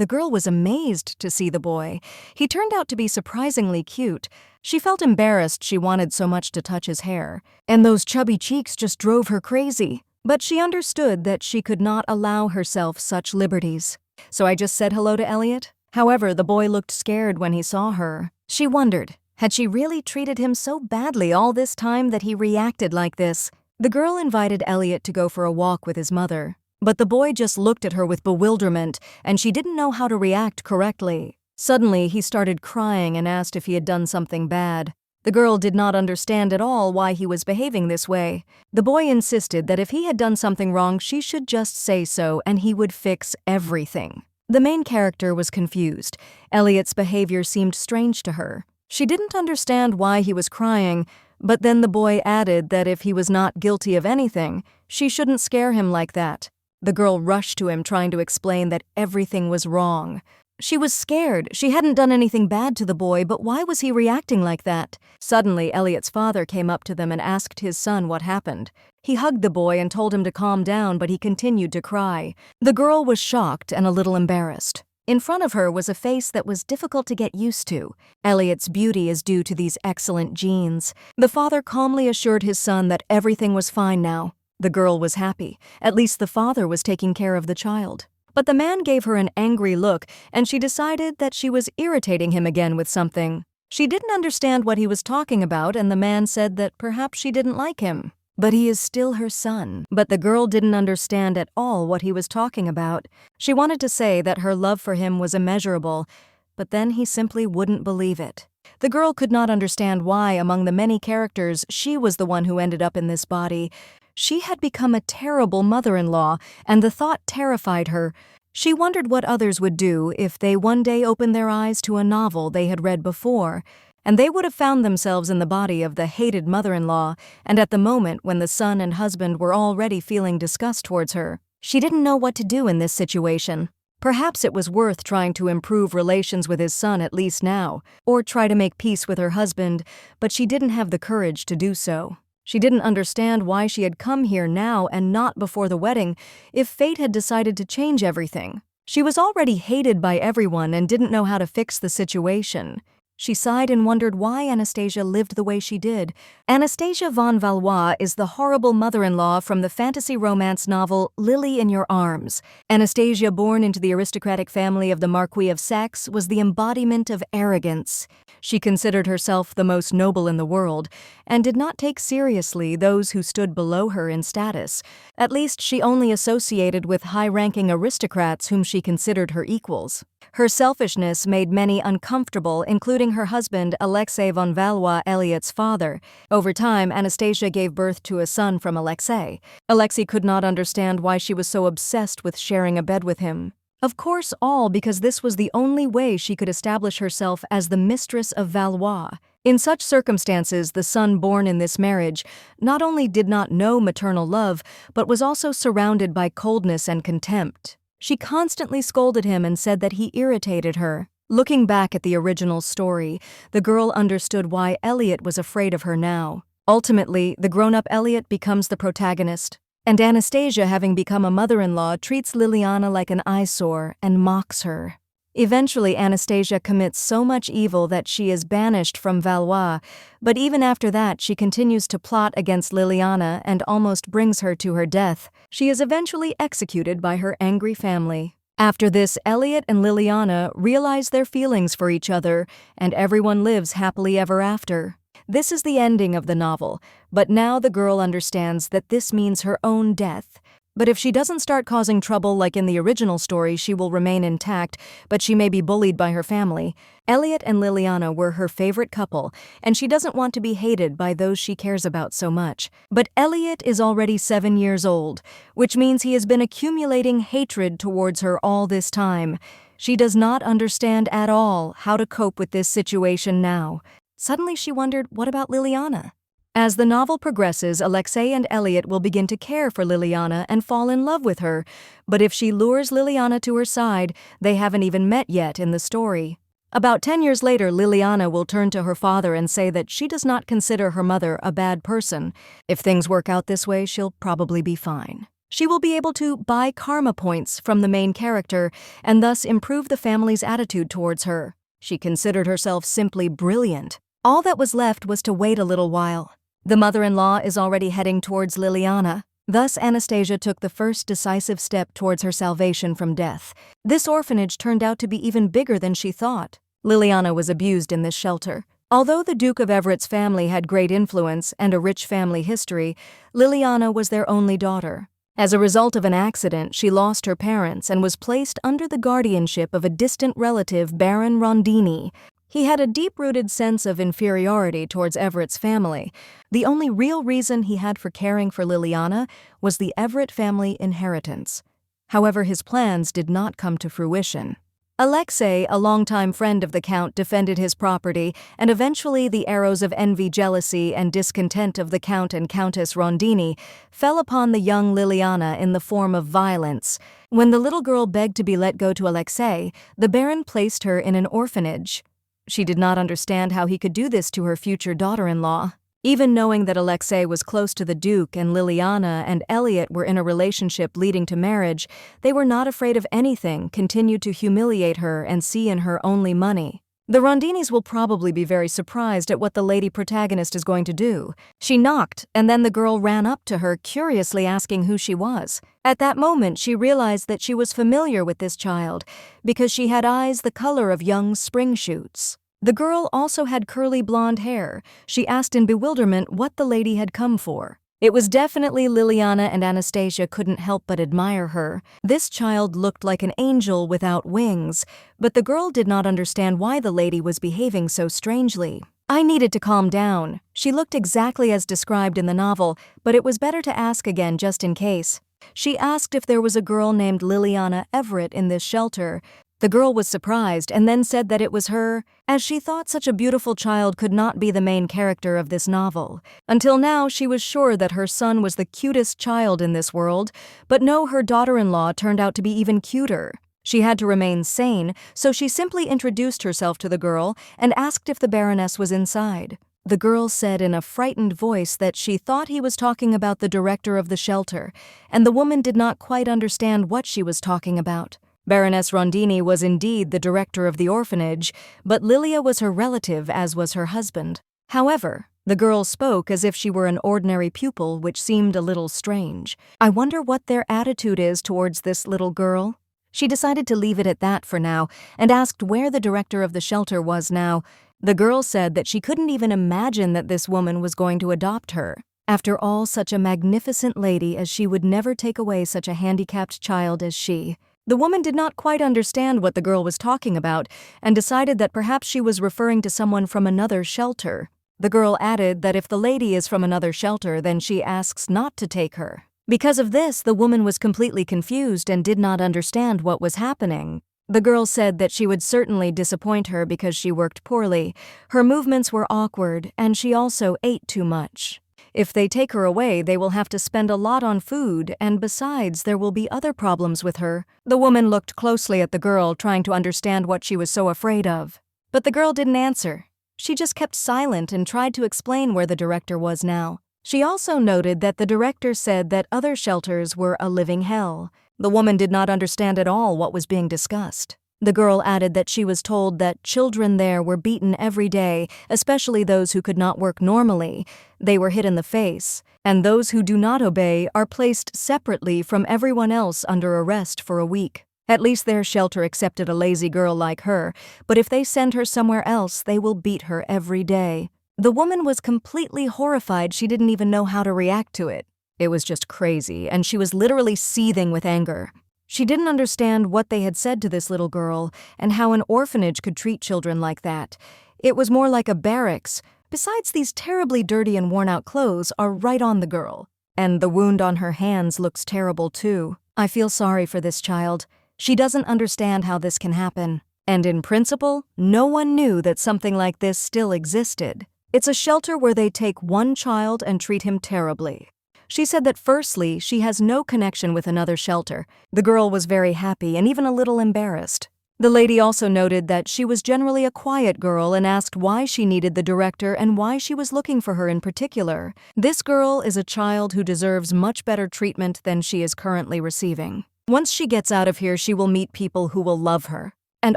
The girl was amazed to see the boy. He turned out to be surprisingly cute. She felt embarrassed she wanted so much to touch his hair, and those chubby cheeks just drove her crazy. But she understood that she could not allow herself such liberties. So I just said hello to Elliot. However, the boy looked scared when he saw her. She wondered, had she really treated him so badly all this time that he reacted like this? The girl invited Elliot to go for a walk with his mother, but the boy just looked at her with bewilderment, and she didn't know how to react correctly. Suddenly, he started crying and asked if he had done something bad. The girl did not understand at all why he was behaving this way. The boy insisted that if he had done something wrong, she should just say so and he would fix everything. The main character was confused. Elliot's behavior seemed strange to her. She didn't understand why he was crying, but then the boy added that if he was not guilty of anything, she shouldn't scare him like that. The girl rushed to him trying to explain that everything was wrong. She was scared. She hadn't done anything bad to the boy, but why was he reacting like that? Suddenly, Elliot's father came up to them and asked his son what happened. He hugged the boy and told him to calm down, but he continued to cry. The girl was shocked and a little embarrassed. In front of her was a face that was difficult to get used to. Elliot's beauty is due to these excellent genes. The father calmly assured his son that everything was fine now. The girl was happy. At least the father was taking care of the child. But the man gave her an angry look, and she decided that she was irritating him again with something. She didn't understand what he was talking about, and the man said that perhaps she didn't like him. But he is still her son. But the girl didn't understand at all what he was talking about. She wanted to say that her love for him was immeasurable, but then he simply wouldn't believe it. The girl could not understand why, among the many characters, she was the one who ended up in this body. She had become a terrible mother-in-law, and the thought terrified her. She wondered what others would do if they one day opened their eyes to a novel they had read before, and they would have found themselves in the body of the hated mother-in-law, and at the moment when the son and husband were already feeling disgust towards her. She didn't know what to do in this situation. Perhaps it was worth trying to improve relations with his son at least now, or try to make peace with her husband, but she didn't have the courage to do so. She didn't understand why she had come here now and not before the wedding, if fate had decided to change everything. She was already hated by everyone and didn't know how to fix the situation. She sighed and wondered why Anastasia lived the way she did. Anastasia von Valois is the horrible mother-in-law from the fantasy romance novel Lily in Your Arms. Anastasia, born into the aristocratic family of the Marquis of Saxe, was the embodiment of arrogance. She considered herself the most noble in the world, and did not take seriously those who stood below her in status. At least she only associated with high-ranking aristocrats whom she considered her equals. Her selfishness made many uncomfortable, including her husband, Alexe von Valois, Elliot's father. Over time, Anastasia gave birth to a son from Alexe. Alexe could not understand why she was so obsessed with sharing a bed with him. Of course, all because this was the only way she could establish herself as the mistress of Valois. In such circumstances, the son born in this marriage not only did not know maternal love, but was also surrounded by coldness and contempt. She constantly scolded him and said that he irritated her. Looking back at the original story, the girl understood why Elliot was afraid of her now. Ultimately, the grown-up Elliot becomes the protagonist, and Anastasia, having become a mother-in-law, treats Liliana like an eyesore and mocks her. Eventually, Anastasia commits so much evil that she is banished from Valois, but even after that, she continues to plot against Liliana and almost brings her to her death. She is eventually executed by her angry family. After this, Elliot and Liliana realize their feelings for each other, and everyone lives happily ever after. This is the ending of the novel, but now the girl understands that this means her own death. But if she doesn't start causing trouble like in the original story, she will remain intact, but she may be bullied by her family. Elliot and Liliana were her favorite couple, and she doesn't want to be hated by those she cares about so much. But Elliot is already 7 years old, which means he has been accumulating hatred towards her all this time. She does not understand at all how to cope with this situation now. Suddenly she wondered, what about Liliana? As the novel progresses, Alexe and Elliot will begin to care for Liliana and fall in love with her, but if she lures Liliana to her side, they haven't even met yet in the story. About 10 years later, Liliana will turn to her father and say that she does not consider her mother a bad person. If things work out this way, she'll probably be fine. She will be able to buy karma points from the main character and thus improve the family's attitude towards her. She considered herself simply brilliant. All that was left was to wait a little while. The mother-in-law is already heading towards Liliana. Thus, Anastasia took the first decisive step towards her salvation from death. This orphanage turned out to be even bigger than she thought. Liliana was abused in this shelter. Although the Duke of Everett's family had great influence and a rich family history, Liliana was their only daughter. As a result of an accident, she lost her parents and was placed under the guardianship of a distant relative, Baron Rondini. He had a deep-rooted sense of inferiority towards Everett's family. The only real reason he had for caring for Liliana was the Everett family inheritance. However, his plans did not come to fruition. Alexe, a longtime friend of the Count, defended his property, and eventually the arrows of envy, jealousy, and discontent of the Count and Countess Rondini fell upon the young Liliana in the form of violence. When the little girl begged to be let go to Alexe, the Baron placed her in an orphanage. She did not understand how he could do this to her future daughter-in-law. Even knowing that Alexe was close to the Duke and Liliana and Elliot were in a relationship leading to marriage, they were not afraid of anything, continued to humiliate her and see in her only money. The Rondinis will probably be very surprised at what the lady protagonist is going to do. She knocked, and then the girl ran up to her, curiously asking who she was. At that moment, she realized that she was familiar with this child because she had eyes the color of young spring shoots. The girl also had curly blonde hair. She asked in bewilderment what the lady had come for. It was definitely Liliana, and Anastasia couldn't help but admire her. This child looked like an angel without wings, but the girl did not understand why the lady was behaving so strangely. I needed to calm down. She looked exactly as described in the novel, but it was better to ask again just in case. She asked if there was a girl named Liliana Everett in this shelter. The girl was surprised and then said that it was her, as she thought such a beautiful child could not be the main character of this novel. Until now, she was sure that her son was the cutest child in this world, but no, her daughter-in-law turned out to be even cuter. She had to remain sane, so she simply introduced herself to the girl and asked if the Baroness was inside. The girl said in a frightened voice that she thought he was talking about the director of the shelter, and the woman did not quite understand what she was talking about. Baroness Rondini was indeed the director of the orphanage, but Lilia was her relative, as was her husband. However, the girl spoke as if she were an ordinary pupil, which seemed a little strange. I wonder what their attitude is towards this little girl. She decided to leave it at that for now and asked where the director of the shelter was now. The girl said that she couldn't even imagine that this woman was going to adopt her. After all, such a magnificent lady as she would never take away such a handicapped child as she. The woman did not quite understand what the girl was talking about and decided that perhaps she was referring to someone from another shelter. The girl added that if the lady is from another shelter, then she asks not to take her. Because of this, the woman was completely confused and did not understand what was happening. The girl said that she would certainly disappoint her because she worked poorly. Her movements were awkward, and she also ate too much. If they take her away, they will have to spend a lot on food, and besides, there will be other problems with her. The woman looked closely at the girl, trying to understand what she was so afraid of. But the girl didn't answer. She just kept silent and tried to explain where the director was now. She also noted that the director said that other shelters were a living hell. The woman did not understand at all what was being discussed. The girl added that she was told that children there were beaten every day, especially those who could not work normally. They were hit in the face, and those who do not obey are placed separately from everyone else under arrest for a week. At least their shelter accepted a lazy girl like her, but if they send her somewhere else, they will beat her every day. The woman was completely horrified. She didn't even know how to react to it. It was just crazy, and she was literally seething with anger. She didn't understand what they had said to this little girl and how an orphanage could treat children like that. It was more like a barracks. Besides, these terribly dirty and worn-out clothes are right on the girl. And the wound on her hands looks terrible too. I feel sorry for this child. She doesn't understand how this can happen. And in principle, no one knew that something like this still existed. It's a shelter where they take one child and treat him terribly. She said that firstly, she has no connection with another shelter. The girl was very happy and even a little embarrassed. The lady also noted that she was generally a quiet girl and asked why she needed the director and why she was looking for her in particular. This girl is a child who deserves much better treatment than she is currently receiving. Once she gets out of here, she will meet people who will love her. And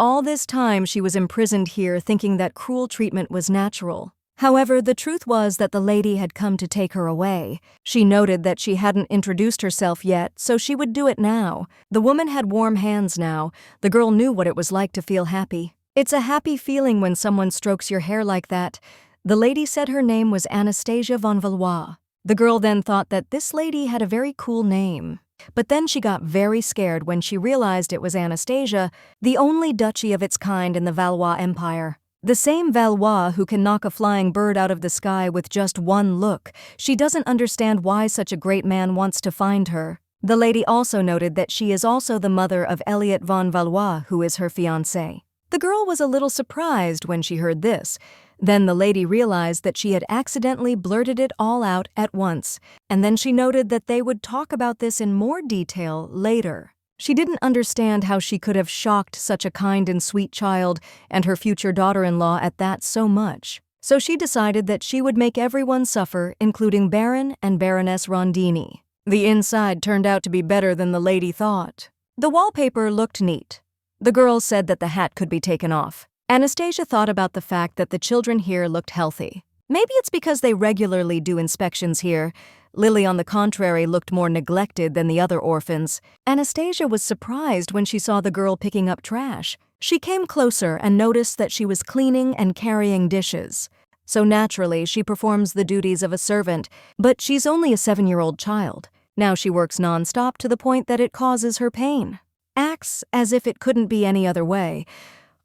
all this time she was imprisoned here thinking that cruel treatment was natural. However, the truth was that the lady had come to take her away. She noted that she hadn't introduced herself yet, so she would do it now. The woman had warm hands now. The girl knew what it was like to feel happy. It's a happy feeling when someone strokes your hair like that. The lady said her name was Anastasia von Valois. The girl then thought that this lady had a very cool name. But then she got very scared when she realized it was Anastasia, the only duchy of its kind in the Valois Empire. The same Valois who can knock a flying bird out of the sky with just one look. She doesn't understand why such a great man wants to find her. The lady also noted that she is also the mother of Elliot von Valois, who is her fiancé. The girl was a little surprised when she heard this. Then the lady realized that she had accidentally blurted it all out at once, and then she noted that they would talk about this in more detail later. She didn't understand how she could have shocked such a kind and sweet child and her future daughter-in-law at that so much. So she decided that she would make everyone suffer, including Baron and Baroness Rondini. The inside turned out to be better than the lady thought. The wallpaper looked neat. The girl said that the hat could be taken off. Anastasia thought about the fact that the children here looked healthy. Maybe it's because they regularly do inspections here. Lily, on the contrary, looked more neglected than the other orphans. Anastasia was surprised when she saw the girl picking up trash. She came closer and noticed that she was cleaning and carrying dishes. So naturally, she performs the duties of a servant, but she's only a 7-year-old child. Now she works nonstop to the point that it causes her pain. Acts as if it couldn't be any other way.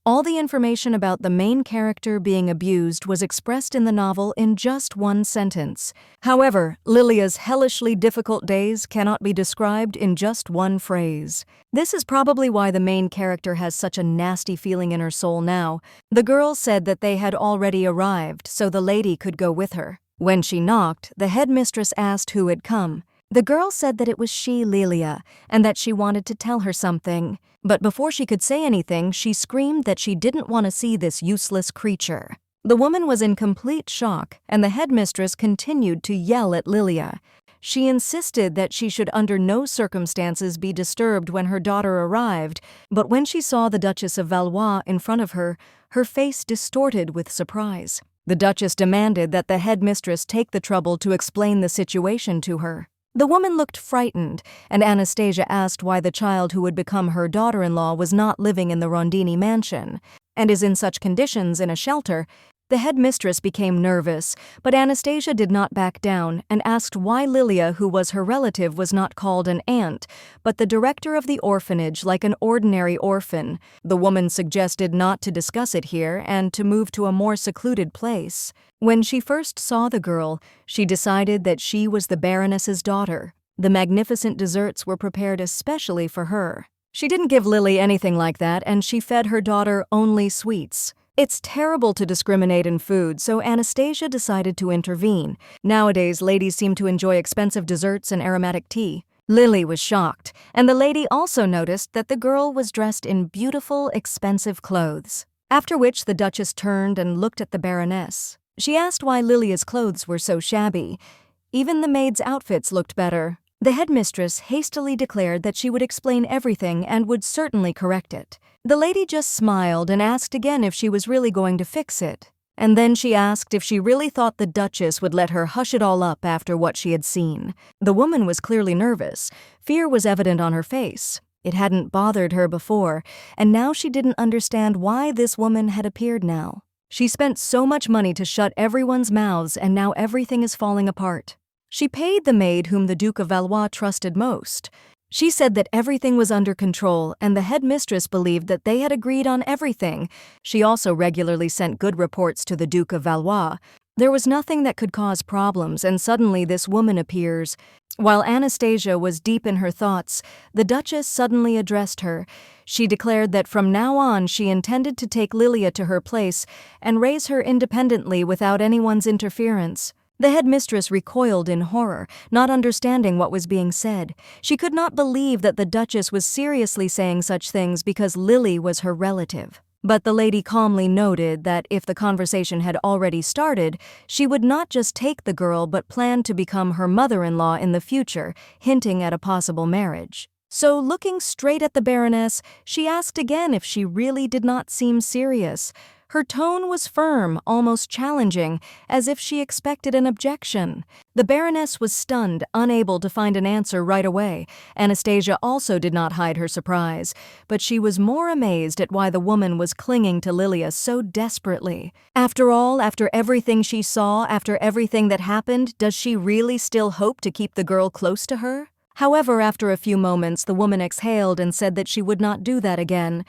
All the information about the main character being abused was expressed in the novel in just one sentence. However, Lilia's hellishly difficult days cannot be described in just one phrase. This is probably why the main character has such a nasty feeling in her soul now. The girl said that they had already arrived, so the lady could go with her. When she knocked, the headmistress asked who had come. The girl said that it was she, Lilia, and that she wanted to tell her something. But before she could say anything, she screamed that she didn't want to see this useless creature. The woman was in complete shock, and the headmistress continued to yell at Lilia. She insisted that she should under no circumstances be disturbed when her daughter arrived, but when she saw the Duchess of Valois in front of her, her face distorted with surprise. The Duchess demanded that the headmistress take the trouble to explain the situation to her. The woman looked frightened, and Anastasia asked why the child who would become her daughter-in-law was not living in the Rondini mansion, and is in such conditions in a shelter. The headmistress became nervous, but Anastasia did not back down and asked why Lilia, who was her relative, was not called an aunt, but the director of the orphanage like an ordinary orphan. The woman suggested not to discuss it here and to move to a more secluded place. When she first saw the girl, she decided that she was the Baroness's daughter. The magnificent desserts were prepared especially for her. She didn't give Lily anything like that, and she fed her daughter only sweets. It's terrible to discriminate in food, so Anastasia decided to intervene. Nowadays, ladies seem to enjoy expensive desserts and aromatic tea. Lily was shocked, and the lady also noticed that the girl was dressed in beautiful, expensive clothes. After which the Duchess turned and looked at the Baroness. She asked why Lilia's clothes were so shabby. Even the maids' outfits looked better. The headmistress hastily declared that she would explain everything and would certainly correct it. The lady just smiled and asked again if she was really going to fix it. And then she asked if she really thought the Duchess would let her hush it all up after what she had seen. The woman was clearly nervous. Fear was evident on her face. It hadn't bothered her before, and now she didn't understand why this woman had appeared now. She spent so much money to shut everyone's mouths, and now everything is falling apart. She paid the maid whom the Duke of Valois trusted most. She said that everything was under control, and the headmistress believed that they had agreed on everything. She also regularly sent good reports to the Duke of Valois. There was nothing that could cause problems, and suddenly this woman appears. While Anastasia was deep in her thoughts, the Duchess suddenly addressed her. She declared that from now on she intended to take Lilia to her place and raise her independently without anyone's interference. The headmistress recoiled in horror, not understanding what was being said. She could not believe that the Duchess was seriously saying such things because Lily was her relative. But the lady calmly noted that if the conversation had already started, she would not just take the girl but planned to become her mother-in-law in the future, hinting at a possible marriage. So, looking straight at the Baroness, she asked again if she really did not seem serious. Her tone was firm, almost challenging, as if she expected an objection. The Baroness was stunned, unable to find an answer right away. Anastasia also did not hide her surprise, but she was more amazed at why the woman was clinging to Lilia so desperately. After all, after everything she saw, after everything that happened, does she really still hope to keep the girl close to her? However, after a few moments, the woman exhaled and said that she would not do that again.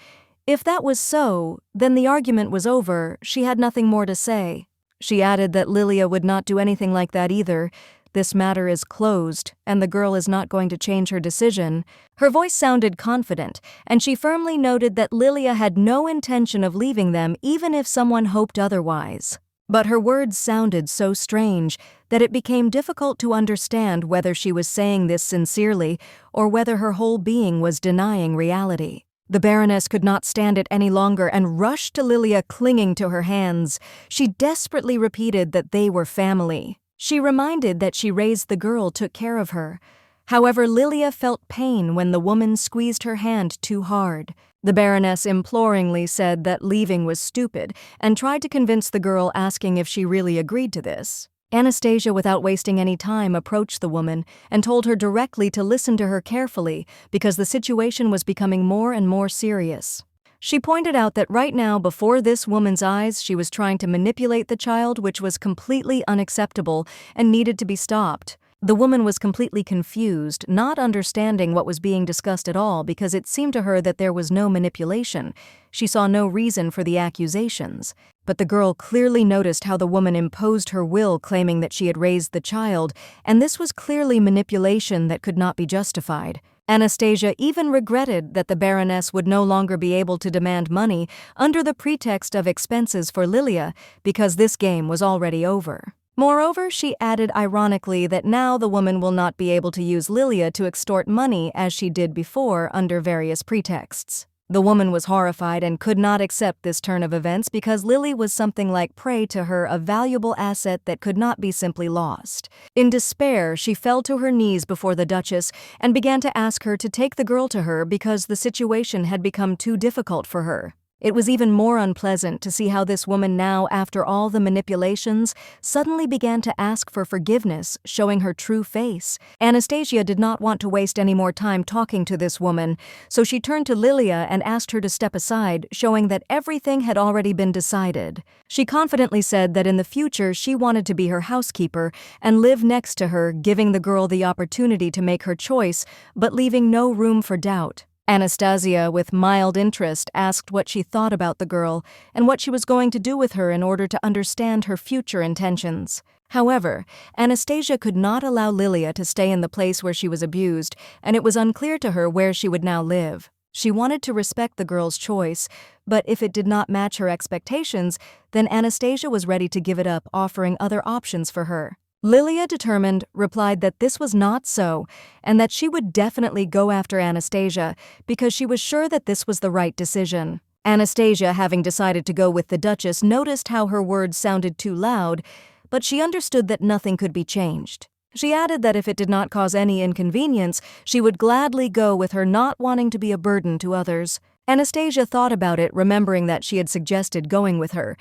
If that was so, then the argument was over. She had nothing more to say. She added that Lilia would not do anything like that either. This matter is closed, and the girl is not going to change her decision. Her voice sounded confident, and she firmly noted that Lilia had no intention of leaving them even if someone hoped otherwise. But her words sounded so strange that it became difficult to understand whether she was saying this sincerely or whether her whole being was denying reality. The Baroness could not stand it any longer and rushed to Lilia, clinging to her hands. She desperately repeated that they were family. She reminded that she raised the girl, took care of her. However, Lilia felt pain when the woman squeezed her hand too hard. The Baroness imploringly said that leaving was stupid and tried to convince the girl, asking if she really agreed to this. Anastasia, without wasting any time, approached the woman and told her directly to listen to her carefully because the situation was becoming more and more serious. She pointed out that right now, before this woman's eyes, she was trying to manipulate the child, which was completely unacceptable and needed to be stopped. The woman was completely confused, not understanding what was being discussed at all because it seemed to her that there was no manipulation. She saw no reason for the accusations. But the girl clearly noticed how the woman imposed her will, claiming that she had raised the child, and this was clearly manipulation that could not be justified. Anastasia even regretted that the Baroness would no longer be able to demand money under the pretext of expenses for Lilia because this game was already over. Moreover, she added ironically that now the woman will not be able to use Lilia to extort money as she did before under various pretexts. The woman was horrified and could not accept this turn of events because Lily was something like prey to her, a valuable asset that could not be simply lost. In despair, she fell to her knees before the Duchess and began to ask her to take the girl to her because the situation had become too difficult for her. It was even more unpleasant to see how this woman now, after all the manipulations, suddenly began to ask for forgiveness, showing her true face. Anastasia did not want to waste any more time talking to this woman, so she turned to Lilia and asked her to step aside, showing that everything had already been decided. She confidently said that in the future she wanted to be her housekeeper and live next to her, giving the girl the opportunity to make her choice, but leaving no room for doubt. Anastasia, with mild interest, asked what she thought about the girl and what she was going to do with her in order to understand her future intentions. However, Anastasia could not allow Lilia to stay in the place where she was abused, and it was unclear to her where she would now live. She wanted to respect the girl's choice, but if it did not match her expectations, then Anastasia was ready to give it up, offering other options for her. Lilia, determined, replied that this was not so, and that she would definitely go after Anastasia because she was sure that this was the right decision. Anastasia, having decided to go with the Duchess, noticed how her words sounded too loud, but she understood that nothing could be changed. She added that if it did not cause any inconvenience, she would gladly go with her, not wanting to be a burden to others. Anastasia thought about it, remembering that she had suggested going with her.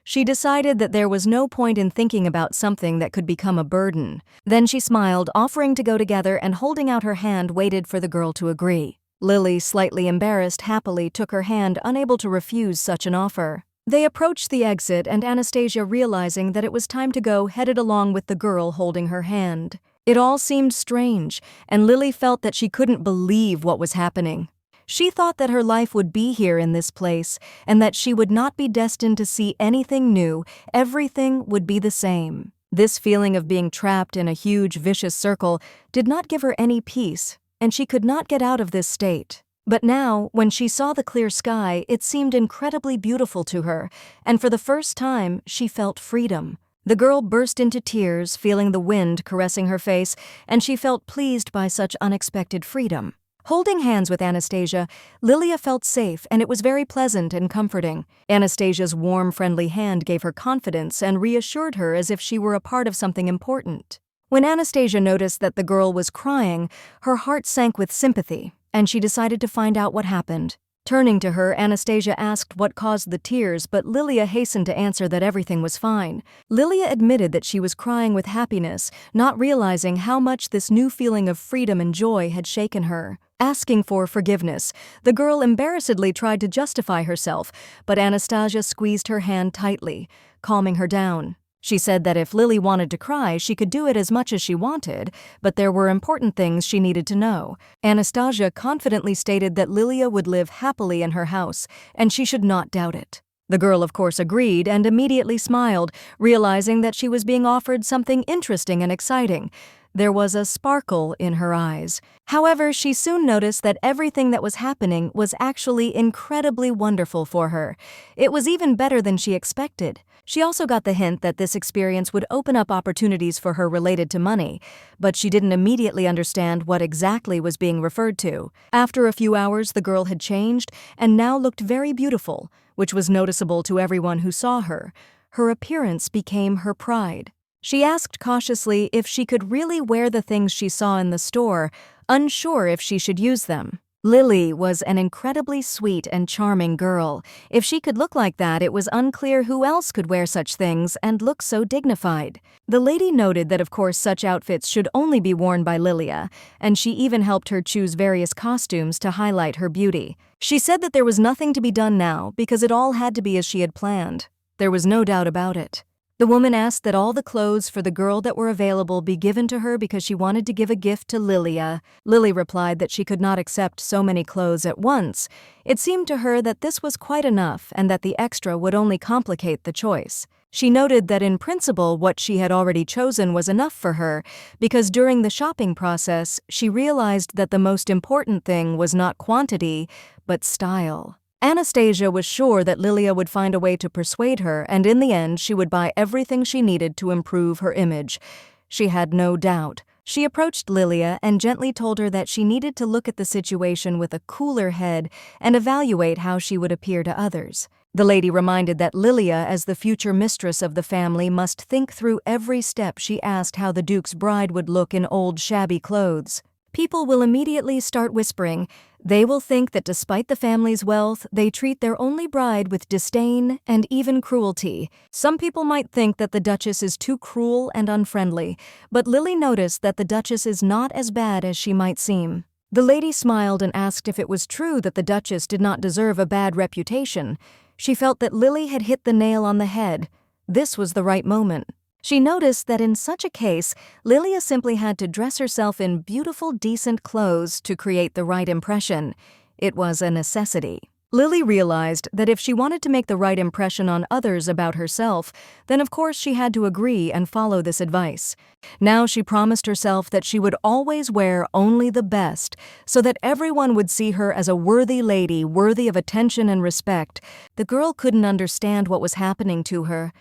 She decided that there was no point in thinking about something that could become a burden. Then she smiled, offering to go together, and holding out her hand waited for the girl to agree. Lily, slightly embarrassed, happily took her hand, unable to refuse such an offer. They approached the exit, and Anastasia, realizing that it was time to go, headed along with the girl holding her hand. It all seemed strange, and Lily felt that she couldn't believe what was happening. She thought that her life would be here in this place, and that she would not be destined to see anything new. Everything would be the same. This feeling of being trapped in a huge, vicious circle did not give her any peace, and she could not get out of this state. But now, when she saw the clear sky, it seemed incredibly beautiful to her, and for the first time, she felt freedom. The girl burst into tears, feeling the wind caressing her face, and she felt pleased by such unexpected freedom. Holding hands with Anastasia, Lilia felt safe, and it was very pleasant and comforting. Anastasia's warm, friendly hand gave her confidence and reassured her as if she were a part of something important. When Anastasia noticed that the girl was crying, her heart sank with sympathy, and she decided to find out what happened. Turning to her, Anastasia asked what caused the tears, but Lilia hastened to answer that everything was fine. Lilia admitted that she was crying with happiness, not realizing how much this new feeling of freedom and joy had shaken her. Asking for forgiveness, the girl embarrassedly tried to justify herself, but Anastasia squeezed her hand tightly, calming her down. She said that if Lily wanted to cry, she could do it as much as she wanted, but there were important things she needed to know. Anastasia confidently stated that Lilia would live happily in her house, and she should not doubt it. The girl, of course, agreed and immediately smiled, realizing that she was being offered something interesting and exciting. There was a sparkle in her eyes. However, she soon noticed that everything that was happening was actually incredibly wonderful for her. It was even better than she expected. She also got the hint that this experience would open up opportunities for her related to money, but she didn't immediately understand what exactly was being referred to. After a few hours, the girl had changed and now looked very beautiful, which was noticeable to everyone who saw her. Her appearance became her pride. She asked cautiously if she could really wear the things she saw in the store, unsure if she should use them. Lily was an incredibly sweet and charming girl. If she could look like that, it was unclear who else could wear such things and look so dignified. The lady noted that of course such outfits should only be worn by Lilia, and she even helped her choose various costumes to highlight her beauty. She said that there was nothing to be done now because it all had to be as she had planned. There was no doubt about it. The woman asked that all the clothes for the girl that were available be given to her because she wanted to give a gift to Lilia. Lily replied that she could not accept so many clothes at once. It seemed to her that this was quite enough and that the extra would only complicate the choice. She noted that in principle what she had already chosen was enough for her because during the shopping process she realized that the most important thing was not quantity, but style. Anastasia was sure that Lilia would find a way to persuade her, and in the end she would buy everything she needed to improve her image. She had no doubt. She approached Lilia and gently told her that she needed to look at the situation with a cooler head and evaluate how she would appear to others. The lady reminded that Lilia, as the future mistress of the family, must think through every step. She asked how the Duke's bride would look in old shabby clothes. People will immediately start whispering. They will think that despite the family's wealth, they treat their only bride with disdain and even cruelty. Some people might think that the Duchess is too cruel and unfriendly, but Lily noticed that the Duchess is not as bad as she might seem. The lady smiled and asked if it was true that the Duchess did not deserve a bad reputation. She felt that Lily had hit the nail on the head. This was the right moment. She noticed that in such a case, Lilia simply had to dress herself in beautiful, decent clothes to create the right impression. It was a necessity. Lily realized that if she wanted to make the right impression on others about herself, then of course she had to agree and follow this advice. Now she promised herself that she would always wear only the best, so that everyone would see her as a worthy lady, worthy of attention and respect. The girl couldn't understand what was happening to her.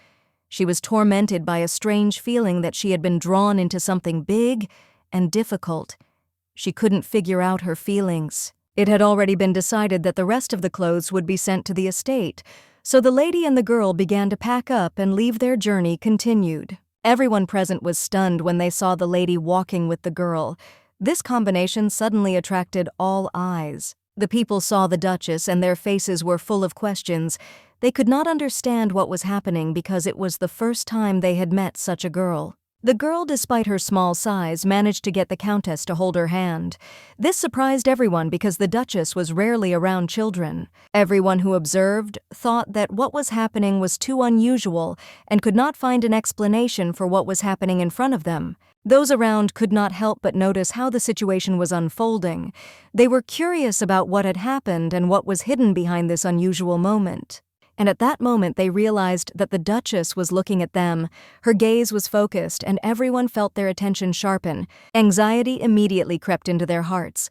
She was tormented by a strange feeling that she had been drawn into something big and difficult. She couldn't figure out her feelings. It had already been decided that the rest of the clothes would be sent to the estate, so the lady and the girl began to pack up and leave. Their journey continued. Everyone present was stunned when they saw the lady walking with the girl. This combination suddenly attracted all eyes. The people saw the Duchess and their faces were full of questions. They could not understand what was happening because it was the first time they had met such a girl. The girl, despite her small size, managed to get the Countess to hold her hand. This surprised everyone because the Duchess was rarely around children. Everyone who observed thought that what was happening was too unusual and could not find an explanation for what was happening in front of them. Those around could not help but notice how the situation was unfolding. They were curious about what had happened and what was hidden behind this unusual moment. And at that moment they realized that the Duchess was looking at them. Her gaze was focused, and everyone felt their attention sharpen. Anxiety immediately crept into their hearts.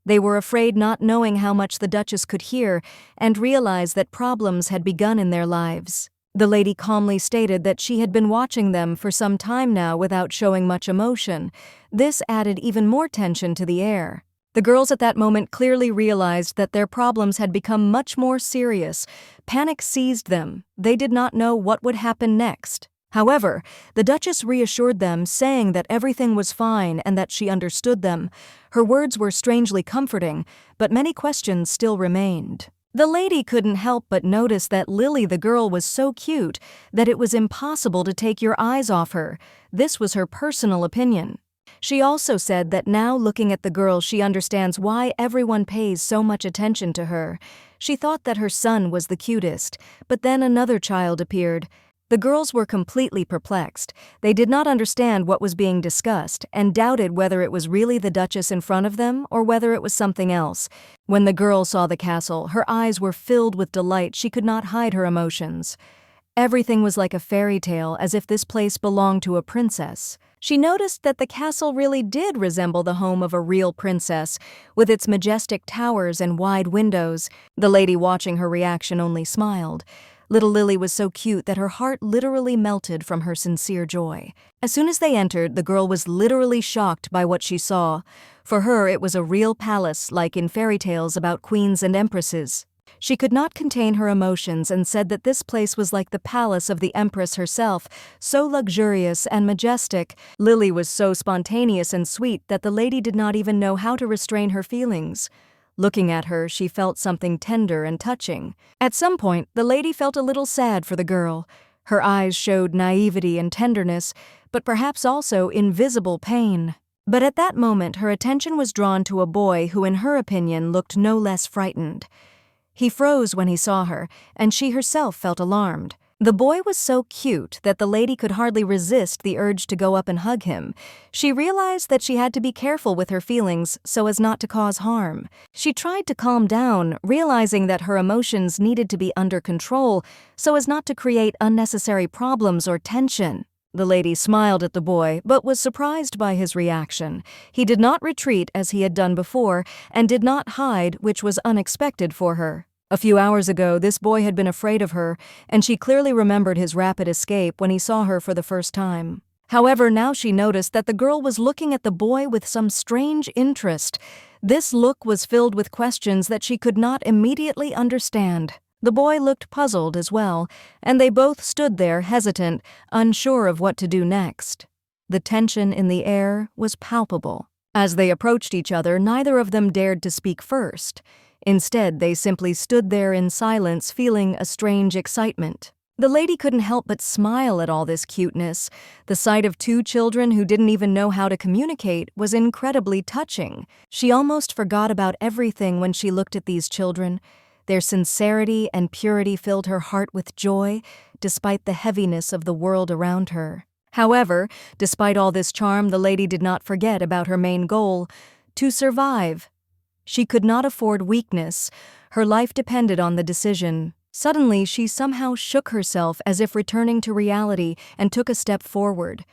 They were afraid, not knowing how much the Duchess could hear, and realized that problems had begun in their lives. The lady calmly stated that she had been watching them for some time now without showing much emotion. This added even more tension to the air. The girls at that moment clearly realized that their problems had become much more serious. Panic seized them. They did not know what would happen next. However, the Duchess reassured them, saying that everything was fine and that she understood them. Her words were strangely comforting, but many questions still remained. The lady couldn't help but notice that Lily the girl was so cute that it was impossible to take your eyes off her. This was her personal opinion. She also said that now looking at the girl she understands why everyone pays so much attention to her. She thought that her son was the cutest, but then another child appeared. The girls were completely perplexed. They did not understand what was being discussed and doubted whether it was really the Duchess in front of them or whether it was something else. When the girl saw the castle, her eyes were filled with delight. She could not hide her emotions. Everything was like a fairy tale, as if this place belonged to a princess. She noticed that the castle really did resemble the home of a real princess, with its majestic towers and wide windows. The lady watching her reaction only smiled. Little Lily was so cute that her heart literally melted from her sincere joy. As soon as they entered, the girl was literally shocked by what she saw. For her, it was a real palace, like in fairy tales about queens and empresses. She could not contain her emotions and said that this place was like the palace of the Empress herself, so luxurious and majestic. Lily was so spontaneous and sweet that the lady did not even know how to restrain her feelings. Looking at her, she felt something tender and touching. At some point, the lady felt a little sad for the girl. Her eyes showed naivety and tenderness, but perhaps also invisible pain. But at that moment, her attention was drawn to a boy who, in her opinion, looked no less frightened. He froze when he saw her, and she herself felt alarmed. The boy was so cute that the lady could hardly resist the urge to go up and hug him. She realized that she had to be careful with her feelings so as not to cause harm. She tried to calm down, realizing that her emotions needed to be under control so as not to create unnecessary problems or tension. The lady smiled at the boy, but was surprised by his reaction. He did not retreat as he had done before, and did not hide, which was unexpected for her. A few hours ago, this boy had been afraid of her, and she clearly remembered his rapid escape when he saw her for the first time. However, now she noticed that the girl was looking at the boy with some strange interest. This look was filled with questions that she could not immediately understand. The boy looked puzzled as well, and they both stood there hesitant, unsure of what to do next. The tension in the air was palpable. As they approached each other, neither of them dared to speak first. Instead, they simply stood there in silence, feeling a strange excitement. The lady couldn't help but smile at all this cuteness. The sight of two children who didn't even know how to communicate was incredibly touching. She almost forgot about everything when she looked at these children. Their sincerity and purity filled her heart with joy, despite the heaviness of the world around her. However, despite all this charm, the lady did not forget about her main goal: to survive. She could not afford weakness. Her life depended on the decision. Suddenly, she somehow shook herself as if returning to reality and took a step forward.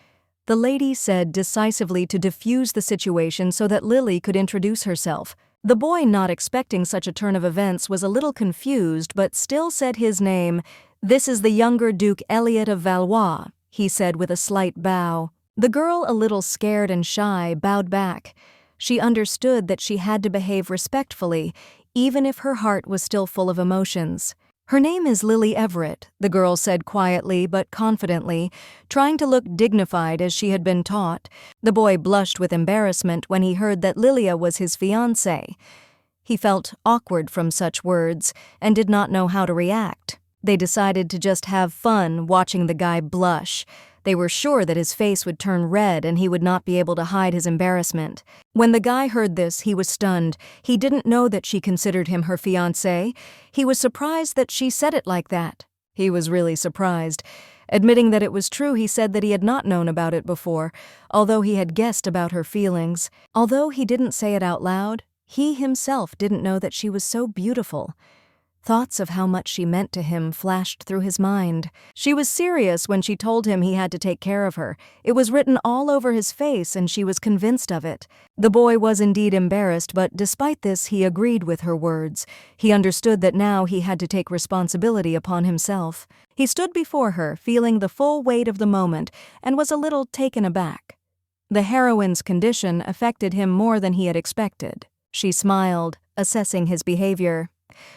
The lady said decisively to diffuse the situation so that Lily could introduce herself. The boy, not expecting such a turn of events, was a little confused but still said his name. "This is the younger Duke Elliot of Valois," he said with a slight bow. The girl, a little scared and shy, bowed back. She understood that she had to behave respectfully, even if her heart was still full of emotions. "Her name is Lily Everett," the girl said quietly but confidently, trying to look dignified as she had been taught. The boy blushed with embarrassment when he heard that Lilia was his fiancée. He felt awkward from such words and did not know how to react. They decided to just have fun watching the guy blush. They were sure that his face would turn red and he would not be able to hide his embarrassment. When the guy heard this, he was stunned. He didn't know that she considered him her fiancé. He was surprised that she said it like that. He was really surprised. Admitting that it was true, he said that he had not known about it before, although he had guessed about her feelings. Although he didn't say it out loud, he himself didn't know that she was so beautiful. Thoughts of how much she meant to him flashed through his mind. She was serious when she told him he had to take care of her. It was written all over his face, and she was convinced of it. The boy was indeed embarrassed, but despite this, he agreed with her words. He understood that now he had to take responsibility upon himself. He stood before her, feeling the full weight of the moment, and was a little taken aback. The heroine's condition affected him more than he had expected. She smiled, assessing his behavior.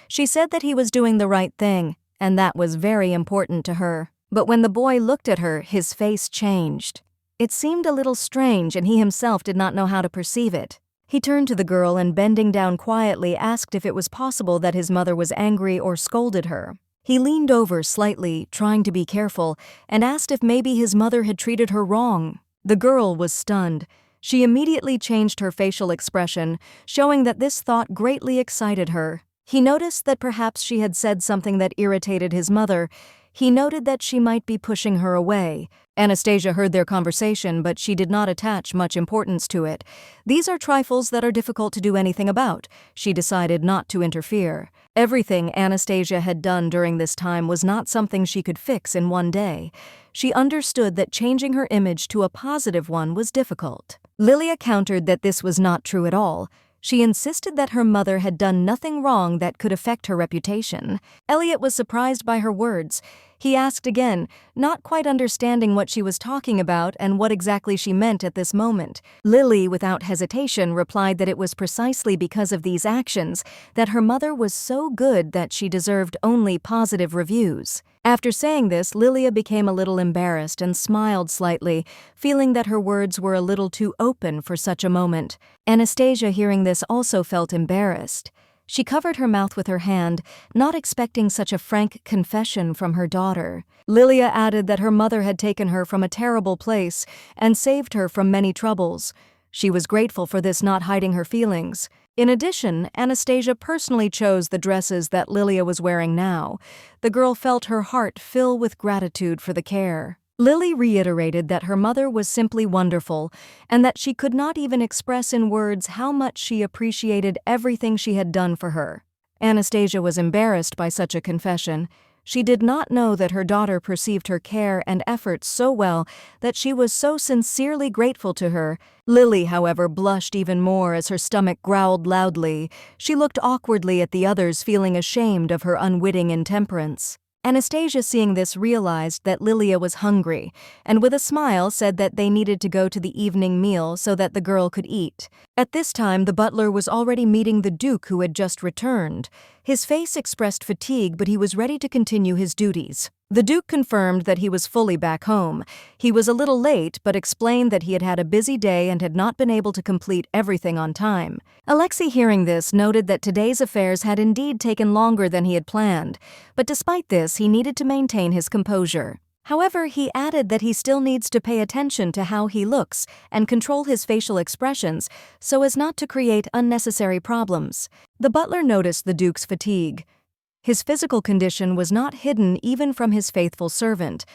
She said that he was doing the right thing, and that was very important to her. But when the boy looked at her, his face changed. It seemed a little strange, and he himself did not know how to perceive it. He turned to the girl and, bending down quietly, asked if it was possible that his mother was angry or scolded her. He leaned over slightly, trying to be careful, and asked if maybe his mother had treated her wrong. The girl was stunned. She immediately changed her facial expression, showing that this thought greatly excited her. He noticed that perhaps she had said something that irritated his mother. He noted that she might be pushing her away. Anastasia heard their conversation, but she did not attach much importance to it. These are trifles that are difficult to do anything about. She decided not to interfere. Everything Anastasia had done during this time was not something she could fix in one day. She understood that changing her image to a positive one was difficult. Lilia countered that this was not true at all. She insisted that her mother had done nothing wrong that could affect her reputation. Elliot was surprised by her words. He asked again, not quite understanding what she was talking about and what exactly she meant at this moment. Lily, without hesitation, replied that it was precisely because of these actions that her mother was so good that she deserved only positive reviews. After saying this, Lilia became a little embarrassed and smiled slightly, feeling that her words were a little too open for such a moment. Anastasia, hearing this, also felt embarrassed. She covered her mouth with her hand, not expecting such a frank confession from her daughter. Lilia added that her mother had taken her from a terrible place and saved her from many troubles. She was grateful for this, not hiding her feelings. In addition, Anastasia personally chose the dresses that Lilia was wearing now. The girl felt her heart fill with gratitude for the care. Lily reiterated that her mother was simply wonderful and that she could not even express in words how much she appreciated everything she had done for her. Anastasia was embarrassed by such a confession. She did not know that her daughter perceived her care and efforts so well that she was so sincerely grateful to her. Lily, however, blushed even more as her stomach growled loudly. She looked awkwardly at the others, feeling ashamed of her unwitting intemperance. Anastasia, seeing this, realized that Lilia was hungry, and with a smile said that they needed to go to the evening meal so that the girl could eat. At this time, the butler was already meeting the Duke, who had just returned. His face expressed fatigue, but he was ready to continue his duties. The Duke confirmed that he was fully back home. He was a little late, but explained that he had had a busy day and had not been able to complete everything on time. Alexe, hearing this, noted that today's affairs had indeed taken longer than he had planned, but despite this, he needed to maintain his composure. However, he added that he still needs to pay attention to how he looks and control his facial expressions so as not to create unnecessary problems. The butler noticed the Duke's fatigue. His physical condition was not hidden even from his faithful servant.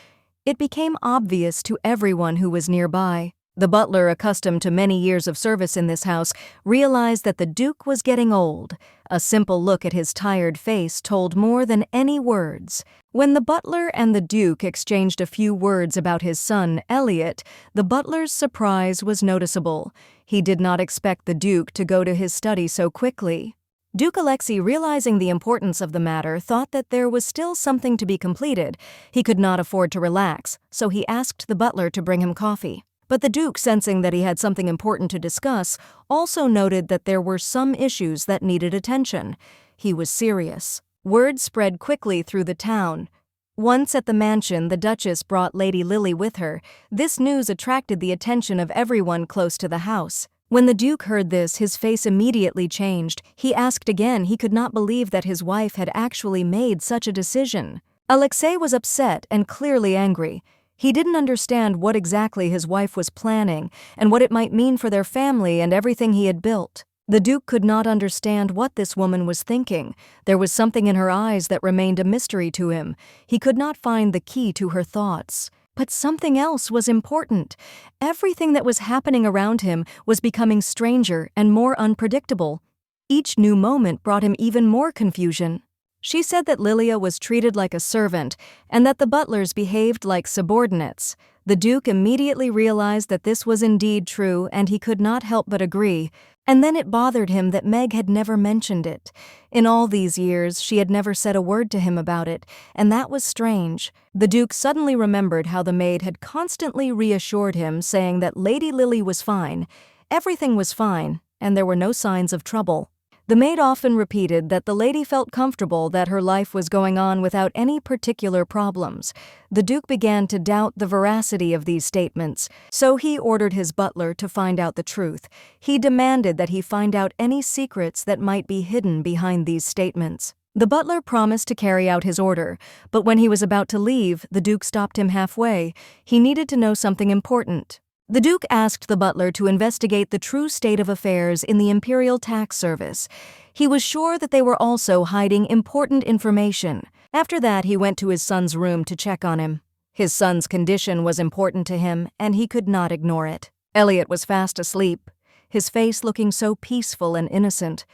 It became obvious to everyone who was nearby. The butler, accustomed to many years of service in this house, realized that the Duke was getting old. A simple look at his tired face told more than any words. When the butler and the Duke exchanged a few words about his son, Elliot, the butler's surprise was noticeable. He did not expect the Duke to go to his study so quickly. Duke Alexe, realizing the importance of the matter, thought that there was still something to be completed. He could not afford to relax, so he asked the butler to bring him coffee. But the Duke, sensing that he had something important to discuss, also noted that there were some issues that needed attention. He was serious. Word spread quickly through the town. Once at the mansion, the Duchess brought Lady Lily with her. This news attracted the attention of everyone close to the house. When the Duke heard this, his face immediately changed. He asked again. He could not believe that his wife had actually made such a decision. Alexe was upset and clearly angry. He didn't understand what exactly his wife was planning and what it might mean for their family and everything he had built. The Duke could not understand what this woman was thinking. There was something in her eyes that remained a mystery to him. He could not find the key to her thoughts. But something else was important. Everything that was happening around him was becoming stranger and more unpredictable. Each new moment brought him even more confusion. She said that Lilia was treated like a servant and that the butlers behaved like subordinates. The Duke immediately realized that this was indeed true, and he could not help but agree. And then it bothered him that Meg had never mentioned it. In all these years, she had never said a word to him about it, and that was strange. The Duke suddenly remembered how the maid had constantly reassured him, saying that Lady Lily was fine, everything was fine, and there were no signs of trouble. The maid often repeated that the lady felt comfortable that her life was going on without any particular problems. The Duke began to doubt the veracity of these statements, so he ordered his butler to find out the truth. He demanded that he find out any secrets that might be hidden behind these statements. The butler promised to carry out his order, but when he was about to leave, the Duke stopped him halfway. He needed to know something important. The Duke asked the butler to investigate the true state of affairs in the Imperial Tax Service. He was sure that they were also hiding important information. After that, he went to his son's room to check on him. His son's condition was important to him, and he could not ignore it. Elliot was fast asleep, his face looking so peaceful and innocent.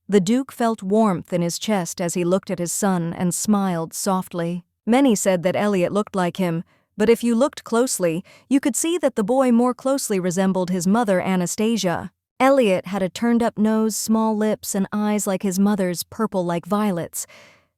The Duke felt warmth in his chest as he looked at his son and smiled softly. Many said that Elliot looked like him, but if you looked closely, you could see that the boy more closely resembled his mother, Anastasia. Elliot had a turned-up nose, small lips, and eyes like his mother's, purple like violets.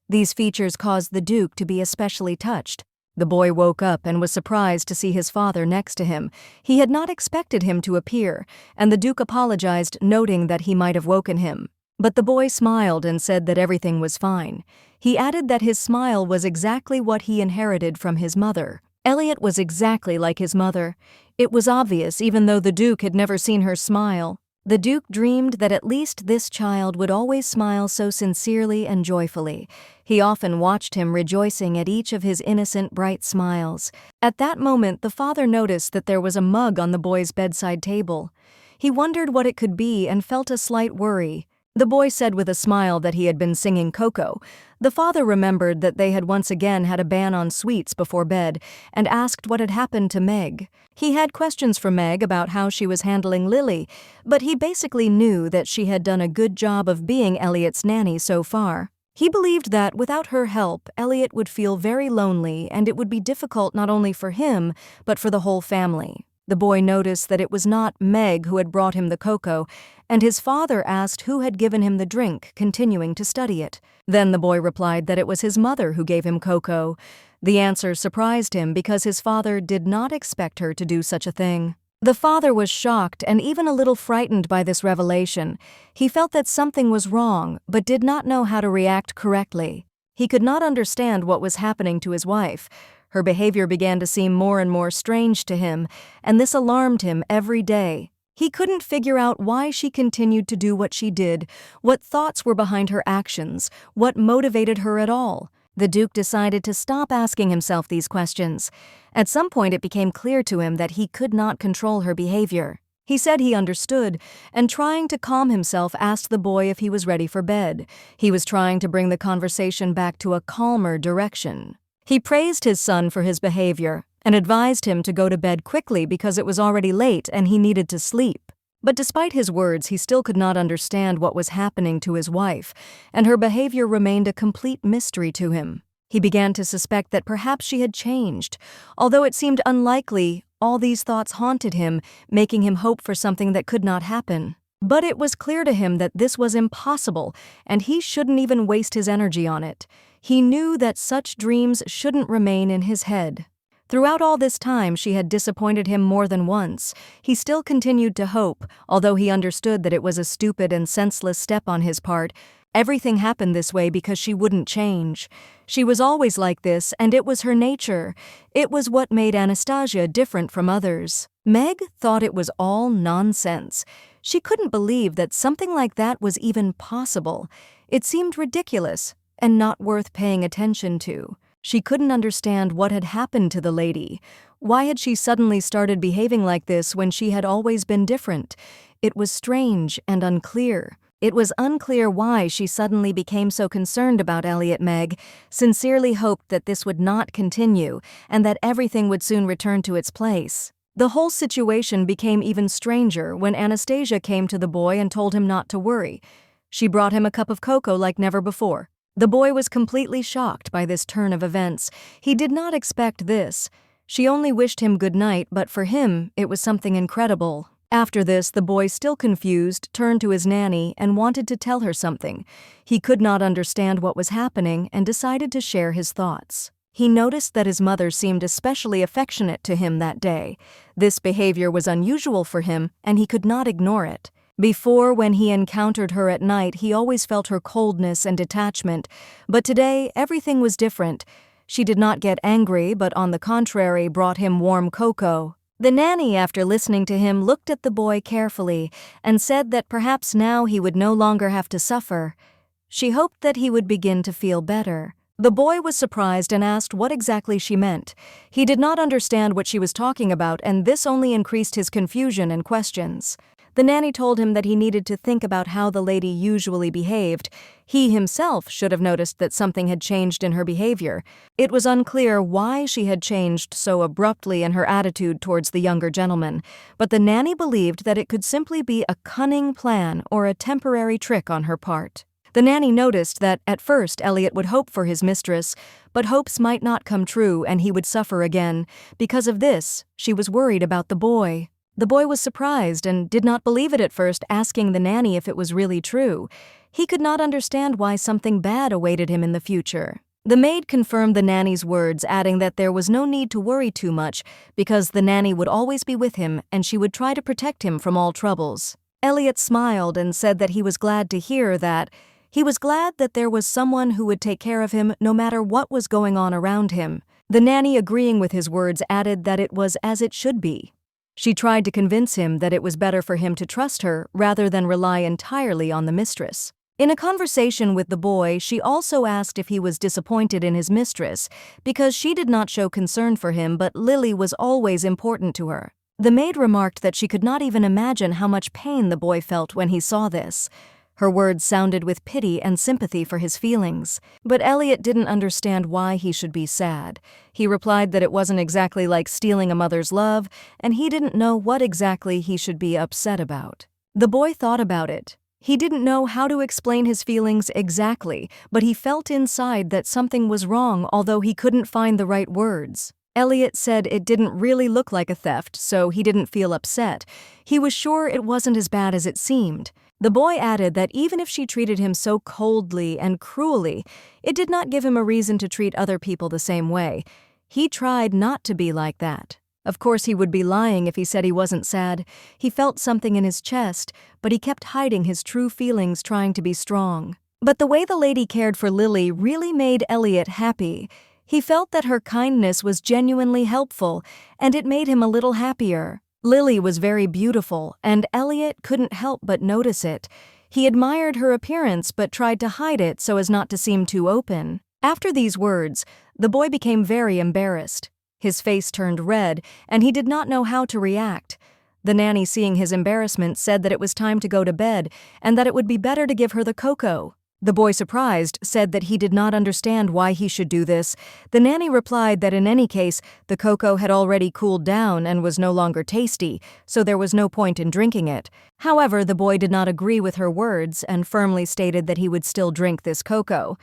These features caused the Duke to be especially touched. The boy woke up and was surprised to see his father next to him. He had not expected him to appear, and the Duke apologized, noting that he might have woken him. But the boy smiled and said that everything was fine. He added that his smile was exactly what he inherited from his mother. Elliot was exactly like his mother. It was obvious, even though the Duke had never seen her smile. The Duke dreamed that at least this child would always smile so sincerely and joyfully. He often watched him rejoicing at each of his innocent, bright smiles. At that moment, the father noticed that there was a mug on the boy's bedside table. He wondered what it could be and felt a slight worry. The boy said with a smile that he had been singing Coco. The father remembered that they had once again had a ban on sweets before bed and asked what had happened to Meg. He had questions for Meg about how she was handling Lily, but he basically knew that she had done a good job of being Elliot's nanny so far. He believed that without her help, Elliot would feel very lonely, and it would be difficult not only for him, but for the whole family. The boy noticed that it was not Meg who had brought him the cocoa, and his father asked who had given him the drink, continuing to study it. Then the boy replied that it was his mother who gave him cocoa. The answer surprised him because his father did not expect her to do such a thing. The father was shocked and even a little frightened by this revelation. He felt that something was wrong, but did not know how to react correctly. He could not understand what was happening to his wife. Her behavior began to seem more and more strange to him, and this alarmed him every day. He couldn't figure out why she continued to do what she did, what thoughts were behind her actions, what motivated her at all. The Duke decided to stop asking himself these questions. At some point it became clear to him that he could not control her behavior. He said he understood, and trying to calm himself asked the boy if he was ready for bed. He was trying to bring the conversation back to a calmer direction. He praised his son for his behavior and advised him to go to bed quickly because it was already late and he needed to sleep. But despite his words, he still could not understand what was happening to his wife, and her behavior remained a complete mystery to him. He began to suspect that perhaps she had changed. Although it seemed unlikely, all these thoughts haunted him, making him hope for something that could not happen. But it was clear to him that this was impossible, and he shouldn't even waste his energy on it. He knew that such dreams shouldn't remain in his head. Throughout all this time, she had disappointed him more than once. He still continued to hope, although he understood that it was a stupid and senseless step on his part. Everything happened this way because she wouldn't change. She was always like this, and it was her nature. It was what made Anastasia different from others. Meg thought it was all nonsense. She couldn't believe that something like that was even possible. It seemed ridiculous and not worth paying attention to. She couldn't understand what had happened to the lady. Why had she suddenly started behaving like this when she had always been different? It was strange and unclear. It was unclear why she suddenly became so concerned about Elliot. Meg sincerely hoped that this would not continue and that everything would soon return to its place. The whole situation became even stranger when Anastasia came to the boy and told him not to worry. She brought him a cup of cocoa like never before. The boy was completely shocked by this turn of events. He did not expect this. She only wished him good night, but for him, it was something incredible. After this, the boy, still confused, turned to his nanny and wanted to tell her something. He could not understand what was happening and decided to share his thoughts. He noticed that his mother seemed especially affectionate to him that day. This behavior was unusual for him, and he could not ignore it. Before, when he encountered her at night, he always felt her coldness and detachment, but today everything was different. She did not get angry, but on the contrary brought him warm cocoa. The nanny, after listening to him, looked at the boy carefully and said that perhaps now he would no longer have to suffer. She hoped that he would begin to feel better. The boy was surprised and asked what exactly she meant. He did not understand what she was talking about, and this only increased his confusion and questions. The nanny told him that he needed to think about how the lady usually behaved. He himself should have noticed that something had changed in her behavior. It was unclear why she had changed so abruptly in her attitude towards the younger gentleman, but the nanny believed that it could simply be a cunning plan or a temporary trick on her part. The nanny noticed that, at first, Elliot would hope for his mistress, but hopes might not come true and he would suffer again. Because of this, she was worried about the boy. The boy was surprised and did not believe it at first, asking the nanny if it was really true. He could not understand why something bad awaited him in the future. The maid confirmed the nanny's words, adding that there was no need to worry too much because the nanny would always be with him and she would try to protect him from all troubles. Elliot smiled and said that he was glad to hear that. He was glad that there was someone who would take care of him no matter what was going on around him. The nanny, agreeing with his words, added that it was as it should be. She tried to convince him that it was better for him to trust her rather than rely entirely on the mistress. In a conversation with the boy, she also asked if he was disappointed in his mistress because she did not show concern for him, but Lily was always important to her. The maid remarked that she could not even imagine how much pain the boy felt when he saw this. Her words sounded with pity and sympathy for his feelings, but Elliot didn't understand why he should be sad. He replied that it wasn't exactly like stealing a mother's love, and he didn't know what exactly he should be upset about. The boy thought about it. He didn't know how to explain his feelings exactly, but he felt inside that something was wrong, although he couldn't find the right words. Elliot said it didn't really look like a theft, so he didn't feel upset. He was sure it wasn't as bad as it seemed. The boy added that even if she treated him so coldly and cruelly, it did not give him a reason to treat other people the same way. He tried not to be like that. Of course, he would be lying if he said he wasn't sad. He felt something in his chest, but he kept hiding his true feelings, trying to be strong. But the way the lady cared for Lily really made Elliot happy. He felt that her kindness was genuinely helpful, and it made him a little happier. Lily was very beautiful, and Elliot couldn't help but notice it. He admired her appearance but tried to hide it so as not to seem too open. After these words, the boy became very embarrassed. His face turned red, and he did not know how to react. The nanny, seeing his embarrassment, said that it was time to go to bed and that it would be better to give her the cocoa. The boy, surprised, said that he did not understand why he should do this. The nanny replied that in any case, the cocoa had already cooled down and was no longer tasty, so there was no point in drinking it. However, the boy did not agree with her words and firmly stated that he would still drink this cocoa.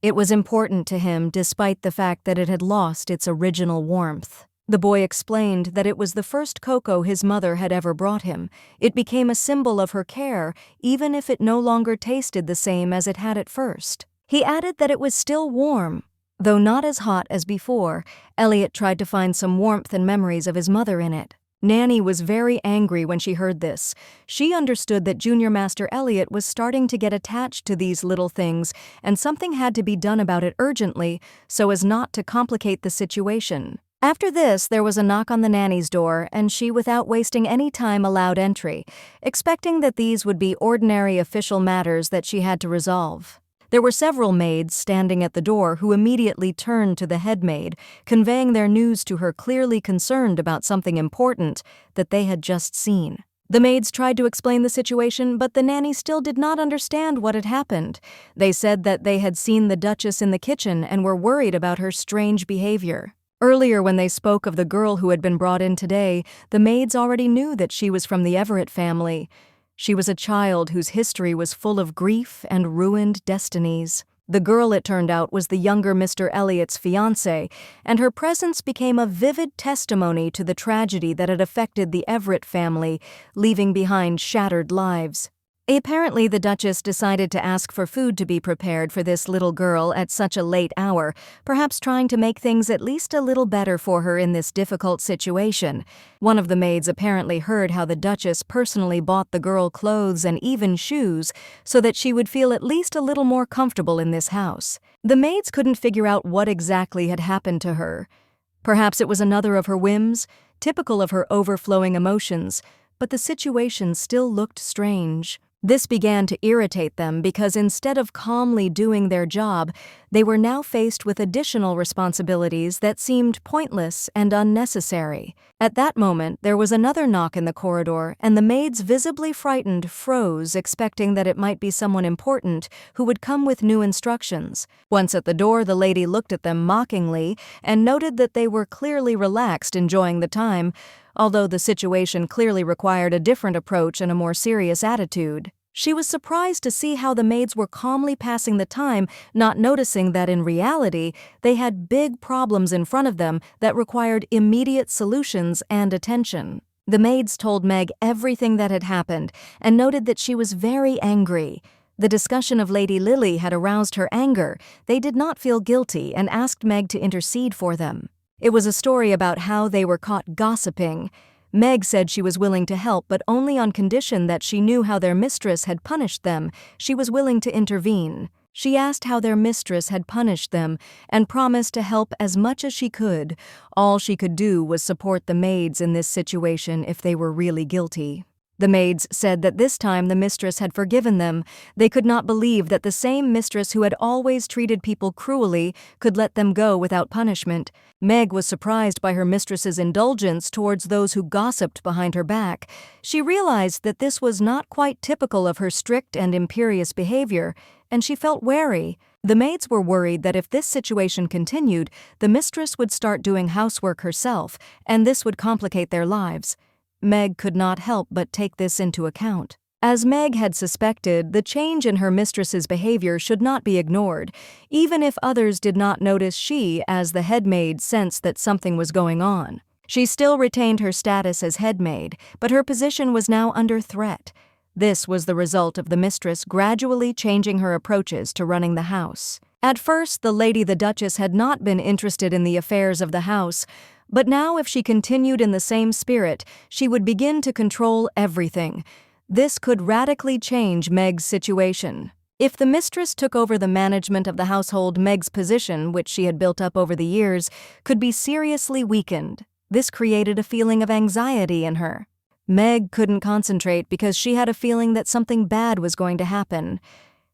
It was important to him, despite the fact that it had lost its original warmth. The boy explained that it was the first cocoa his mother had ever brought him. It became a symbol of her care, even if it no longer tasted the same as it had at first. He added that it was still warm. Though not as hot as before, Elliot tried to find some warmth and memories of his mother in it. Nanny was very angry when she heard this. She understood that Junior Master Elliot was starting to get attached to these little things, and something had to be done about it urgently so as not to complicate the situation. After this, there was a knock on the nanny's door, and she, without wasting any time, allowed entry, expecting that these would be ordinary official matters that she had to resolve. There were several maids standing at the door who immediately turned to the headmaid, conveying their news to her, clearly concerned about something important that they had just seen. The maids tried to explain the situation, but the nanny still did not understand what had happened. They said that they had seen the Duchess in the kitchen and were worried about her strange behavior. Earlier, when they spoke of the girl who had been brought in today, the maids already knew that she was from the Everett family. She was a child whose history was full of grief and ruined destinies. The girl, it turned out, was the younger Mr. Elliot's fiancée, and her presence became a vivid testimony to the tragedy that had affected the Everett family, leaving behind shattered lives. Apparently, the Duchess decided to ask for food to be prepared for this little girl at such a late hour, perhaps trying to make things at least a little better for her in this difficult situation. One of the maids apparently heard how the Duchess personally bought the girl clothes and even shoes so that she would feel at least a little more comfortable in this house. The maids couldn't figure out what exactly had happened to her. Perhaps it was another of her whims, typical of her overflowing emotions, but the situation still looked strange. This began to irritate them because instead of calmly doing their job, they were now faced with additional responsibilities that seemed pointless and unnecessary. At that moment, there was another knock in the corridor, and the maids, visibly frightened, froze, expecting that it might be someone important who would come with new instructions. Once at the door, the lady looked at them mockingly and noted that they were clearly relaxed, enjoying the time, although the situation clearly required a different approach and a more serious attitude. She was surprised to see how the maids were calmly passing the time, not noticing that in reality, they had big problems in front of them that required immediate solutions and attention. The maids told Meg everything that had happened and noted that she was very angry. The discussion of Lady Lily had aroused her anger. They did not feel guilty and asked Meg to intercede for them. It was a story about how they were caught gossiping. Meg said she was willing to help, but only on condition that she knew how their mistress had punished them. She was willing to intervene. She asked how their mistress had punished them and promised to help as much as she could. All she could do was support the maids in this situation if they were really guilty. The maids said that this time the mistress had forgiven them. They could not believe that the same mistress who had always treated people cruelly could let them go without punishment. Meg was surprised by her mistress's indulgence towards those who gossiped behind her back. She realized that this was not quite typical of her strict and imperious behavior, and she felt wary. The maids were worried that if this situation continued, the mistress would start doing housework herself, and this would complicate their lives. Meg could not help but take this into account. As Meg had suspected, the change in her mistress's behavior should not be ignored. Even if others did not notice, she, as the headmaid, sensed that something was going on. She still retained her status as headmaid, but her position was now under threat. This was the result of the mistress gradually changing her approaches to running the house. At first, the Duchess had not been interested in the affairs of the house, but now if she continued in the same spirit, she would begin to control everything. This could radically change Meg's situation. If the mistress took over the management of the household, Meg's position, which she had built up over the years, could be seriously weakened. This created a feeling of anxiety in her. Meg couldn't concentrate because she had a feeling that something bad was going to happen.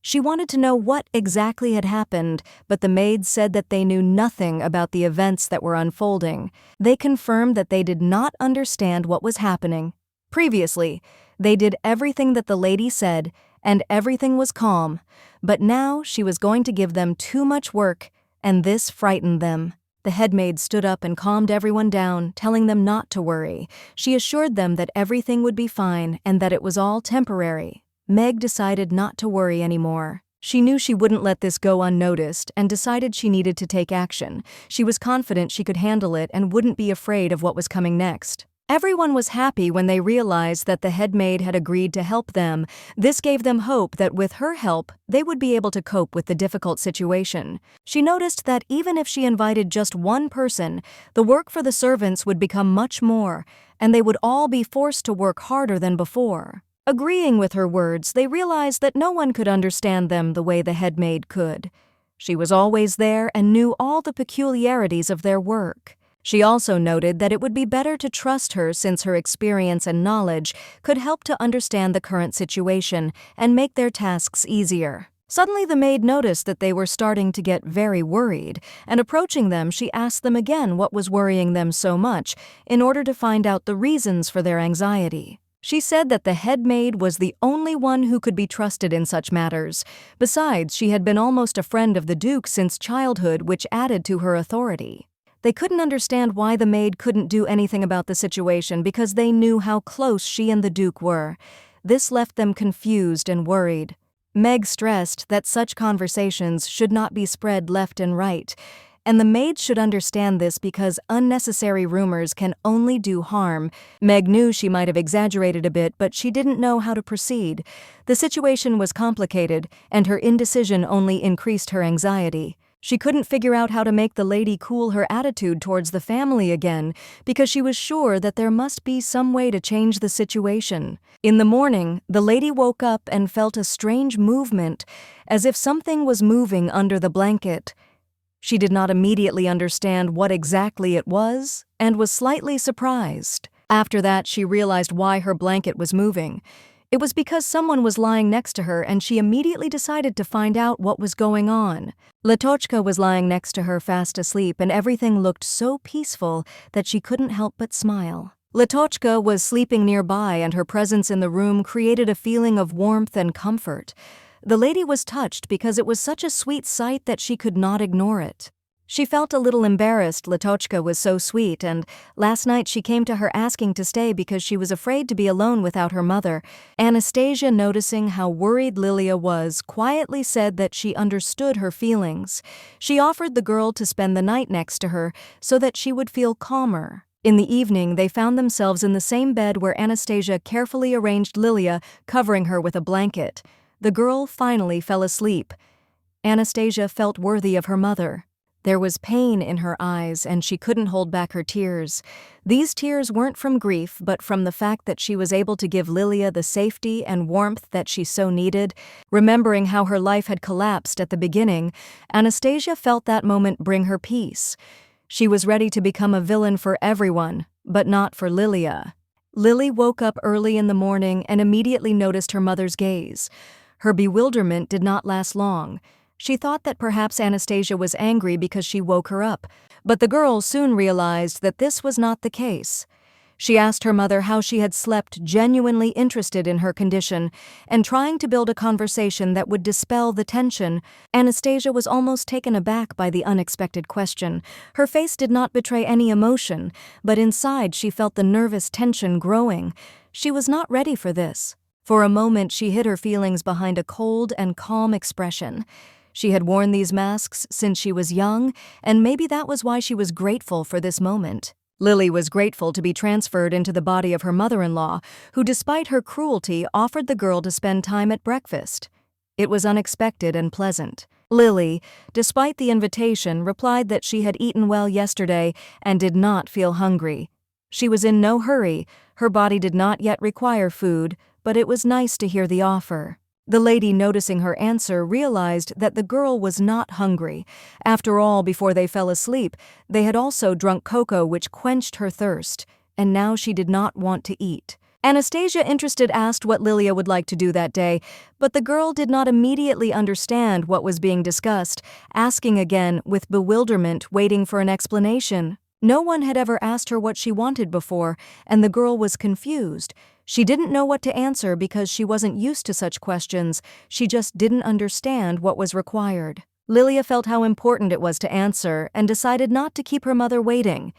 She wanted to know what exactly had happened, but the maids said that they knew nothing about the events that were unfolding. They confirmed that they did not understand what was happening. Previously, they did everything that the lady said, and everything was calm, but now she was going to give them too much work, and this frightened them. The headmaid stood up and calmed everyone down, telling them not to worry. She assured them that everything would be fine and that it was all temporary. Meg decided not to worry anymore. She knew she wouldn't let this go unnoticed and decided she needed to take action. She was confident she could handle it and wouldn't be afraid of what was coming next. Everyone was happy when they realized that the headmaid had agreed to help them. This gave them hope that with her help, they would be able to cope with the difficult situation. She noticed that even if she invited just one person, the work for the servants would become much more, and they would all be forced to work harder than before. Agreeing with her words, they realized that no one could understand them the way the headmaid could. She was always there and knew all the peculiarities of their work. She also noted that it would be better to trust her since her experience and knowledge could help to understand the current situation and make their tasks easier. Suddenly the maid noticed that they were starting to get very worried, and approaching them, she asked them again what was worrying them so much in order to find out the reasons for their anxiety. She said that the headmaid was the only one who could be trusted in such matters. Besides, she had been almost a friend of the Duke since childhood, which added to her authority. They couldn't understand why the maid couldn't do anything about the situation because they knew how close she and the Duke were. This left them confused and worried. Meg stressed that such conversations should not be spread left and right, and the maids should understand this because unnecessary rumors can only do harm. Meg knew she might have exaggerated a bit, but she didn't know how to proceed. The situation was complicated, and her indecision only increased her anxiety. She couldn't figure out how to make the lady cool her attitude towards the family again, because she was sure that there must be some way to change the situation. In the morning, the lady woke up and felt a strange movement, as if something was moving under the blanket. She did not immediately understand what exactly it was, and was slightly surprised. After that, she realized why her blanket was moving. It was because someone was lying next to her, and she immediately decided to find out what was going on. Latochka was lying next to her fast asleep, and everything looked so peaceful that she couldn't help but smile. Latochka was sleeping nearby, and her presence in the room created a feeling of warmth and comfort. The lady was touched because it was such a sweet sight that she could not ignore it. She felt a little embarrassed. Latochka was so sweet, and last night she came to her asking to stay because she was afraid to be alone without her mother. Anastasia, noticing how worried Lilia was, quietly said that she understood her feelings. She offered the girl to spend the night next to her so that she would feel calmer. In the evening, they found themselves in the same bed where Anastasia carefully arranged Lilia, covering her with a blanket. The girl finally fell asleep. Anastasia felt worthy of her mother. There was pain in her eyes, and she couldn't hold back her tears. These tears weren't from grief, but from the fact that she was able to give Lilia the safety and warmth that she so needed. Remembering how her life had collapsed at the beginning, Anastasia felt that moment bring her peace. She was ready to become a villain for everyone, but not for Lilia. Lily woke up early in the morning and immediately noticed her mother's gaze. Her bewilderment did not last long. She thought that perhaps Anastasia was angry because she woke her up, but the girl soon realized that this was not the case. She asked her mother how she had slept, genuinely interested in her condition, and trying to build a conversation that would dispel the tension. Anastasia was almost taken aback by the unexpected question. Her face did not betray any emotion, but inside she felt the nervous tension growing. She was not ready for this. For a moment, she hid her feelings behind a cold and calm expression. She had worn these masks since she was young, and maybe that was why she was grateful for this moment. Lily was grateful to be transferred into the body of her mother-in-law, who, despite her cruelty, offered the girl to spend time at breakfast. It was unexpected and pleasant. Lily, despite the invitation, replied that she had eaten well yesterday and did not feel hungry. She was in no hurry. Her body did not yet require food, but it was nice to hear the offer. The lady, noticing her answer, realized that the girl was not hungry. After all, before they fell asleep, they had also drunk cocoa, which quenched her thirst, and now she did not want to eat. Anastasia, interested, asked what Lilia would like to do that day, but the girl did not immediately understand what was being discussed, asking again with bewilderment, waiting for an explanation. No one had ever asked her what she wanted before, and the girl was confused. She didn't know what to answer because she wasn't used to such questions. She just didn't understand what was required. Lilia felt how important it was to answer and decided not to keep her mother waiting.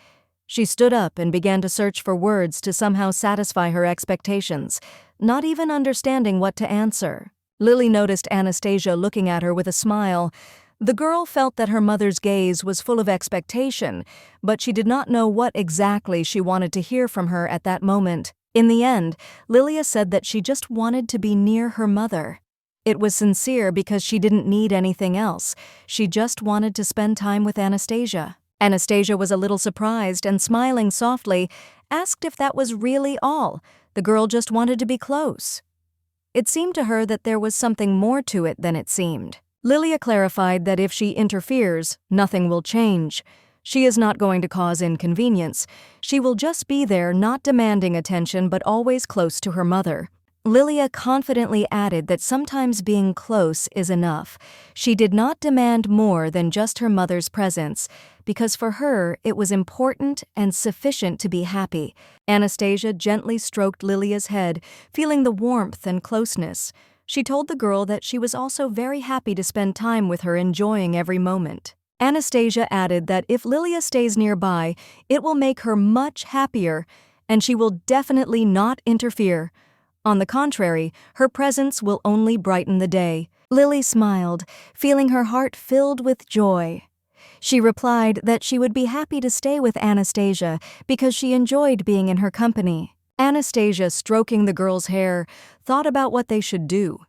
She stood up and began to search for words to somehow satisfy her expectations, not even understanding what to answer. Lily noticed Anastasia looking at her with a smile. The girl felt that her mother's gaze was full of expectation, but she did not know what exactly she wanted to hear from her at that moment. In the end, Lilia said that she just wanted to be near her mother. It was sincere because she didn't need anything else. She just wanted to spend time with Anastasia. Anastasia was a little surprised and, smiling softly, asked if that was really all. The girl just wanted to be close. It seemed to her that there was something more to it than it seemed. Lilia clarified that if she interferes, nothing will change. She is not going to cause inconvenience. She will just be there, not demanding attention, but always close to her mother. Lilia confidently added that sometimes being close is enough. She did not demand more than just her mother's presence, because for her it was important and sufficient to be happy. Anastasia gently stroked Lilia's head, feeling the warmth and closeness. She told the girl that she was also very happy to spend time with her, enjoying every moment. Anastasia added that if Lilia stays nearby, it will make her much happier, and she will definitely not interfere. On the contrary, her presence will only brighten the day. Lily smiled, feeling her heart filled with joy. She replied that she would be happy to stay with Anastasia because she enjoyed being in her company. Anastasia, stroking the girl's hair, thought about what they should do.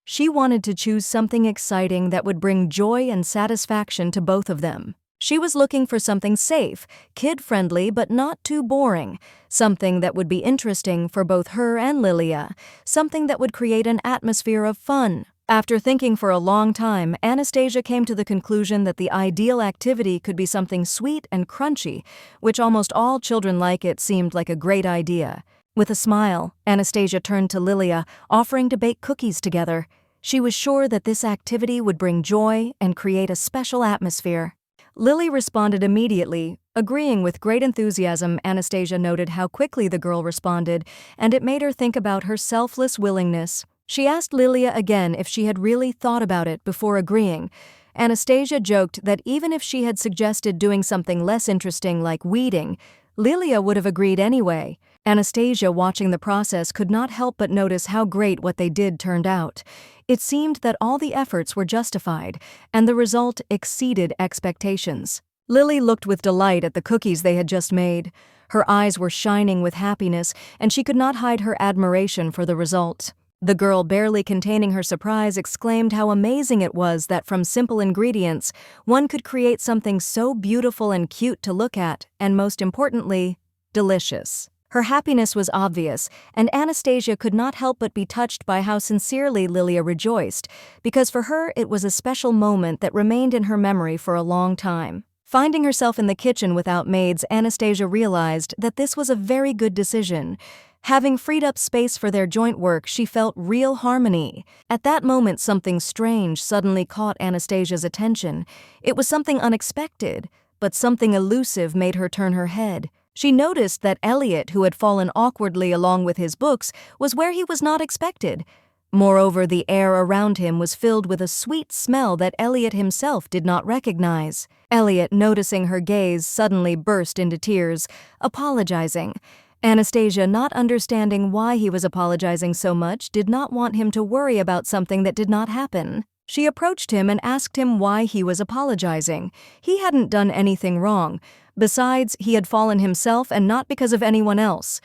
She wanted to choose something exciting that would bring joy and satisfaction to both of them. She was looking for something safe, kid-friendly but not too boring, something that would be interesting for both her and Lilia, something that would create an atmosphere of fun. After thinking for a long time, Anastasia came to the conclusion that the ideal activity could be something sweet and crunchy, which almost all children like. It seemed like a great idea. With a smile, Anastasia turned to Lilia, offering to bake cookies together. She was sure that this activity would bring joy and create a special atmosphere. Lily responded immediately, agreeing with great enthusiasm. Anastasia noted how quickly the girl responded, and it made her think about her selfless willingness. She asked Lilia again if she had really thought about it before agreeing. Anastasia joked that even if she had suggested doing something less interesting like weeding, Lilia would have agreed anyway. Anastasia, watching the process, could not help but notice how great what they did turned out. It seemed that all the efforts were justified, and the result exceeded expectations. Lily looked with delight at the cookies they had just made. Her eyes were shining with happiness, and she could not hide her admiration for the result. The girl, barely containing her surprise, exclaimed how amazing it was that from simple ingredients, one could create something so beautiful and cute to look at, and most importantly, delicious. Her happiness was obvious, and Anastasia could not help but be touched by how sincerely Lilia rejoiced, because for her it was a special moment that remained in her memory for a long time. Finding herself in the kitchen without maids, Anastasia realized that this was a very good decision. Having freed up space for their joint work, she felt real harmony. At that moment, something strange suddenly caught Anastasia's attention. It was something unexpected, but something elusive made her turn her head. She noticed that Elliot, who had fallen awkwardly along with his books, was where he was not expected. Moreover, the air around him was filled with a sweet smell that Elliot himself did not recognize. Elliot, noticing her gaze, suddenly burst into tears, apologizing. Anastasia, not understanding why he was apologizing so much, did not want him to worry about something that did not happen. She approached him and asked him why he was apologizing. He hadn't done anything wrong. Besides, he had fallen himself and not because of anyone else.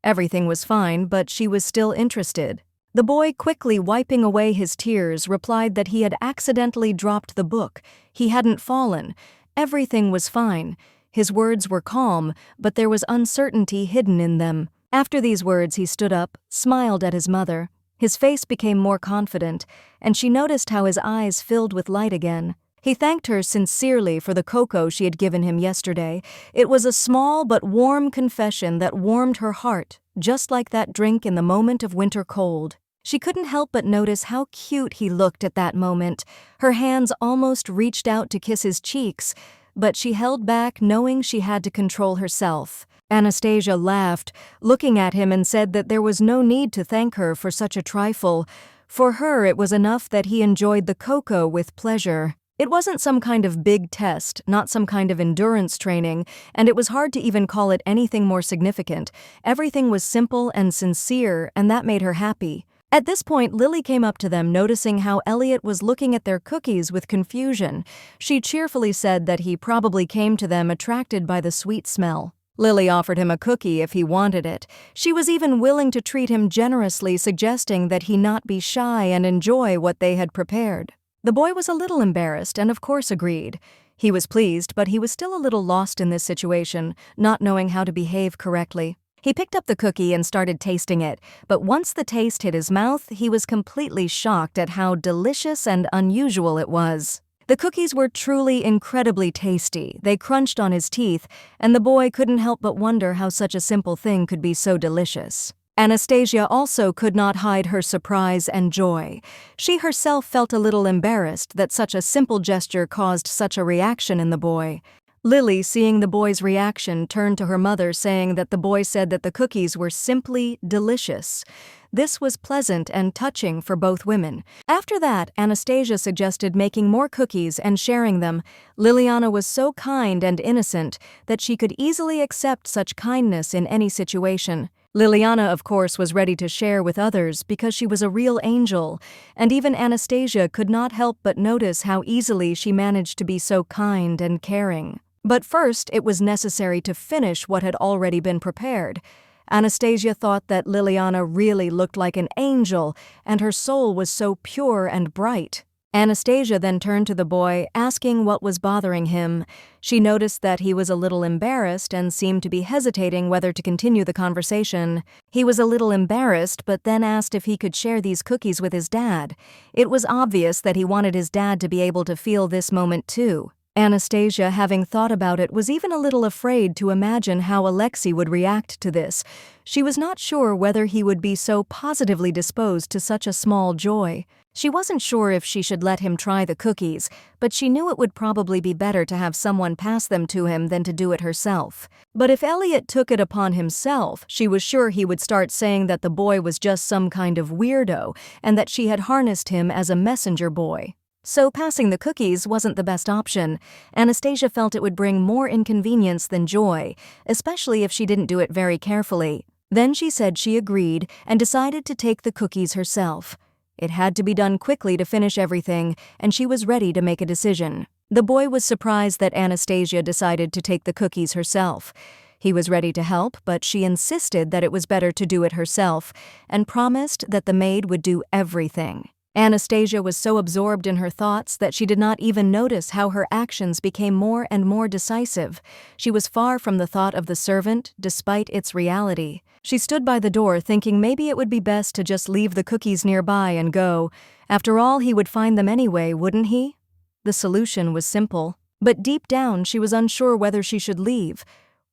Everything was fine, but she was still interested. The boy, quickly wiping away his tears, replied that he had accidentally dropped the book. He hadn't fallen. Everything was fine. His words were calm, but there was uncertainty hidden in them. After these words, he stood up, smiled at his mother. His face became more confident, and she noticed how his eyes filled with light again. He thanked her sincerely for the cocoa she had given him yesterday. It was a small but warm confession that warmed her heart, just like that drink in the moment of winter cold. She couldn't help but notice how cute he looked at that moment. Her hands almost reached out to kiss his cheeks, but she held back, knowing she had to control herself. Anastasia laughed, looking at him, and said that there was no need to thank her for such a trifle. For her, it was enough that he enjoyed the cocoa with pleasure. It wasn't some kind of big test, not some kind of endurance training, and it was hard to even call it anything more significant. Everything was simple and sincere, and that made her happy. At this point, Lily came up to them, noticing how Elliot was looking at their cookies with confusion. She cheerfully said that he probably came to them attracted by the sweet smell. Lily offered him a cookie if he wanted it. She was even willing to treat him generously, suggesting that he not be shy and enjoy what they had prepared. The boy was a little embarrassed and of course agreed. He was pleased, but he was still a little lost in this situation, not knowing how to behave correctly. He picked up the cookie and started tasting it, but once the taste hit his mouth, he was completely shocked at how delicious and unusual it was. The cookies were truly incredibly tasty. They crunched on his teeth, and the boy couldn't help but wonder how such a simple thing could be so delicious. Anastasia also could not hide her surprise and joy. She herself felt a little embarrassed that such a simple gesture caused such a reaction in the boy. Lily, seeing the boy's reaction, turned to her mother, saying that the boy said that the cookies were simply delicious. This was pleasant and touching for both women. After that, Anastasia suggested making more cookies and sharing them. Liliana was so kind and innocent that she could easily accept such kindness in any situation. Liliana, of course, was ready to share with others because she was a real angel, and even Anastasia could not help but notice how easily she managed to be so kind and caring. But first, it was necessary to finish what had already been prepared. Anastasia thought that Liliana really looked like an angel, and her soul was so pure and bright. Anastasia then turned to the boy, asking what was bothering him. She noticed that he was a little embarrassed and seemed to be hesitating whether to continue the conversation. He was a little embarrassed, but then asked if he could share these cookies with his dad. It was obvious that he wanted his dad to be able to feel this moment too. Anastasia, having thought about it, was even a little afraid to imagine how Alexe would react to this. She was not sure whether he would be so positively disposed to such a small joy. She wasn't sure if she should let him try the cookies, but she knew it would probably be better to have someone pass them to him than to do it herself. But if Elliot took it upon himself, she was sure he would start saying that the boy was just some kind of weirdo and that she had harnessed him as a messenger boy. So passing the cookies wasn't the best option. Anastasia felt it would bring more inconvenience than joy, especially if she didn't do it very carefully. Then she said she agreed and decided to take the cookies herself. It had to be done quickly to finish everything, and she was ready to make a decision. The boy was surprised that Anastasia decided to take the cookies herself. He was ready to help, but she insisted that it was better to do it herself, and promised that the maid would do everything. Anastasia was so absorbed in her thoughts that she did not even notice how her actions became more and more decisive. She was far from the thought of the servant, despite its reality. She stood by the door thinking maybe it would be best to just leave the cookies nearby and go. After all, he would find them anyway, wouldn't he? The solution was simple, but deep down she was unsure whether she should leave.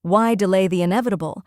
Why delay the inevitable?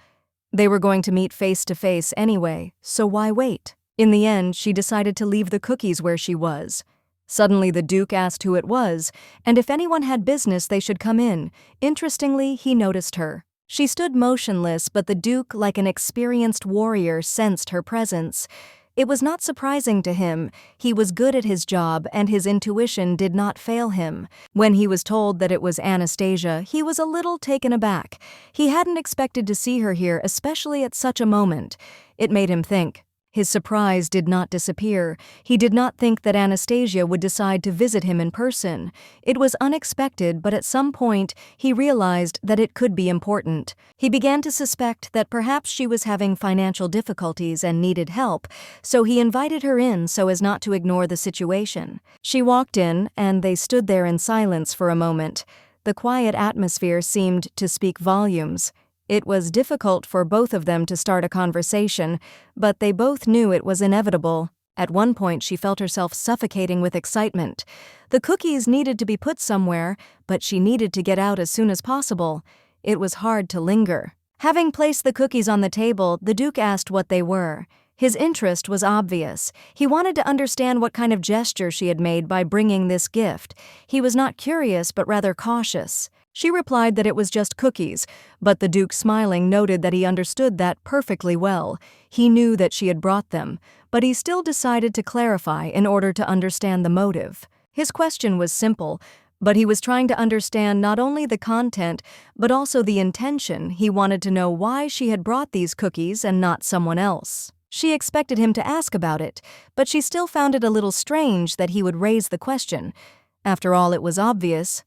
They were going to meet face to face anyway, so why wait? In the end, she decided to leave the cookies where she was. Suddenly the Duke asked who it was, and if anyone had business they should come in. Interestingly, he noticed her. She stood motionless, but the Duke, like an experienced warrior, sensed her presence. It was not surprising to him. He was good at his job, and his intuition did not fail him. When he was told that it was Anastasia, he was a little taken aback. He hadn't expected to see her here, especially at such a moment. It made him think. His surprise did not disappear. He did not think that Anastasia would decide to visit him in person. It was unexpected, but at some point, he realized that it could be important. He began to suspect that perhaps she was having financial difficulties and needed help, so he invited her in so as not to ignore the situation. She walked in, and they stood there in silence for a moment. The quiet atmosphere seemed to speak volumes. It was difficult for both of them to start a conversation, but they both knew it was inevitable. At one point, she felt herself suffocating with excitement. The cookies needed to be put somewhere, but she needed to get out as soon as possible. It was hard to linger. Having placed the cookies on the table, the Duke asked what they were. His interest was obvious. He wanted to understand what kind of gesture she had made by bringing this gift. He was not curious, but rather cautious. She replied that it was just cookies, but the Duke, smiling, noted that he understood that perfectly well. He knew that she had brought them, but he still decided to clarify in order to understand the motive. His question was simple, but he was trying to understand not only the content, but also the intention. He wanted to know why she had brought these cookies and not someone else. She expected him to ask about it, but she still found it a little strange that he would raise the question. After all, it was obvious.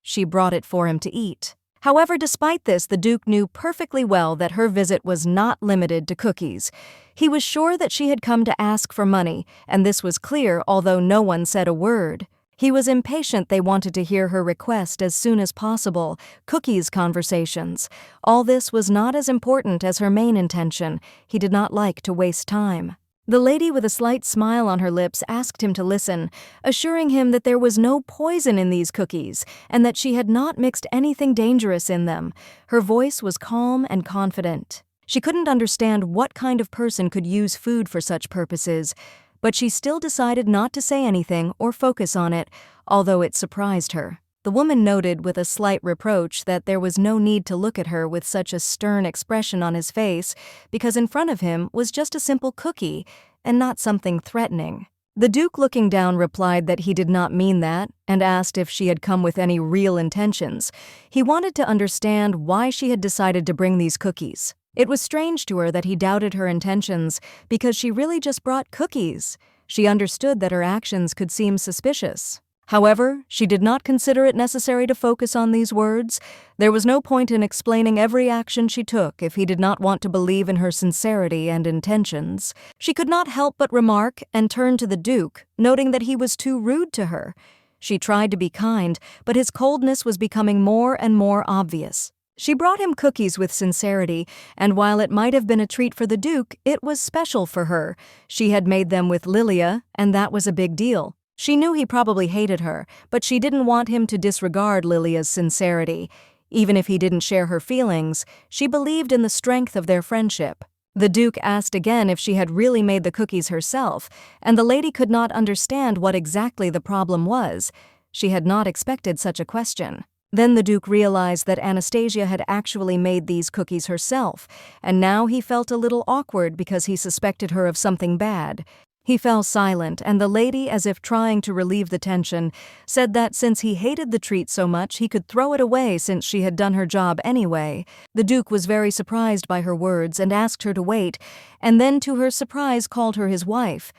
She brought it for him to eat. However, despite this, the Duke knew perfectly well that her visit was not limited to cookies. He was sure that she had come to ask for money, and this was clear, although no one said a word. He was impatient. They wanted to hear her request as soon as possible. Cookies conversations. All this was not as important as her main intention. He did not like to waste time. The lady, with a slight smile on her lips, asked him to listen, assuring him that there was no poison in these cookies and that she had not mixed anything dangerous in them. Her voice was calm and confident. She couldn't understand what kind of person could use food for such purposes, but she still decided not to say anything or focus on it, although it surprised her. The woman noted with a slight reproach that there was no need to look at her with such a stern expression on his face, because in front of him was just a simple cookie and not something threatening. The Duke, looking down, replied that he did not mean that and asked if she had come with any real intentions. He wanted to understand why she had decided to bring these cookies. It was strange to her that he doubted her intentions because she really just brought cookies. She understood that her actions could seem suspicious. However, she did not consider it necessary to focus on these words. There was no point in explaining every action she took if he did not want to believe in her sincerity and intentions. She could not help but remark and turn to the Duke, noting that he was too rude to her. She tried to be kind, but his coldness was becoming more and more obvious. She brought him cookies with sincerity, and while it might have been a treat for the Duke, it was special for her. She had made them with Lilia, and that was a big deal. She knew he probably hated her, but she didn't want him to disregard Lilia's sincerity. Even if he didn't share her feelings, she believed in the strength of their friendship. The Duke asked again if she had really made the cookies herself, and the lady could not understand what exactly the problem was. She had not expected such a question. Then the Duke realized that Anastasia had actually made these cookies herself, and now he felt a little awkward because he suspected her of something bad. He fell silent, and the lady, as if trying to relieve the tension, said that since he hated the treat so much, he could throw it away since she had done her job anyway. The Duke was very surprised by her words and asked her to wait, and then to her surprise called her his wife.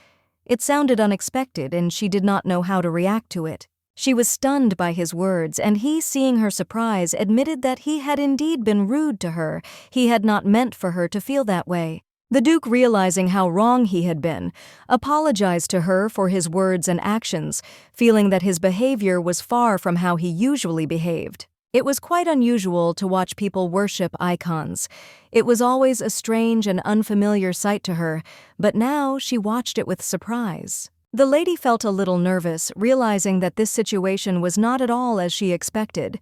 It sounded unexpected, and she did not know how to react to it. She was stunned by his words, and he, seeing her surprise, admitted that he had indeed been rude to her. He had not meant for her to feel that way. The Duke, realizing how wrong he had been, apologized to her for his words and actions, feeling that his behavior was far from how he usually behaved. It was quite unusual to watch people worship icons. It was always a strange and unfamiliar sight to her, but now she watched it with surprise. The lady felt a little nervous, realizing that this situation was not at all as she expected.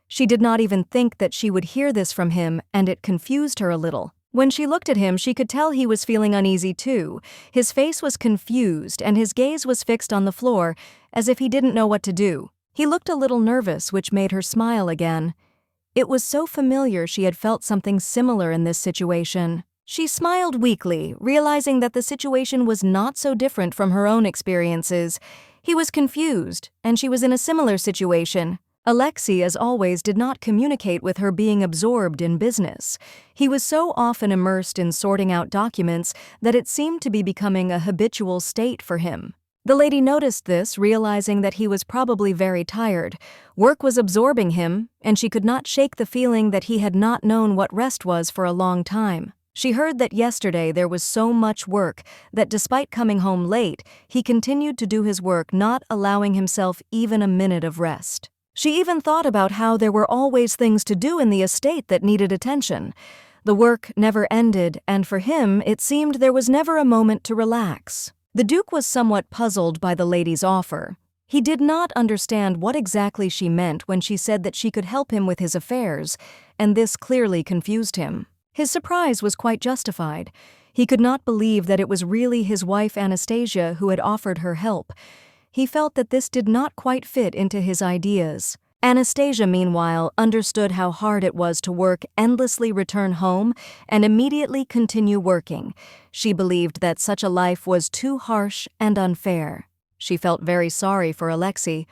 She did not even think that she would hear this from him, and it confused her a little. When she looked at him, she could tell he was feeling uneasy too. His face was confused, and his gaze was fixed on the floor, as if he didn't know what to do. He looked a little nervous, which made her smile again. It was so familiar she had felt something similar in this situation. She smiled weakly, realizing that the situation was not so different from her own experiences. He was confused, and she was in a similar situation. Alexe, as always, did not communicate with her, being absorbed in business. He was so often immersed in sorting out documents that it seemed to be becoming a habitual state for him. The lady noticed this, realizing that he was probably very tired. Work was absorbing him, and she could not shake the feeling that he had not known what rest was for a long time. She heard that yesterday there was so much work that despite coming home late, he continued to do his work, not allowing himself even a minute of rest. She even thought about how there were always things to do in the estate that needed attention. The work never ended, and for him, it seemed there was never a moment to relax. The Duke was somewhat puzzled by the lady's offer. He did not understand what exactly she meant when she said that she could help him with his affairs, and this clearly confused him. His surprise was quite justified. He could not believe that it was really his wife Anastasia who had offered her help. He felt that this did not quite fit into his ideas. Anastasia, meanwhile, understood how hard it was to work, endlessly return home, and immediately continue working. She believed that such a life was too harsh and unfair. She felt very sorry for Alexe.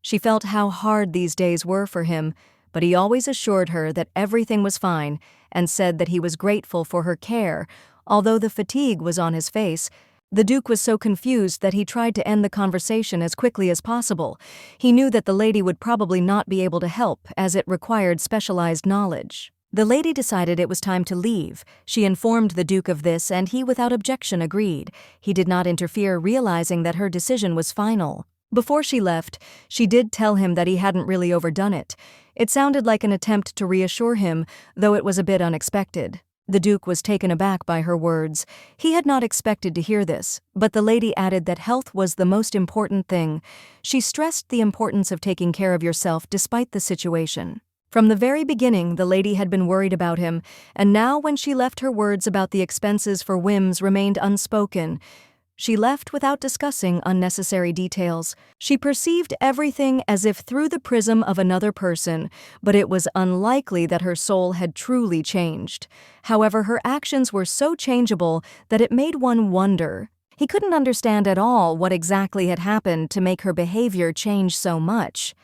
She felt how hard these days were for him, but he always assured her that everything was fine and said that he was grateful for her care, although the fatigue was on his face. The Duke was so confused that he tried to end the conversation as quickly as possible. He knew that the lady would probably not be able to help, as it required specialized knowledge. The lady decided it was time to leave. She informed the Duke of this, and he without objection agreed. He did not interfere, realizing that her decision was final. Before she left, she did tell him that he hadn't really overdone it. It sounded like an attempt to reassure him, though it was a bit unexpected. The Duke was taken aback by her words. He had not expected to hear this, but the lady added that health was the most important thing. She stressed the importance of taking care of yourself despite the situation. From the very beginning, the lady had been worried about him, and now when she left, her words about the expenses for whims remained unspoken. She left without discussing unnecessary details. She perceived everything as if through the prism of another person, but it was unlikely that her soul had truly changed. However, her actions were so changeable that it made one wonder. He couldn't understand at all what exactly had happened to make her behavior change so much.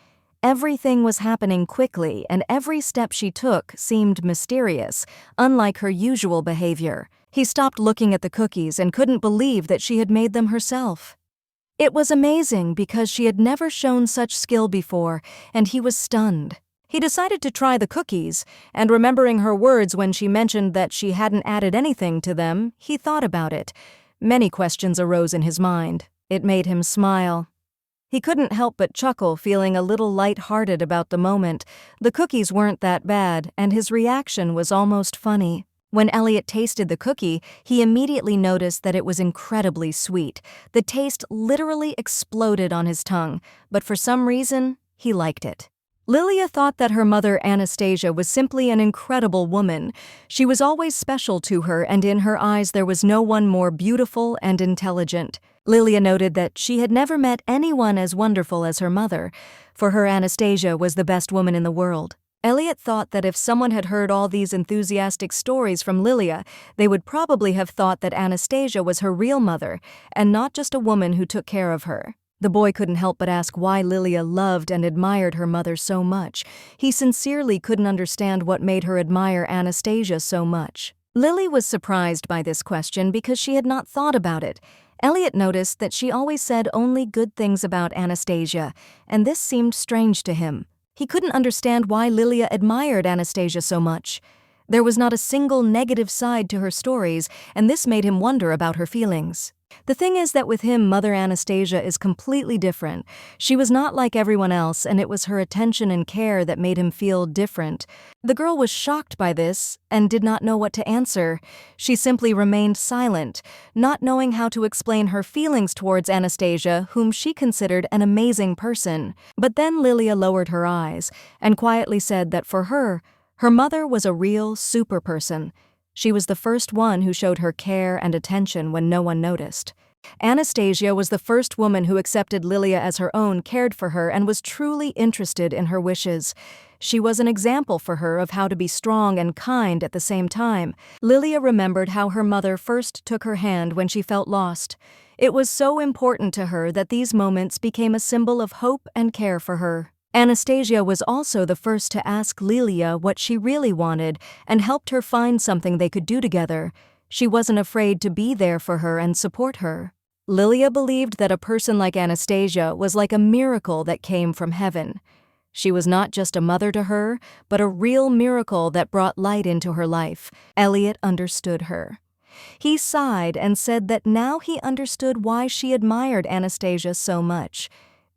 Everything was happening quickly, and every step she took seemed mysterious, unlike her usual behavior. He stopped looking at the cookies and couldn't believe that she had made them herself. It was amazing because she had never shown such skill before, and he was stunned. He decided to try the cookies, and remembering her words when she mentioned that she hadn't added anything to them, he thought about it. Many questions arose in his mind. It made him smile. He couldn't help but chuckle, feeling a little light-hearted about the moment. The cookies weren't that bad, and his reaction was almost funny. When Elliot tasted the cookie, he immediately noticed that it was incredibly sweet. The taste literally exploded on his tongue, but for some reason, he liked it. Lilia thought that her mother Anastasia was simply an incredible woman. She was always special to her, and in her eyes there was no one more beautiful and intelligent. Lilia noted that she had never met anyone as wonderful as her mother. For her, Anastasia was the best woman in the world. Elliot thought that if someone had heard all these enthusiastic stories from Lilia, they would probably have thought that Anastasia was her real mother, and not just a woman who took care of her. The boy couldn't help but ask why Lilia loved and admired her mother so much. He sincerely couldn't understand what made her admire Anastasia so much. Lily was surprised by this question because she had not thought about it. Elliot noticed that she always said only good things about Anastasia, and this seemed strange to him. He couldn't understand why Lilia admired Anastasia so much. There was not a single negative side to her stories, and this made him wonder about her feelings. The thing is that with him, Mother Anastasia is completely different. She was not like everyone else, and it was her attention and care that made him feel different. The girl was shocked by this and did not know what to answer. She simply remained silent, not knowing how to explain her feelings towards Anastasia, whom she considered an amazing person. But then Lilia lowered her eyes and quietly said that for her mother was a real super person. She was the first one who showed her care and attention when no one noticed. Anastasia was the first woman who accepted Lilia as her own, cared for her, and was truly interested in her wishes. She was an example for her of how to be strong and kind at the same time. Lilia remembered how her mother first took her hand when she felt lost. It was so important to her that these moments became a symbol of hope and care for her. Anastasia was also the first to ask Lilia what she really wanted and helped her find something they could do together. She wasn't afraid to be there for her and support her. Lilia believed that a person like Anastasia was like a miracle that came from heaven. She was not just a mother to her, but a real miracle that brought light into her life. Elliot understood her. He sighed and said that now he understood why she admired Anastasia so much.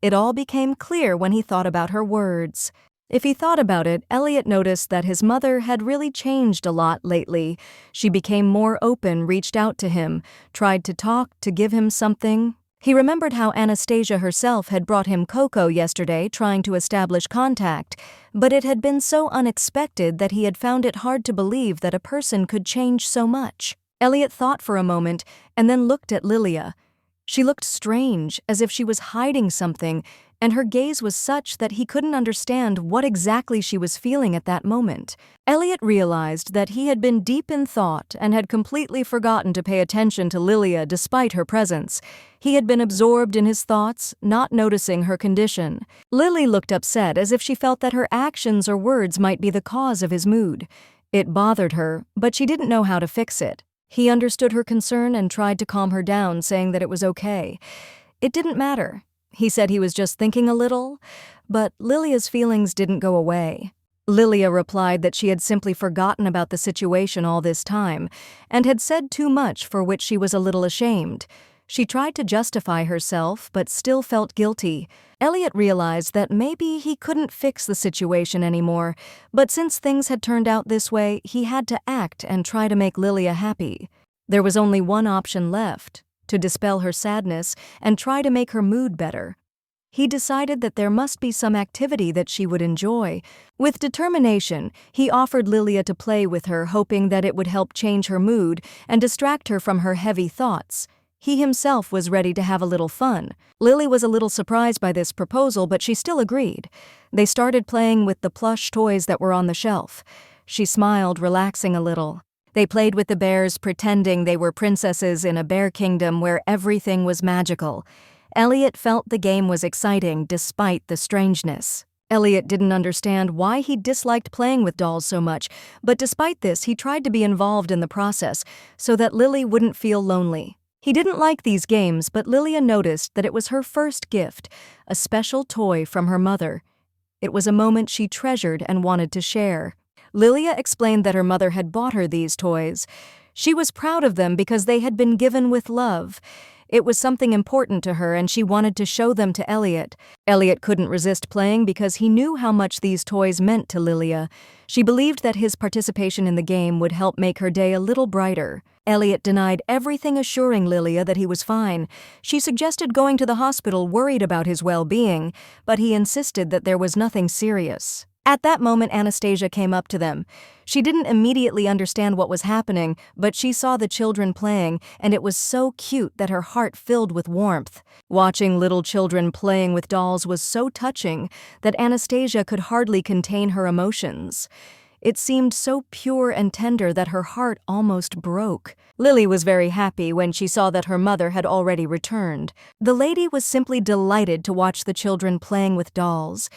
It all became clear when he thought about her words. If he thought about it, Elliot noticed that his mother had really changed a lot lately. She became more open, reached out to him, tried to talk, to give him something. He remembered how Anastasia herself had brought him cocoa yesterday, trying to establish contact, but it had been so unexpected that he had found it hard to believe that a person could change so much. Elliot thought for a moment and then looked at Lilia. She looked strange, as if she was hiding something, and her gaze was such that he couldn't understand what exactly she was feeling at that moment. Elliot realized that he had been deep in thought and had completely forgotten to pay attention to Lilia despite her presence. He had been absorbed in his thoughts, not noticing her condition. Lily looked upset, as if she felt that her actions or words might be the cause of his mood. It bothered her, but she didn't know how to fix it. He understood her concern and tried to calm her down, saying that it was okay. It didn't matter. He said he was just thinking a little, but Lilia's feelings didn't go away. Lilia replied that she had simply forgotten about the situation all this time and had said too much for which she was a little ashamed. She tried to justify herself, but still felt guilty. Elliot realized that maybe he couldn't fix the situation anymore, but since things had turned out this way, he had to act and try to make Lilia happy. There was only one option left: to dispel her sadness and try to make her mood better. He decided that there must be some activity that she would enjoy. With determination, he offered Lilia to play with her, hoping that it would help change her mood and distract her from her heavy thoughts. He himself was ready to have a little fun. Lily was a little surprised by this proposal, but she still agreed. They started playing with the plush toys that were on the shelf. She smiled, relaxing a little. They played with the bears, pretending they were princesses in a bear kingdom where everything was magical. Elliot felt the game was exciting despite the strangeness. Elliot didn't understand why he disliked playing with dolls so much, but despite this, he tried to be involved in the process so that Lily wouldn't feel lonely. He didn't like these games, but Lilia noticed that it was her first gift, a special toy from her mother. It was a moment she treasured and wanted to share. Lilia explained that her mother had bought her these toys. She was proud of them because they had been given with love. It was something important to her and she wanted to show them to Elliot. Elliot couldn't resist playing because he knew how much these toys meant to Lilia. She believed that his participation in the game would help make her day a little brighter. Elliot denied everything, assuring Lilia that he was fine. She suggested going to the hospital, worried about his well-being, but he insisted that there was nothing serious. At that moment, Anastasia came up to them. She didn't immediately understand what was happening, but she saw the children playing, and it was so cute that her heart filled with warmth. Watching little children playing with dolls was so touching that Anastasia could hardly contain her emotions. It seemed so pure and tender that her heart almost broke. Lily was very happy when she saw that her mother had already returned. The lady was simply delighted to watch the children playing with dolls.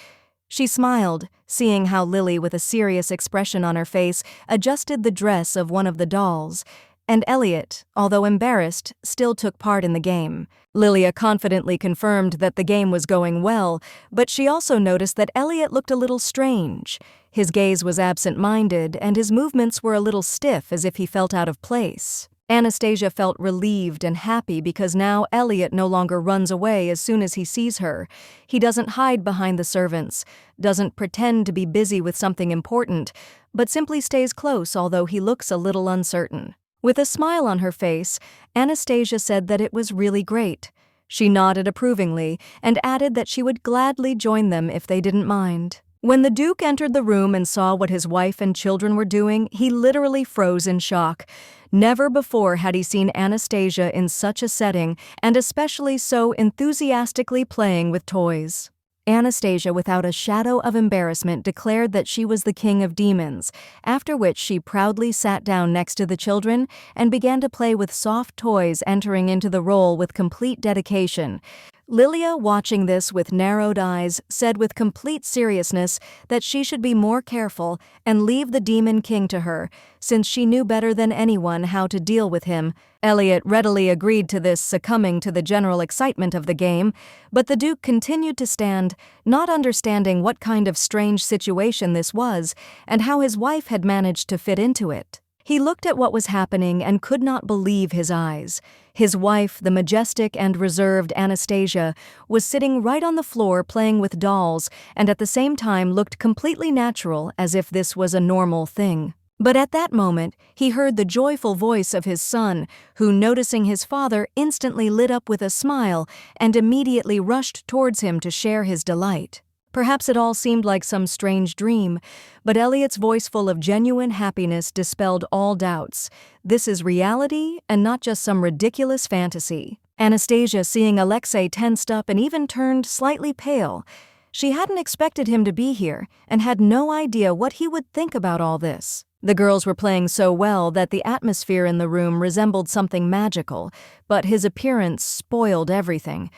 She smiled, seeing how Lily, with a serious expression on her face, adjusted the dress of one of the dolls, and Elliot, although embarrassed, still took part in the game. Lilia confidently confirmed that the game was going well, but she also noticed that Elliot looked a little strange. His gaze was absent-minded, and his movements were a little stiff, as if he felt out of place. Anastasia felt relieved and happy because now Elliot no longer runs away as soon as he sees her. He doesn't hide behind the servants, doesn't pretend to be busy with something important, but simply stays close, although he looks a little uncertain. With a smile on her face, Anastasia said that it was really great. She nodded approvingly and added that she would gladly join them if they didn't mind. When the Duke entered the room and saw what his wife and children were doing, he literally froze in shock. Never before had he seen Anastasia in such a setting, and especially so enthusiastically playing with toys. Anastasia, without a shadow of embarrassment, declared that she was the king of demons, after which she proudly sat down next to the children and began to play with soft toys, entering into the role with complete dedication. Lilia, watching this with narrowed eyes, said with complete seriousness that she should be more careful and leave the demon king to her, since she knew better than anyone how to deal with him. Elliot readily agreed to this, succumbing to the general excitement of the game, but the Duke continued to stand, not understanding what kind of strange situation this was and how his wife had managed to fit into it. He looked at what was happening and could not believe his eyes. His wife, the majestic and reserved Anastasia, was sitting right on the floor playing with dolls and at the same time looked completely natural, as if this was a normal thing. But at that moment, he heard the joyful voice of his son, who, noticing his father, instantly lit up with a smile and immediately rushed towards him to share his delight. Perhaps it all seemed like some strange dream, but Elliot's voice, full of genuine happiness, dispelled all doubts. This is reality and not just some ridiculous fantasy. Anastasia, seeing Alexe, tensed up and even turned slightly pale. She hadn't expected him to be here and had no idea what he would think about all this. The girls were playing so well that the atmosphere in the room resembled something magical, but his appearance spoiled everything.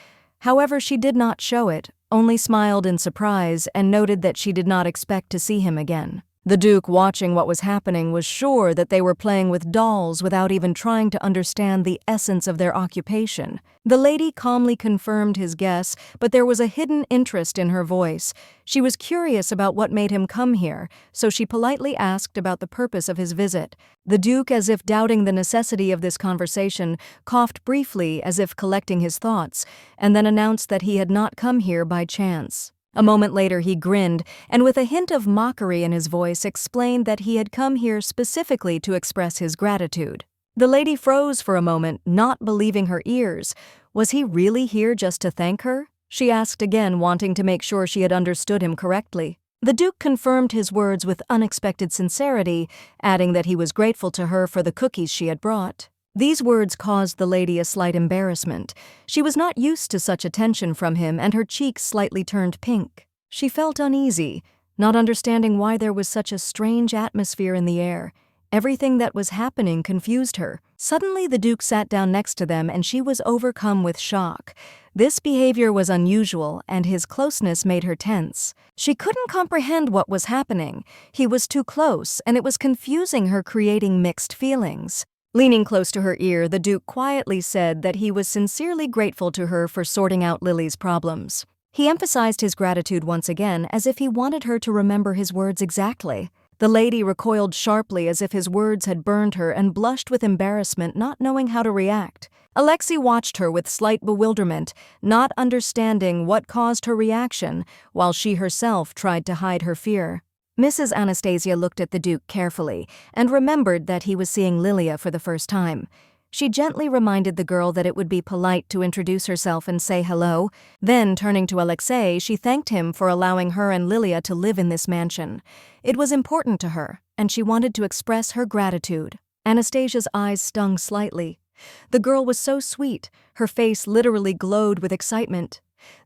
However, she did not show it, only smiled in surprise and noted that she did not expect to see him again. The Duke, watching what was happening, was sure that they were playing with dolls without even trying to understand the essence of their occupation. The lady calmly confirmed his guess, but there was a hidden interest in her voice. She was curious about what made him come here, so she politely asked about the purpose of his visit. The Duke, as if doubting the necessity of this conversation, coughed briefly as if collecting his thoughts, and then announced that he had not come here by chance. A moment later he grinned, and with a hint of mockery in his voice explained that he had come here specifically to express his gratitude. The lady froze for a moment, not believing her ears. Was he really here just to thank her? She asked again, wanting to make sure she had understood him correctly. The Duke confirmed his words with unexpected sincerity, adding that he was grateful to her for the cookies she had brought. These words caused the lady a slight embarrassment. She was not used to such attention from him, and her cheeks slightly turned pink. She felt uneasy, not understanding why there was such a strange atmosphere in the air. Everything that was happening confused her. Suddenly the Duke sat down next to them, and she was overcome with shock. This behavior was unusual, and his closeness made her tense. She couldn't comprehend what was happening. He was too close, and it was confusing her, creating mixed feelings. Leaning close to her ear, the Duke quietly said that he was sincerely grateful to her for sorting out Lily's problems. He emphasized his gratitude once again, as if he wanted her to remember his words exactly. The lady recoiled sharply, as if his words had burned her, and blushed with embarrassment, not knowing how to react. Alexe watched her with slight bewilderment, not understanding what caused her reaction, while she herself tried to hide her fear. Mrs. Anastasia looked at the Duke carefully and remembered that he was seeing Lilia for the first time. She gently reminded the girl that it would be polite to introduce herself and say hello. Then, turning to Alexe, she thanked him for allowing her and Lilia to live in this mansion. It was important to her, and she wanted to express her gratitude. Anastasia's eyes stung slightly. The girl was so sweet, her face literally glowed with excitement.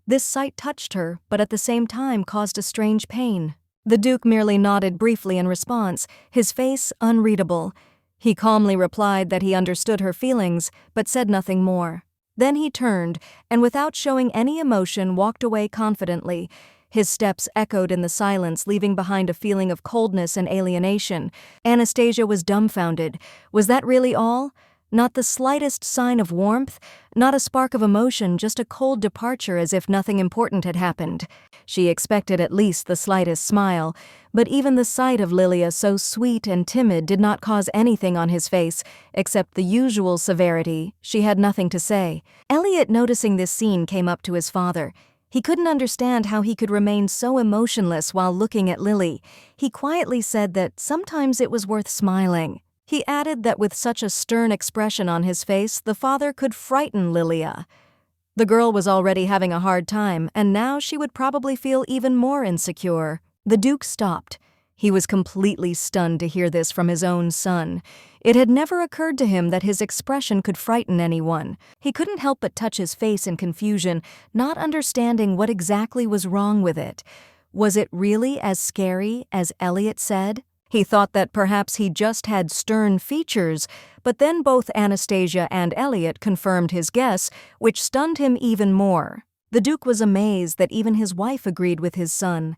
This sight touched her, but at the same time caused a strange pain. The Duke merely nodded briefly in response, his face unreadable. He calmly replied that he understood her feelings, but said nothing more. Then he turned, and without showing any emotion, walked away confidently. His steps echoed in the silence, leaving behind a feeling of coldness and alienation. Anastasia was dumbfounded. Was that really all? Not the slightest sign of warmth, not a spark of emotion, just a cold departure, as if nothing important had happened. She expected at least the slightest smile, but even the sight of Lilia, so sweet and timid, did not cause anything on his face, except the usual severity. She had nothing to say. Elliot, noticing this scene, came up to his father. He couldn't understand how he could remain so emotionless while looking at Lily. He quietly said that sometimes it was worth smiling. He added that with such a stern expression on his face, the father could frighten Lilia. The girl was already having a hard time, and now she would probably feel even more insecure. The Duke stopped. He was completely stunned to hear this from his own son. It had never occurred to him that his expression could frighten anyone. He couldn't help but touch his face in confusion, not understanding what exactly was wrong with it. Was it really as scary as Elliot said? He thought that perhaps he just had stern features, but then both Anastasia and Elliot confirmed his guess, which stunned him even more. The Duke was amazed that even his wife agreed with his son.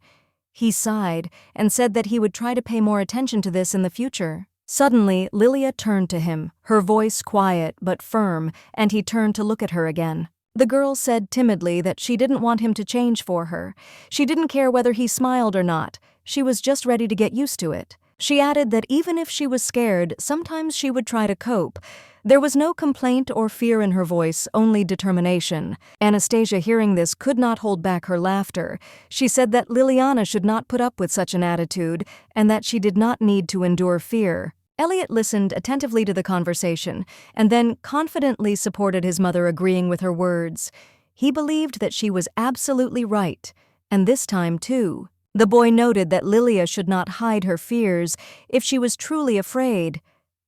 He sighed and said that he would try to pay more attention to this in the future. Suddenly, Lilia turned to him, her voice quiet but firm, and he turned to look at her again. The girl said timidly that she didn't want him to change for her. She didn't care whether he smiled or not. She was just ready to get used to it. She added that even if she was scared, sometimes she would try to cope. There was no complaint or fear in her voice, only determination. Anastasia, hearing this, could not hold back her laughter. She said that Liliana should not put up with such an attitude, and that she did not need to endure fear. Elliot listened attentively to the conversation, and then confidently supported his mother, agreeing with her words. He believed that she was absolutely right, and this time too. The boy noted that Lilia should not hide her fears if she was truly afraid.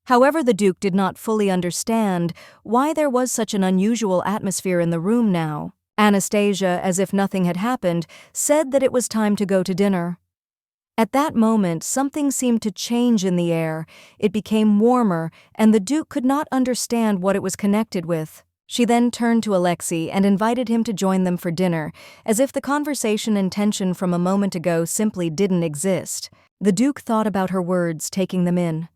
However, the Duke did not fully understand why there was such an unusual atmosphere in the room now. Anastasia, as if nothing had happened, said that it was time to go to dinner. At that moment, something seemed to change in the air. It became warmer, and the Duke could not understand what it was connected with. She then turned to Alexe and invited him to join them for dinner, as if the conversation and tension from a moment ago simply didn't exist. The Duke thought about her words, taking them in.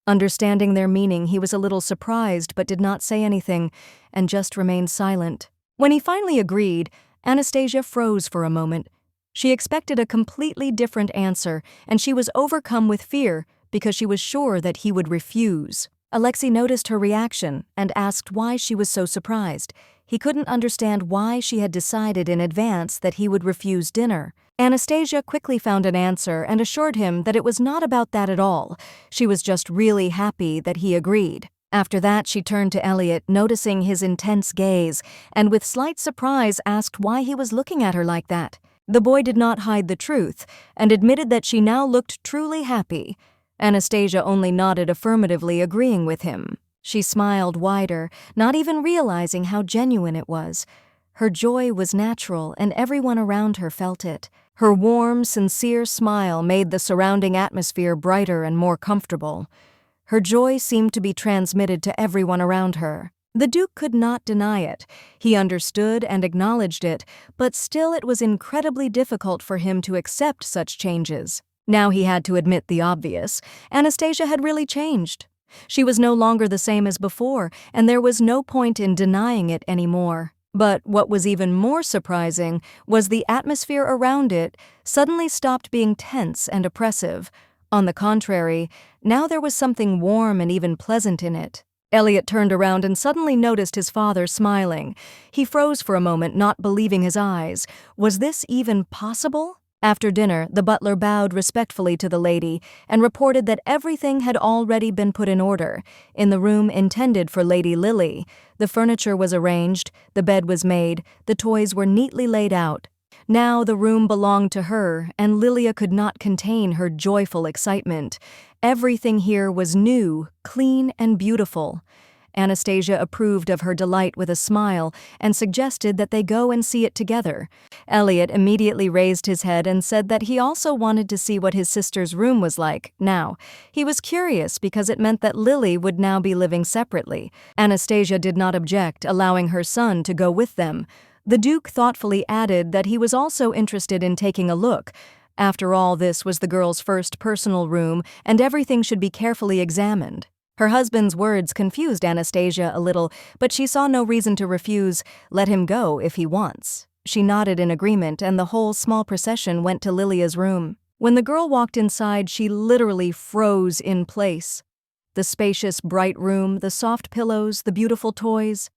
Understanding their meaning, he was a little surprised but did not say anything, and just remained silent. When he finally agreed, Anastasia froze for a moment. She expected a completely different answer, and she was overcome with fear because she was sure that he would refuse. Alexe noticed her reaction and asked why she was so surprised. He couldn't understand why she had decided in advance that he would refuse dinner. Anastasia quickly found an answer and assured him that it was not about that at all. She was just really happy that he agreed. After that, she turned to Elliot, noticing his intense gaze, and with slight surprise asked why he was looking at her like that. The boy did not hide the truth and admitted that she now looked truly happy. Anastasia only nodded affirmatively, agreeing with him. She smiled wider, not even realizing how genuine it was. Her joy was natural, and everyone around her felt it. Her warm, sincere smile made the surrounding atmosphere brighter and more comfortable. Her joy seemed to be transmitted to everyone around her. The Duke could not deny it. He understood and acknowledged it, but still it was incredibly difficult for him to accept such changes. Now he had to admit the obvious. Anastasia had really changed. She was no longer the same as before, and there was no point in denying it anymore. But what was even more surprising was the atmosphere around it suddenly stopped being tense and oppressive. On the contrary, now there was something warm and even pleasant in it. Elliot turned around and suddenly noticed his father smiling. He froze for a moment, not believing his eyes. Was this even possible? After dinner, the butler bowed respectfully to the lady and reported that everything had already been put in order. In the room intended for Lady Lily, the furniture was arranged, the bed was made, the toys were neatly laid out. Now the room belonged to her, and Lilia could not contain her joyful excitement. Everything here was new, clean, and beautiful. Anastasia approved of her delight with a smile and suggested that they go and see it together. Elliot immediately raised his head and said that he also wanted to see what his sister's room was like now. He was curious because it meant that Lily would now be living separately. Anastasia did not object, allowing her son to go with them. The Duke thoughtfully added that he was also interested in taking a look. After all, this was the girl's first personal room, and everything should be carefully examined. Her husband's words confused Anastasia a little, but she saw no reason to refuse. Let him go if he wants. She nodded in agreement, and the whole small procession went to Lilia's room. When the girl walked inside, she literally froze in place. The spacious, bright room, the soft pillows, the beautiful toys.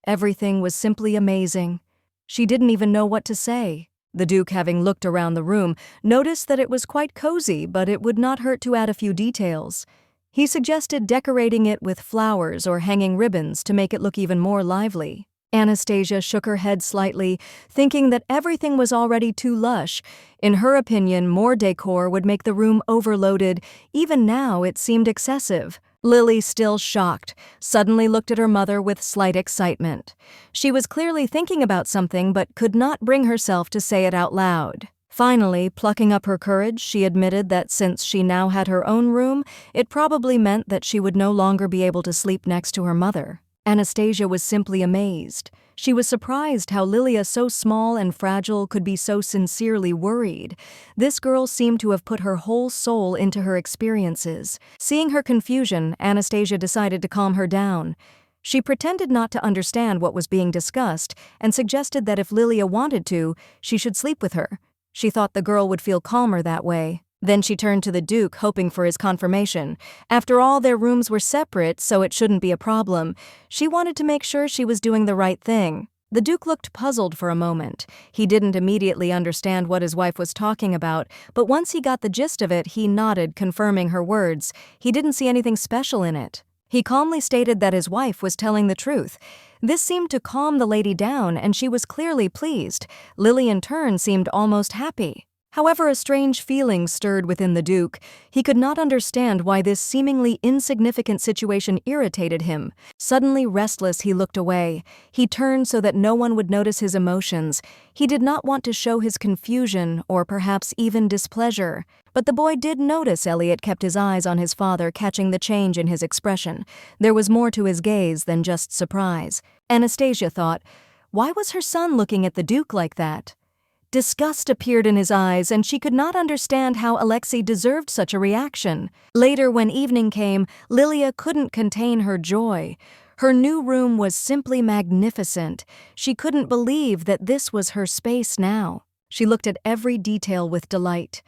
Everything was simply amazing. She didn't even know what to say. The Duke, having looked around the room, noticed that it was quite cozy, but it would not hurt to add a few details. He suggested decorating it with flowers or hanging ribbons to make it look even more lively. Anastasia shook her head slightly, thinking that everything was already too lush. In her opinion, more decor would make the room overloaded. Even now, it seemed excessive. Lily, still shocked, suddenly looked at her mother with slight excitement. She was clearly thinking about something but could not bring herself to say it out loud. Finally, plucking up her courage, she admitted that since she now had her own room, it probably meant that she would no longer be able to sleep next to her mother. Anastasia was simply amazed. She was surprised how Lilia, so small and fragile, could be so sincerely worried. This girl seemed to have put her whole soul into her experiences. Seeing her confusion, Anastasia decided to calm her down. She pretended not to understand what was being discussed and suggested that if Lilia wanted to, she should sleep with her. She thought the girl would feel calmer that way. Then she turned to the Duke, hoping for his confirmation. After all, their rooms were separate, so it shouldn't be a problem. She wanted to make sure she was doing the right thing. The Duke looked puzzled for a moment. He didn't immediately understand what his wife was talking about, but once he got the gist of it, he nodded, confirming her words. He didn't see anything special in it. He calmly stated that his wife was telling the truth. This seemed to calm the lady down, and she was clearly pleased. Lily, in turn, seemed almost happy. However, a strange feeling stirred within the Duke. He could not understand why this seemingly insignificant situation irritated him. Suddenly restless, he looked away. He turned so that no one would notice his emotions. He did not want to show his confusion or perhaps even displeasure. But the boy did notice Elliot kept his eyes on his father, catching the change in his expression. There was more to his gaze than just surprise. Anastasia thought, why was her son looking at the Duke like that? Disgust appeared in his eyes, and she could not understand how Alexe deserved such a reaction. Later, when evening came, Lilia couldn't contain her joy. Her new room was simply magnificent. She couldn't believe that this was her space now. She looked at every detail with delight.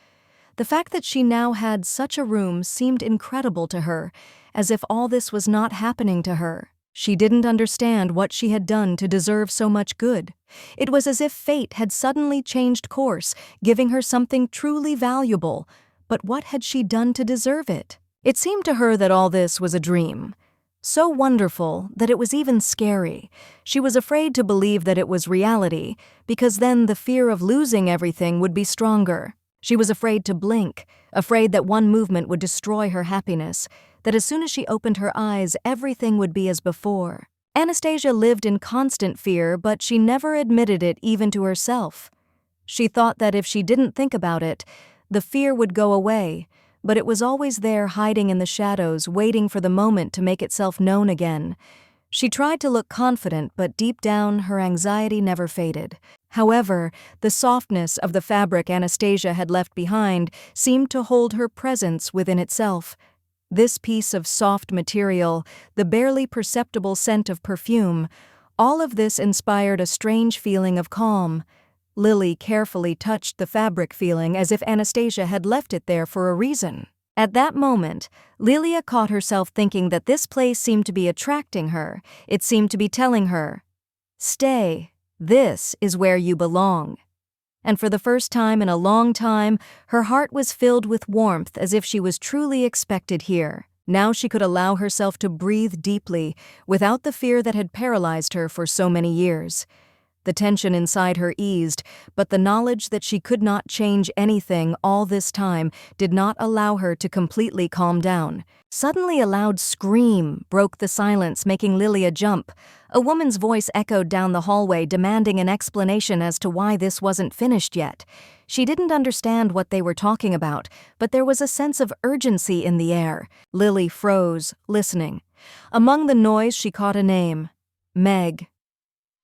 The fact that she now had such a room seemed incredible to her, as if all this was not happening to her. She didn't understand what she had done to deserve so much good. It was as if fate had suddenly changed course, giving her something truly valuable. But what had she done to deserve it? It seemed to her that all this was a dream. So wonderful that it was even scary. She was afraid to believe that it was reality, because then the fear of losing everything would be stronger. She was afraid to blink, afraid that one movement would destroy her happiness, that as soon as she opened her eyes, everything would be as before. Anastasia lived in constant fear, but she never admitted it even to herself. She thought that if she didn't think about it, the fear would go away, but it was always there, hiding in the shadows, waiting for the moment to make itself known again. She tried to look confident, but deep down, her anxiety never faded. However, the softness of the fabric Anastasia had left behind seemed to hold her presence within itself. This piece of soft material, the barely perceptible scent of perfume, all of this inspired a strange feeling of calm. Lily carefully touched the fabric, feeling as if Anastasia had left it there for a reason. At that moment, Lilia caught herself thinking that this place seemed to be attracting her. It seemed to be telling her, "Stay, this is where you belong." And for the first time in a long time, her heart was filled with warmth, as if she was truly expected here. Now she could allow herself to breathe deeply, without the fear that had paralyzed her for so many years. The tension inside her eased, but the knowledge that she could not change anything all this time did not allow her to completely calm down. Suddenly a loud scream broke the silence, making Lilia jump. A woman's voice echoed down the hallway, demanding an explanation as to why this wasn't finished yet. She didn't understand what they were talking about, but there was a sense of urgency in the air. Lily froze, listening. Among the noise, she caught a name: Meg.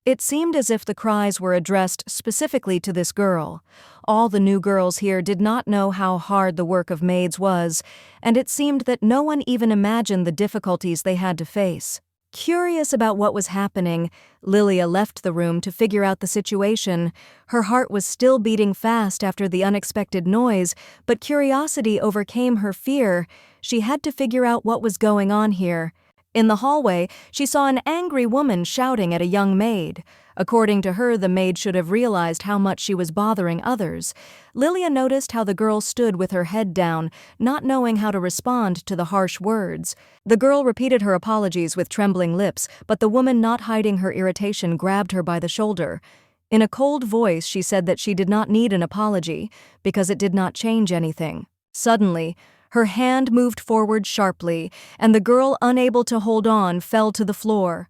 It seemed as if the cries were addressed specifically to this girl. All the new girls here did not know how hard the work of maids was, and it seemed that no one even imagined the difficulties they had to face. Curious about what was happening, Lilia left the room to figure out the situation. Her heart was still beating fast after the unexpected noise, but curiosity overcame her fear. She had to figure out what was going on here. In the hallway, she saw an angry woman shouting at a young maid. According to her, the maid should have realized how much she was bothering others. Lilia noticed how the girl stood with her head down, not knowing how to respond to the harsh words. The girl repeated her apologies with trembling lips, but the woman, not hiding her irritation, grabbed her by the shoulder. In a cold voice, she said that she did not need an apology, because it did not change anything. Suddenly, her hand moved forward sharply, and the girl, unable to hold on, fell to the floor.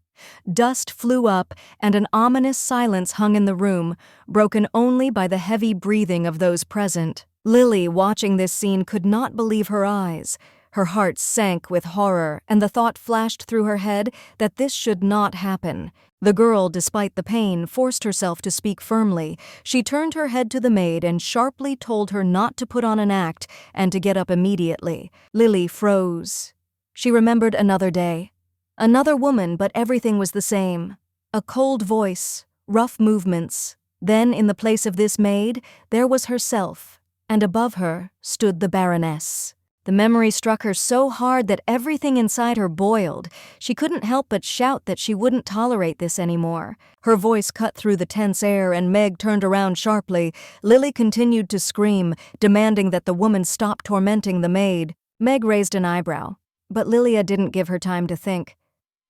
Dust flew up, and an ominous silence hung in the room, broken only by the heavy breathing of those present. Lily, watching this scene, could not believe her eyes. Her heart sank with horror, and the thought flashed through her head that this should not happen. The girl, despite the pain, forced herself to speak firmly. She turned her head to the maid and sharply told her not to put on an act and to get up immediately. Lily froze. She remembered another day. Another woman, but everything was the same. A cold voice, rough movements. Then, in the place of this maid, there was herself, and above her stood the Baroness. The memory struck her so hard that everything inside her boiled. She couldn't help but shout that she wouldn't tolerate this anymore. Her voice cut through the tense air, and Meg turned around sharply. Lily continued to scream, demanding that the woman stop tormenting the maid. Meg raised an eyebrow, but Lilia didn't give her time to think.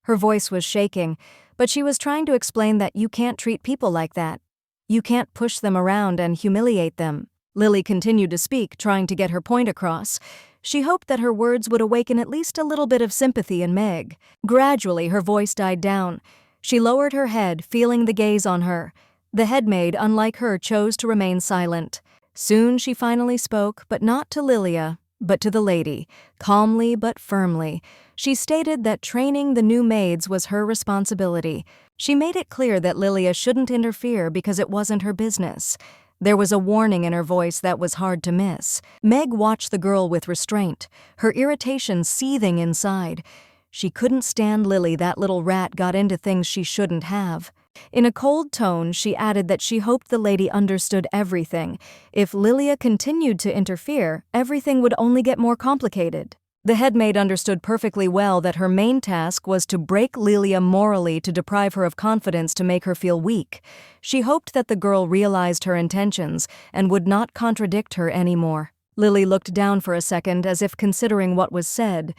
Her voice was shaking, but she was trying to explain that you can't treat people like that. You can't push them around and humiliate them. Lily continued to speak, trying to get her point across. She hoped that her words would awaken at least a little bit of sympathy in Meg. Gradually, her voice died down. She lowered her head, feeling the gaze on her. The headmaid, unlike her, chose to remain silent. Soon she finally spoke, but not to Lilia, but to the lady, calmly but firmly. She stated that training the new maids was her responsibility. She made it clear that Lilia shouldn't interfere because it wasn't her business. There was a warning in her voice that was hard to miss. Meg watched the girl with restraint, her irritation seething inside. She couldn't stand Lily. That little rat got into things she shouldn't have. In a cold tone, she added that she hoped the lady understood everything. If Lilia continued to interfere, everything would only get more complicated. The headmaid understood perfectly well that her main task was to break Lilia morally, to deprive her of confidence, to make her feel weak. She hoped that the girl realized her intentions and would not contradict her anymore. Lily looked down for a second, as if considering what was said.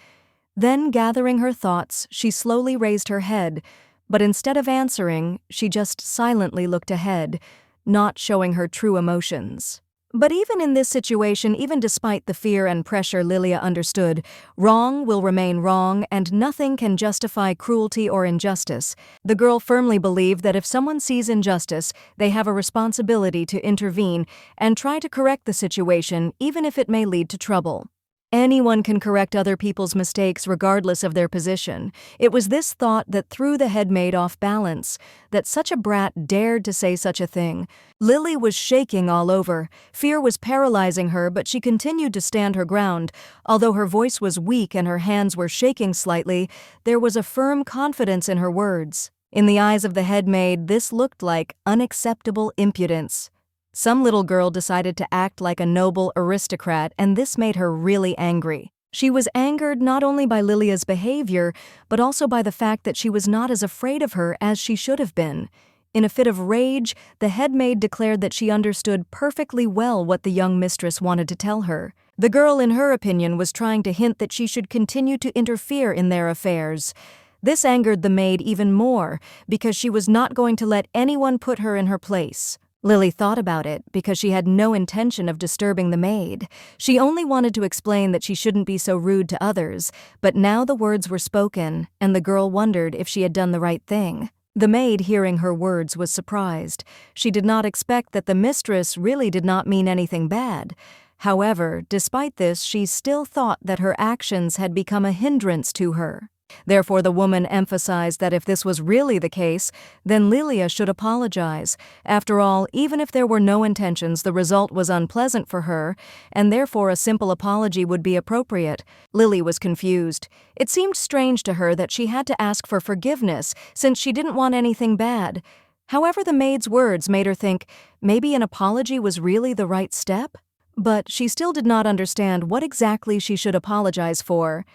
Then, gathering her thoughts, she slowly raised her head, but instead of answering, she just silently looked ahead, not showing her true emotions. But even in this situation, even despite the fear and pressure, Lilia understood, wrong will remain wrong, and nothing can justify cruelty or injustice. The girl firmly believed that if someone sees injustice, they have a responsibility to intervene and try to correct the situation, even if it may lead to trouble. Anyone can correct other people's mistakes regardless of their position. It was this thought that threw the headmaid off balance, that such a brat dared to say such a thing. Lily was shaking all over. Fear was paralyzing her, but she continued to stand her ground. Although her voice was weak and her hands were shaking slightly, there was a firm confidence in her words. In the eyes of the headmaid, this looked like unacceptable impudence. Some little girl decided to act like a noble aristocrat, and this made her really angry. She was angered not only by Lilia's behavior, but also by the fact that she was not as afraid of her as she should have been. In a fit of rage, the headmaid declared that she understood perfectly well what the young mistress wanted to tell her. The girl, in her opinion, was trying to hint that she should continue to interfere in their affairs. This angered the maid even more, because she was not going to let anyone put her in her place. Lily thought about it because she had no intention of disturbing the maid. She only wanted to explain that she shouldn't be so rude to others, but now the words were spoken, and the girl wondered if she had done the right thing. The maid, hearing her words, was surprised. She did not expect that the mistress really did not mean anything bad. However, despite this, she still thought that her actions had become a hindrance to her. Therefore, the woman emphasized that if this was really the case, then Lilia should apologize. After all, even if there were no intentions, the result was unpleasant for her, and therefore a simple apology would be appropriate. Lily was confused. It seemed strange to her that she had to ask for forgiveness since she didn't want anything bad. However, the maid's words made her think maybe an apology was really the right step. But she still did not understand what exactly she should apologize for.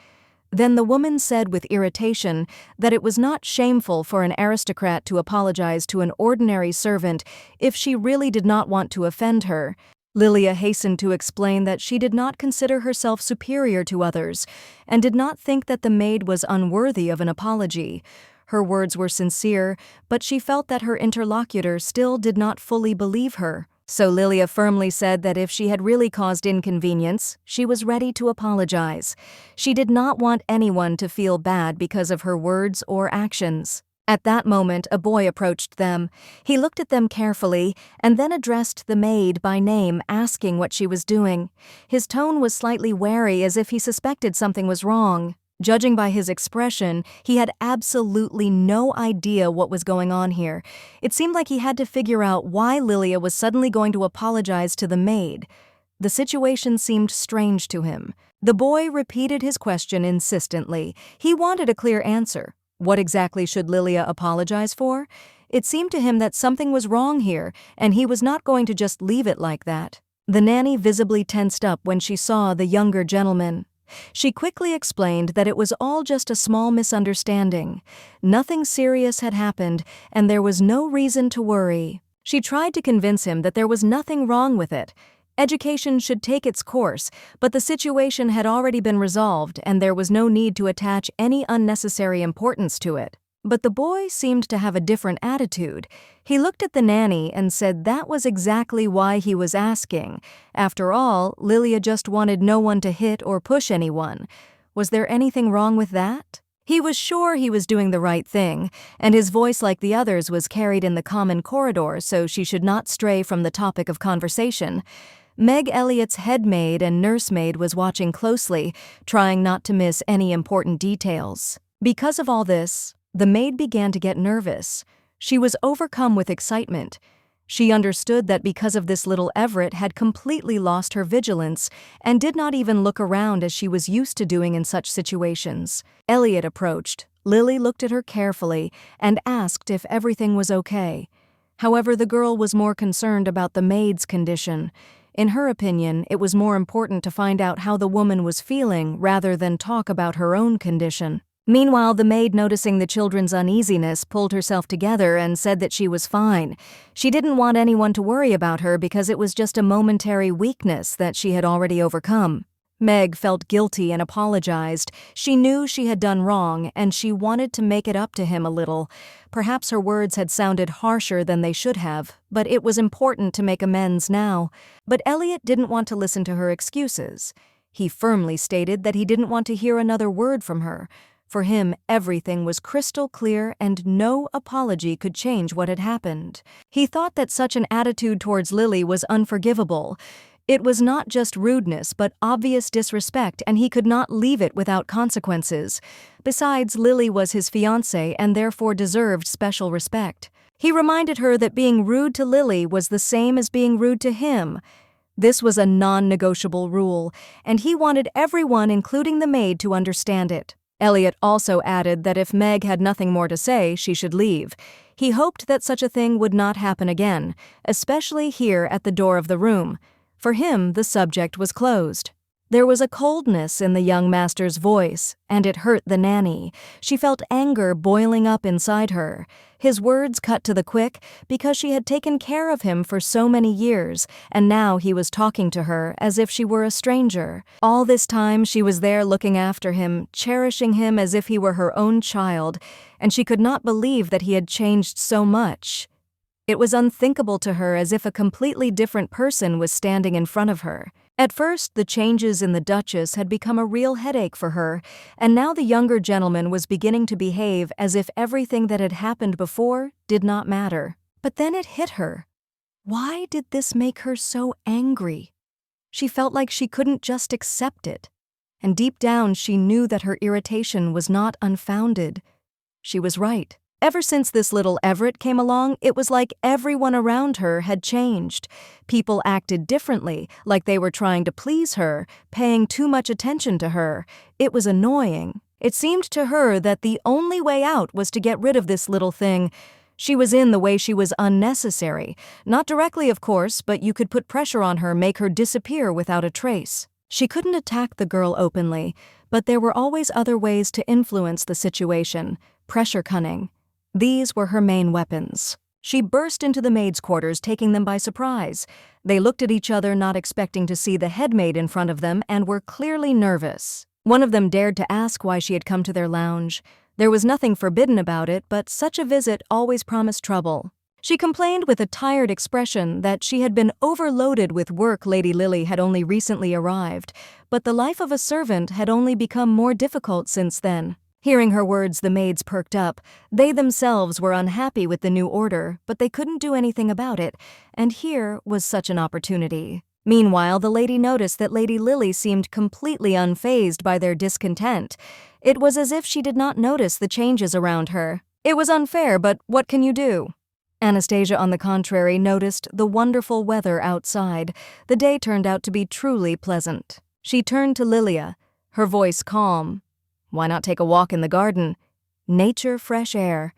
Then the woman said with irritation that it was not shameful for an aristocrat to apologize to an ordinary servant if she really did not want to offend her. Lilia hastened to explain that she did not consider herself superior to others and did not think that the maid was unworthy of an apology. Her words were sincere, but she felt that her interlocutor still did not fully believe her. So Lilia firmly said that if she had really caused inconvenience, she was ready to apologize. She did not want anyone to feel bad because of her words or actions. At that moment, a boy approached them. He looked at them carefully and then addressed the maid by name, asking what she was doing. His tone was slightly wary, as if he suspected something was wrong. Judging by his expression, he had absolutely no idea what was going on here. It seemed like he had to figure out why Lilia was suddenly going to apologize to the maid. The situation seemed strange to him. The boy repeated his question insistently. He wanted a clear answer. What exactly should Lilia apologize for? It seemed to him that something was wrong here, and he was not going to just leave it like that. The nanny visibly tensed up when she saw the younger gentleman. She quickly explained that it was all just a small misunderstanding. Nothing serious had happened, and there was no reason to worry. She tried to convince him that there was nothing wrong with it. Education should take its course, but the situation had already been resolved, and there was no need to attach any unnecessary importance to it. But the boy seemed to have a different attitude. He looked at the nanny and said that was exactly why he was asking. After all, Lilia just wanted no one to hit or push anyone. Was there anything wrong with that? He was sure he was doing the right thing, and his voice, like the others, was carried in the common corridor, so she should not stray from the topic of conversation. Meg, Elliot's headmaid and nursemaid, was watching closely, trying not to miss any important details. Because of all this, the maid began to get nervous. She was overcome with excitement. She understood that because of this little Everett had completely lost her vigilance and did not even look around as she was used to doing in such situations. Elliot approached. Lily looked at her carefully and asked if everything was okay. However, the girl was more concerned about the maid's condition. In her opinion, it was more important to find out how the woman was feeling rather than talk about her own condition. Meanwhile, the maid, noticing the children's uneasiness, pulled herself together and said that she was fine. She didn't want anyone to worry about her because it was just a momentary weakness that she had already overcome. Meg felt guilty and apologized. She knew she had done wrong, and she wanted to make it up to him a little. Perhaps her words had sounded harsher than they should have, but it was important to make amends now. But Elliot didn't want to listen to her excuses. He firmly stated that he didn't want to hear another word from her. For him, everything was crystal clear and no apology could change what had happened. He thought that such an attitude towards Lily was unforgivable. It was not just rudeness but obvious disrespect, and he could not leave it without consequences. Besides, Lily was his fiancée and therefore deserved special respect. He reminded her that being rude to Lily was the same as being rude to him. This was a non-negotiable rule, and he wanted everyone, including the maid, to understand it. Elliot also added that if Meg had nothing more to say, she should leave. He hoped that such a thing would not happen again, especially here at the door of the room. For him, the subject was closed. There was a coldness in the young master's voice, and it hurt the nanny. She felt anger boiling up inside her. His words cut to the quick because she had taken care of him for so many years, and now he was talking to her as if she were a stranger. All this time she was there looking after him, cherishing him as if he were her own child, and she could not believe that he had changed so much. It was unthinkable to her, as if a completely different person was standing in front of her. At first, the changes in the Duchess had become a real headache for her, and now the younger gentleman was beginning to behave as if everything that had happened before did not matter. But then it hit her. Why did this make her so angry? She felt like she couldn't just accept it. And deep down she knew that her irritation was not unfounded. She was right. Ever since this little Everett came along, it was like everyone around her had changed. People acted differently, like they were trying to please her, paying too much attention to her. It was annoying. It seemed to her that the only way out was to get rid of this little thing. She was in the way she was unnecessary. Not directly, of course, but you could put pressure on her, make her disappear without a trace. She couldn't attack the girl openly, but there were always other ways to influence the situation. Pressure cunning. These were her main weapons. She burst into the maids' quarters, taking them by surprise. They looked at each other, not expecting to see the headmaid in front of them, and were clearly nervous. One of them dared to ask why she had come to their lounge. There was nothing forbidden about it, but such a visit always promised trouble. She complained with a tired expression that she had been overloaded with work. Lady Lily had only recently arrived, but the life of a servant had only become more difficult since then. Hearing her words, the maids perked up. They themselves were unhappy with the new order, but they couldn't do anything about it, and here was such an opportunity. Meanwhile, the lady noticed that Lady Lily seemed completely unfazed by their discontent. It was as if she did not notice the changes around her. It was unfair, but what can you do? Anastasia, on the contrary, noticed the wonderful weather outside. The day turned out to be truly pleasant. She turned to Lilia, her voice calm. Why not take a walk in the garden? Nature, fresh air.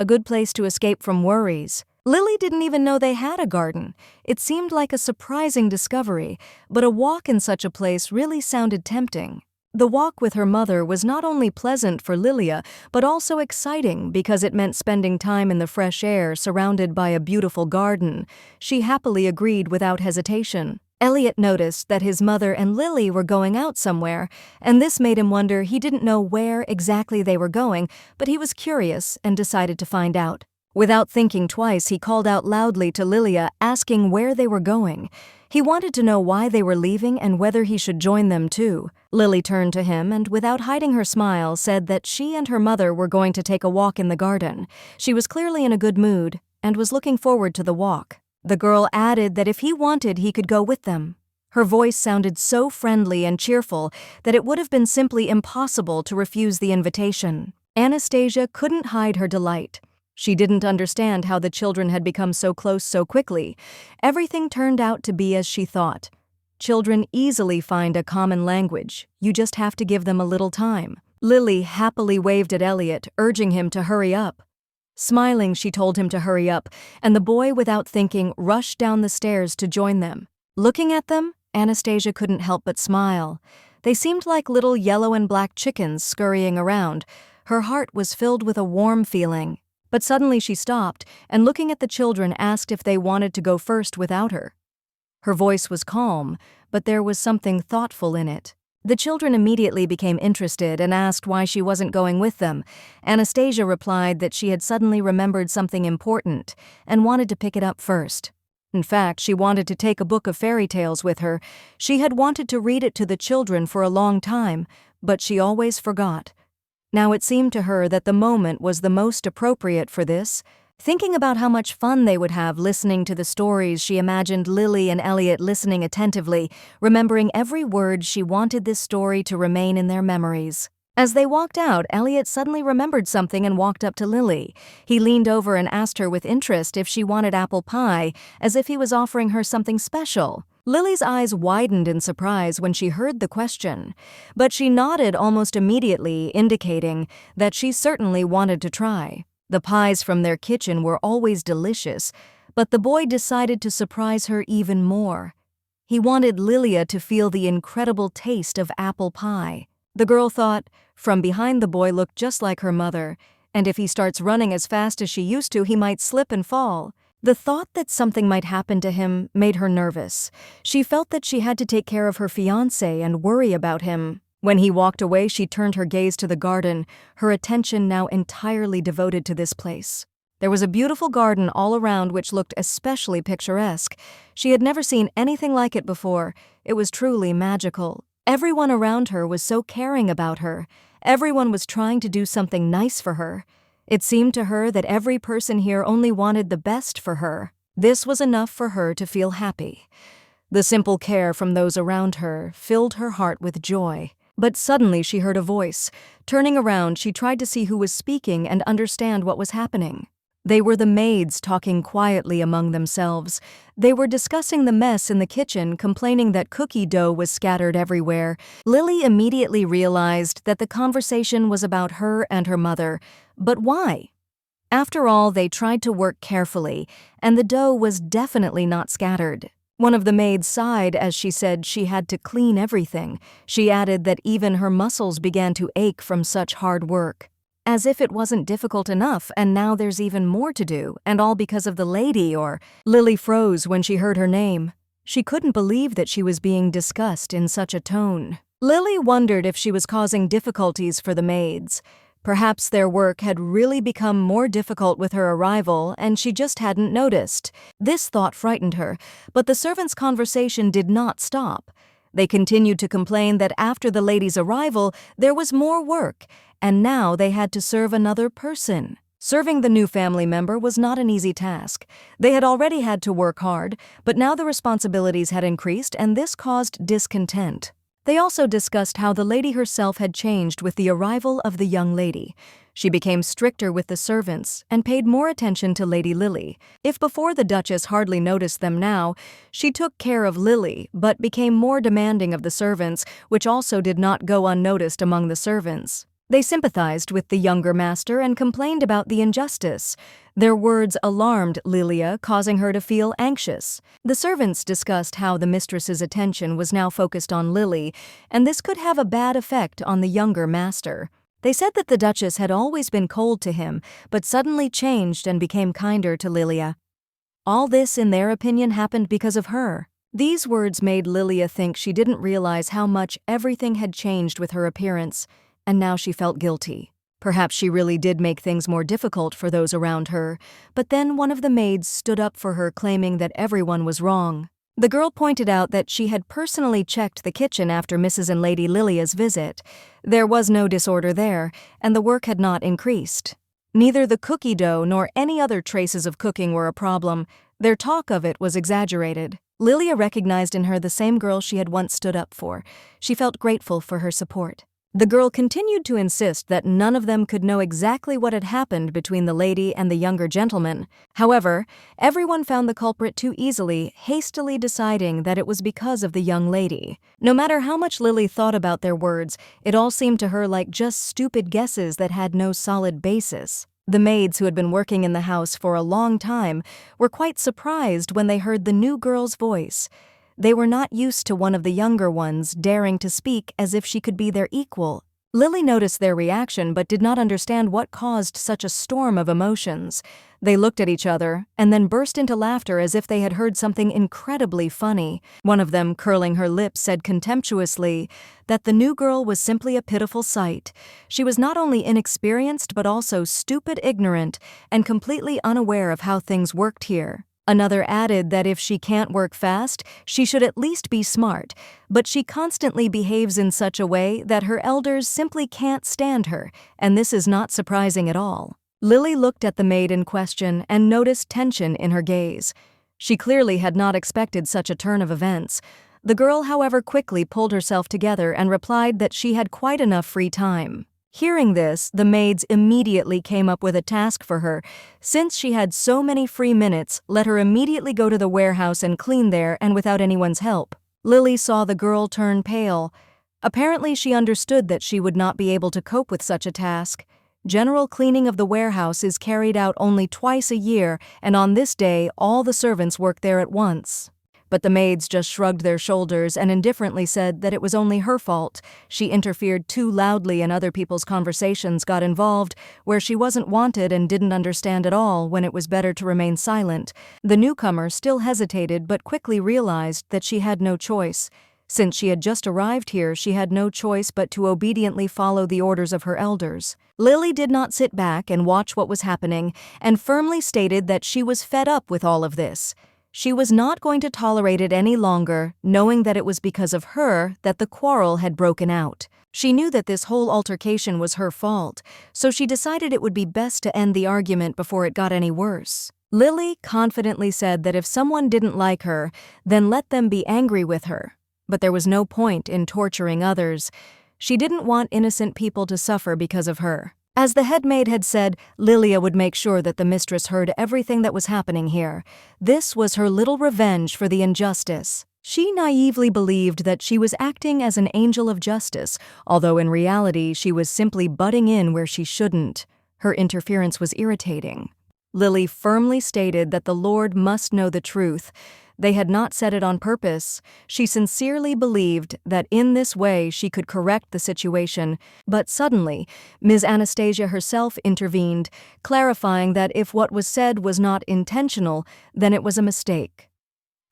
A good place to escape from worries. Lily didn't even know they had a garden. It seemed like a surprising discovery, but a walk in such a place really sounded tempting. The walk with her mother was not only pleasant for Lilia, but also exciting because it meant spending time in the fresh air surrounded by a beautiful garden. She happily agreed without hesitation. Elliot noticed that his mother and Lily were going out somewhere, and this made him wonder. He didn't know where exactly they were going, but he was curious and decided to find out. Without thinking twice, he called out loudly to Lilia, asking where they were going. He wanted to know why they were leaving and whether he should join them too. Lily turned to him and, without hiding her smile, said that she and her mother were going to take a walk in the garden. She was clearly in a good mood and was looking forward to the walk. The girl added that if he wanted, he could go with them. Her voice sounded so friendly and cheerful that it would have been simply impossible to refuse the invitation. Anastasia couldn't hide her delight. She didn't understand how the children had become so close so quickly. Everything turned out to be as she thought. Children easily find a common language. You just have to give them a little time. Lily happily waved at Elliot, urging him to hurry up. Smiling, she told him to hurry up, and the boy, without thinking, rushed down the stairs to join them. Looking at them, Anastasia couldn't help but smile. They seemed like little yellow and black chickens scurrying around. Her heart was filled with a warm feeling. But suddenly she stopped, and looking at the children, asked if they wanted to go first without her. Her voice was calm, but there was something thoughtful in it. The children immediately became interested and asked why she wasn't going with them. Anastasia replied that she had suddenly remembered something important and wanted to pick it up first. In fact, she wanted to take a book of fairy tales with her. She had wanted to read it to the children for a long time, but she always forgot. Now it seemed to her that the moment was the most appropriate for this. Thinking about how much fun they would have listening to the stories, she imagined Lily and Elliot listening attentively, remembering every word. She wanted this story to remain in their memories. As they walked out, Elliot suddenly remembered something and walked up to Lily. He leaned over and asked her with interest if she wanted apple pie, as if he was offering her something special. Lily's eyes widened in surprise when she heard the question, but she nodded almost immediately, indicating that she certainly wanted to try. The pies from their kitchen were always delicious, but the boy decided to surprise her even more. He wanted Lilia to feel the incredible taste of apple pie. The girl thought, from behind the boy looked just like her mother, and if he starts running as fast as she used to, he might slip and fall. The thought that something might happen to him made her nervous. She felt that she had to take care of her fiancé and worry about him. When he walked away, she turned her gaze to the garden, her attention now entirely devoted to this place. There was a beautiful garden all around which looked especially picturesque. She had never seen anything like it before. It was truly magical. Everyone around her was so caring about her. Everyone was trying to do something nice for her. It seemed to her that every person here only wanted the best for her. This was enough for her to feel happy. The simple care from those around her filled her heart with joy. But suddenly she heard a voice. Turning around, she tried to see who was speaking and understand what was happening. They were the maids talking quietly among themselves. They were discussing the mess in the kitchen, complaining that cookie dough was scattered everywhere. Lily immediately realized that the conversation was about her and her mother. But why? After all, they tried to work carefully, and the dough was definitely not scattered. One of the maids sighed as she said she had to clean everything. She added that even her muscles began to ache from such hard work. As if it wasn't difficult enough, and now there's even more to do, and all because of the lady. Or Lily froze when she heard her name. She couldn't believe that she was being discussed in such a tone. Lily wondered if she was causing difficulties for the maids. Perhaps their work had really become more difficult with her arrival, and she just hadn't noticed. This thought frightened her, but the servants' conversation did not stop. They continued to complain that after the lady's arrival, there was more work, and now they had to serve another person. Serving the new family member was not an easy task. They had already had to work hard, but now the responsibilities had increased, and this caused discontent. They also discussed how the lady herself had changed with the arrival of the young lady. She became stricter with the servants and paid more attention to Lady Lily. If before the Duchess hardly noticed them now, she took care of Lily, but became more demanding of the servants, which also did not go unnoticed among the servants. They sympathized with the younger master and complained about the injustice. Their words alarmed Lilia, causing her to feel anxious. The servants discussed how the mistress's attention was now focused on Lily, and this could have a bad effect on the younger master. They said that the Duchess had always been cold to him, but suddenly changed and became kinder to Lilia. All this, in their opinion, happened because of her. These words made Lilia think she didn't realize how much everything had changed with her appearance, and now she felt guilty. Perhaps she really did make things more difficult for those around her, but then one of the maids stood up for her, claiming that everyone was wrong. The girl pointed out that she had personally checked the kitchen after Mrs. and Lady Lilia's visit. There was no disorder there, and the work had not increased. Neither the cookie dough nor any other traces of cooking were a problem. Their talk of it was exaggerated. Lilia recognized in her the same girl she had once stood up for. She felt grateful for her support. The girl continued to insist that none of them could know exactly what had happened between the lady and the younger gentleman. However, everyone found the culprit too easily, hastily deciding that it was because of the young lady. No matter how much Lily thought about their words, it all seemed to her like just stupid guesses that had no solid basis. The maids, who had been working in the house for a long time, were quite surprised when they heard the new girl's voice. They were not used to one of the younger ones daring to speak as if she could be their equal. Lily noticed their reaction but did not understand what caused such a storm of emotions. They looked at each other and then burst into laughter as if they had heard something incredibly funny. One of them, curling her lips, said contemptuously that the new girl was simply a pitiful sight. She was not only inexperienced but also stupid, ignorant, and completely unaware of how things worked here. Another added that if she can't work fast, she should at least be smart, but she constantly behaves in such a way that her elders simply can't stand her, and this is not surprising at all. Lily looked at the maid in question and noticed tension in her gaze. She clearly had not expected such a turn of events. The girl, however, quickly pulled herself together and replied that she had quite enough free time. Hearing this, the maids immediately came up with a task for her. Since she had so many free minutes, let her immediately go to the warehouse and clean there and without anyone's help. Lily saw the girl turn pale. Apparently she understood that she would not be able to cope with such a task. General cleaning of the warehouse is carried out only twice a year, and on this day all the servants work there at once. But the maids just shrugged their shoulders and indifferently said that it was only her fault. She interfered too loudly and other people's conversations got involved, where she wasn't wanted and didn't understand at all when it was better to remain silent. The newcomer still hesitated but quickly realized that she had no choice. Since she had just arrived here, she had no choice but to obediently follow the orders of her elders. Lily did not sit back and watch what was happening and firmly stated that she was fed up with all of this. She was not going to tolerate it any longer, knowing that it was because of her that the quarrel had broken out. She knew that this whole altercation was her fault, so she decided it would be best to end the argument before it got any worse. Lily confidently said that if someone didn't like her, then let them be angry with her. But there was no point in torturing others. She didn't want innocent people to suffer because of her. As the headmaid had said, Lilia would make sure that the mistress heard everything that was happening here. This was her little revenge for the injustice. She naively believed that she was acting as an angel of justice, although in reality she was simply butting in where she shouldn't. Her interference was irritating. Lily firmly stated that the Lord must know the truth. They had not said it on purpose. She sincerely believed that in this way she could correct the situation, but suddenly, Ms. Anastasia herself intervened, clarifying that if what was said was not intentional, then it was a mistake.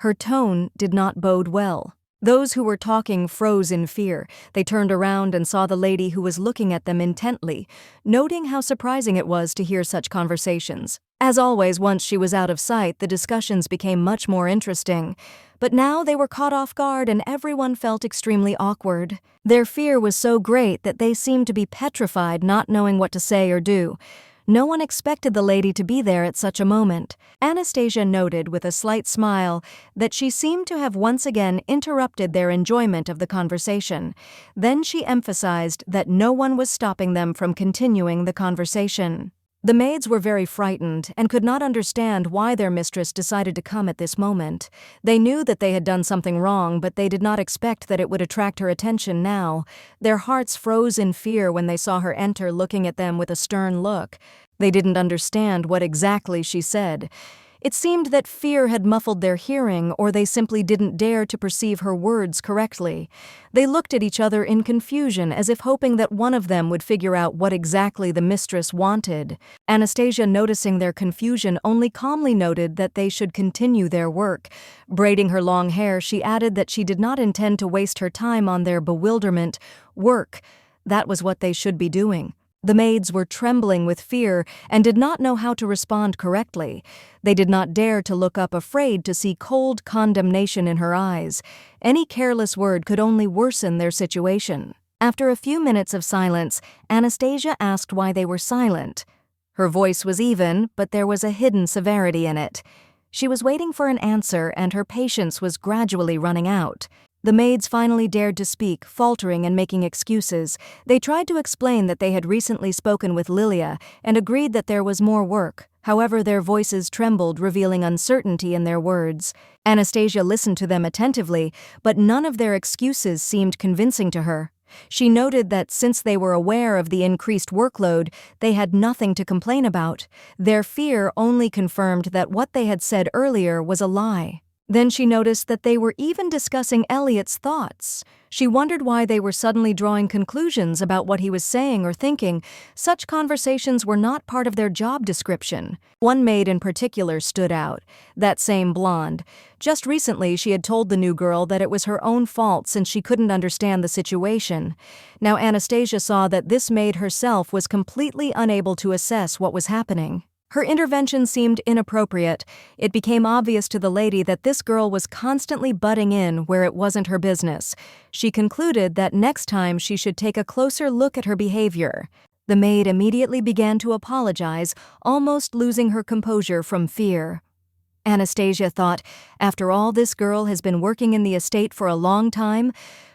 Her tone did not bode well. Those who were talking froze in fear. They turned around and saw the lady who was looking at them intently, noting how surprising it was to hear such conversations. As always, once she was out of sight, the discussions became much more interesting. But now they were caught off guard and everyone felt extremely awkward. Their fear was so great that they seemed to be petrified, not knowing what to say or do. No one expected the lady to be there at such a moment. Anastasia noted with a slight smile that she seemed to have once again interrupted their enjoyment of the conversation. Then she emphasized that no one was stopping them from continuing the conversation. The maids were very frightened and could not understand why their mistress decided to come at this moment. They knew that they had done something wrong, but they did not expect that it would attract her attention now. Their hearts froze in fear when they saw her enter, looking at them with a stern look. They didn't understand what exactly she said. It seemed that fear had muffled their hearing, or they simply didn't dare to perceive her words correctly. They looked at each other in confusion, as if hoping that one of them would figure out what exactly the mistress wanted. Anastasia, noticing their confusion, only calmly noted that they should continue their work. Braiding her long hair, she added that she did not intend to waste her time on their bewilderment. Work. That was what they should be doing. The maids were trembling with fear and did not know how to respond correctly. They did not dare to look up, afraid to see cold condemnation in her eyes. Any careless word could only worsen their situation. After a few minutes of silence, Anastasia asked why they were silent. Her voice was even, but there was a hidden severity in it. She was waiting for an answer, and her patience was gradually running out. The maids finally dared to speak, faltering and making excuses. They tried to explain that they had recently spoken with Lilia and agreed that there was more work. However, their voices trembled, revealing uncertainty in their words. Anastasia listened to them attentively, but none of their excuses seemed convincing to her. She noted that since they were aware of the increased workload, they had nothing to complain about. Their fear only confirmed that what they had said earlier was a lie. Then she noticed that they were even discussing Elliot's thoughts. She wondered why they were suddenly drawing conclusions about what he was saying or thinking. Such conversations were not part of their job description. One maid in particular stood out, that same blonde. Just recently, she had told the new girl that it was her own fault since she couldn't understand the situation. Now Anastasia saw that this maid herself was completely unable to assess what was happening. Her intervention seemed inappropriate. It became obvious to the lady that this girl was constantly butting in where it wasn't her business. She concluded that next time she should take a closer look at her behavior. The maid immediately began to apologize, almost losing her composure from fear. Anastasia thought, after all, this girl has been working in the estate for a long time.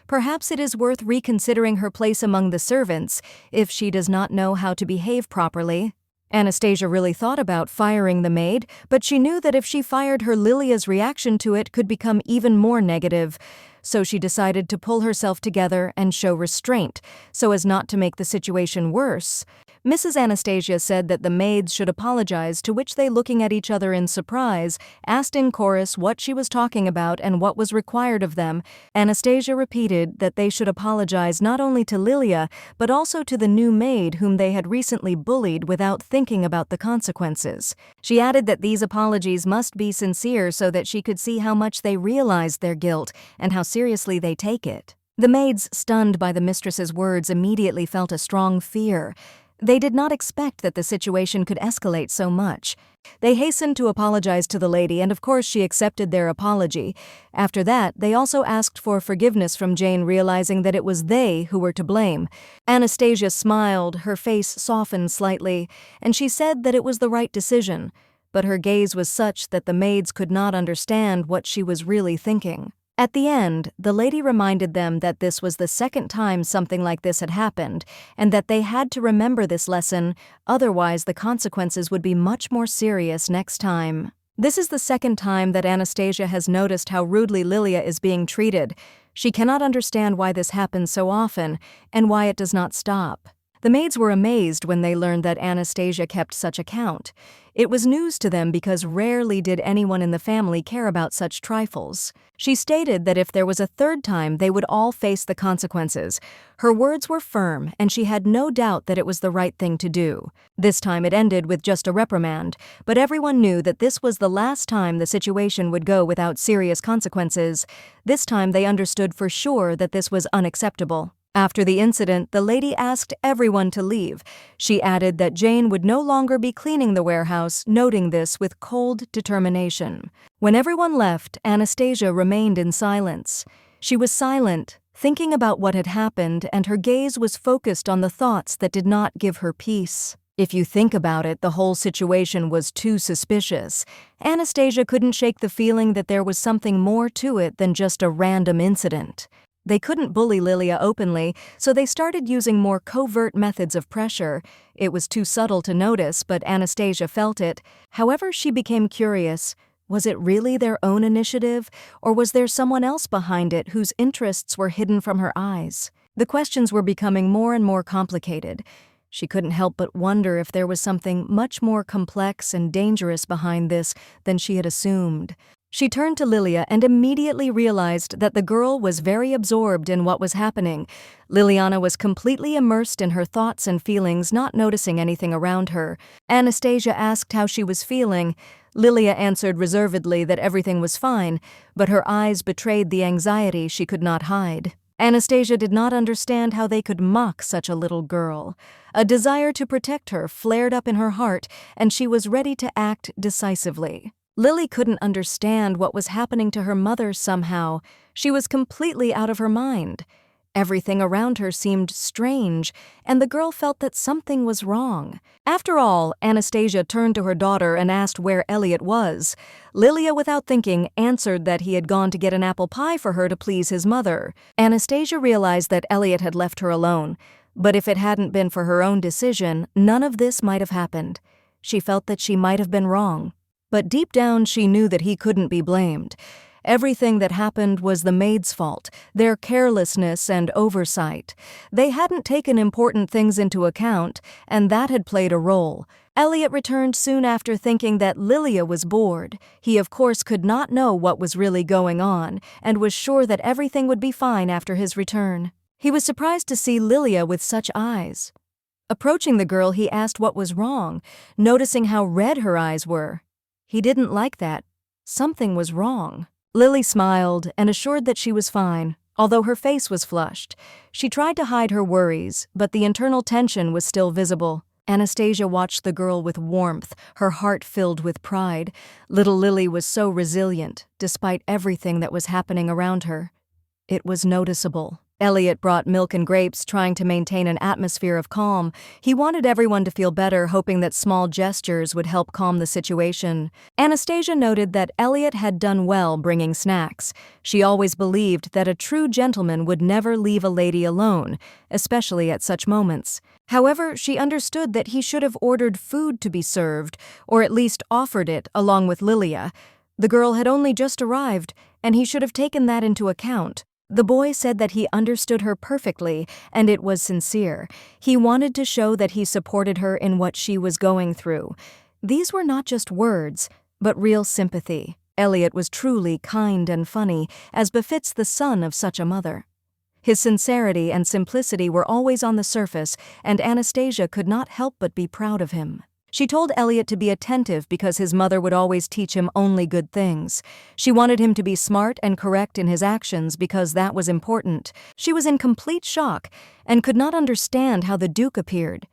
Perhaps it is worth reconsidering her place among the servants if she does not know how to behave properly. Anastasia really thought about firing the maid, but she knew that if she fired her, Lilia's reaction to it could become even more negative. So she decided to pull herself together and show restraint, so as not to make the situation worse. Mrs. Anastasia said that the maids should apologize, to which they, looking at each other in surprise, asked in chorus what she was talking about and what was required of them. Anastasia repeated that they should apologize not only to Lilia, but also to the new maid whom they had recently bullied without thinking about the consequences. She added that these apologies must be sincere so that she could see how much they realized their guilt and how seriously they take it. The maids, stunned by the mistress's words, immediately felt a strong fear. They did not expect that the situation could escalate so much. They hastened to apologize to the lady, and of course she accepted their apology. After that, they also asked for forgiveness from Jane, realizing that it was they who were to blame. Anastasia smiled, her face softened slightly, and she said that it was the right decision. But her gaze was such that the maids could not understand what she was really thinking. At the end, the lady reminded them that this was the second time something like this had happened, and that they had to remember this lesson, otherwise the consequences would be much more serious next time. This is the second time that Anastasia has noticed how rudely Lilia is being treated. She cannot understand why this happens so often, and why it does not stop. The maids were amazed when they learned that Anastasia kept such account. It was news to them because rarely did anyone in the family care about such trifles. She stated that if there was a third time, they would all face the consequences. Her words were firm, and she had no doubt that it was the right thing to do. This time it ended with just a reprimand, but everyone knew that this was the last time the situation would go without serious consequences. This time they understood for sure that this was unacceptable. After the incident, the lady asked everyone to leave. She added that Jane would no longer be cleaning the warehouse, noting this with cold determination. When everyone left, Anastasia remained in silence. She was silent, thinking about what had happened, and her gaze was focused on the thoughts that did not give her peace. If you think about it, the whole situation was too suspicious. Anastasia couldn't shake the feeling that there was something more to it than just a random incident. They couldn't bully Lilia openly, so they started using more covert methods of pressure. It was too subtle to notice, but Anastasia felt it. However, she became curious. Was it really their own initiative, or was there someone else behind it whose interests were hidden from her eyes? The questions were becoming more and more complicated. She couldn't help but wonder if there was something much more complex and dangerous behind this than she had assumed. She turned to Lilia and immediately realized that the girl was very absorbed in what was happening. Liliana was completely immersed in her thoughts and feelings, not noticing anything around her. Anastasia asked how she was feeling. Lilia answered reservedly that everything was fine, but her eyes betrayed the anxiety she could not hide. Anastasia did not understand how they could mock such a little girl. A desire to protect her flared up in her heart, and she was ready to act decisively. Lily couldn't understand what was happening to her mother somehow. She was completely out of her mind. Everything around her seemed strange, and the girl felt that something was wrong. After all, Anastasia turned to her daughter and asked where Elliot was. Lilia, without thinking, answered that he had gone to get an apple pie for her to please his mother. Anastasia realized that Elliot had left her alone, but if it hadn't been for her own decision, none of this might have happened. She felt that she might have been wrong. But deep down she knew that he couldn't be blamed. Everything that happened was the maid's fault, their carelessness and oversight. They hadn't taken important things into account, and that had played a role. Elliot returned soon after, thinking that Lilia was bored. He of course could not know what was really going on, and was sure that everything would be fine after his return. He was surprised to see Lilia with such eyes. Approaching the girl, he asked what was wrong, noticing how red her eyes were. He didn't like that. Something was wrong. Lily smiled and assured that she was fine, although her face was flushed. She tried to hide her worries, but the internal tension was still visible. Anastasia watched the girl with warmth, her heart filled with pride. Little Lily was so resilient, despite everything that was happening around her. It was noticeable. Elliot brought milk and grapes, trying to maintain an atmosphere of calm. He wanted everyone to feel better, hoping that small gestures would help calm the situation. Anastasia noted that Elliot had done well bringing snacks. She always believed that a true gentleman would never leave a lady alone, especially at such moments. However, she understood that he should have ordered food to be served, or at least offered it along with Lilia. The girl had only just arrived, and he should have taken that into account. The boy said that he understood her perfectly, and it was sincere. He wanted to show that he supported her in what she was going through. These were not just words, but real sympathy. Elliot was truly kind and funny, as befits the son of such a mother. His sincerity and simplicity were always on the surface, and Anastasia could not help but be proud of him. She told Elliot to be attentive because his mother would always teach him only good things. She wanted him to be smart and correct in his actions because that was important. She was in complete shock and could not understand how the Duke appeared.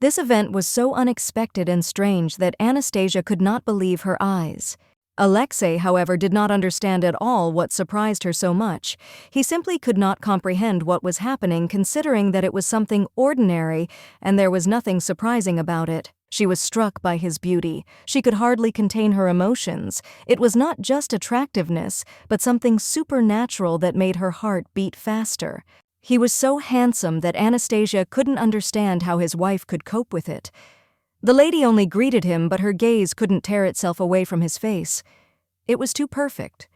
This event was so unexpected and strange that Anastasia could not believe her eyes. Alexe, however, did not understand at all what surprised her so much. He simply could not comprehend what was happening, considering that it was something ordinary and there was nothing surprising about it. She was struck by his beauty. She could hardly contain her emotions. It was not just attractiveness, but something supernatural that made her heart beat faster. He was so handsome that Anastasia couldn't understand how his wife could cope with it. The lady only greeted him, but her gaze couldn't tear itself away from his face. It was too perfect.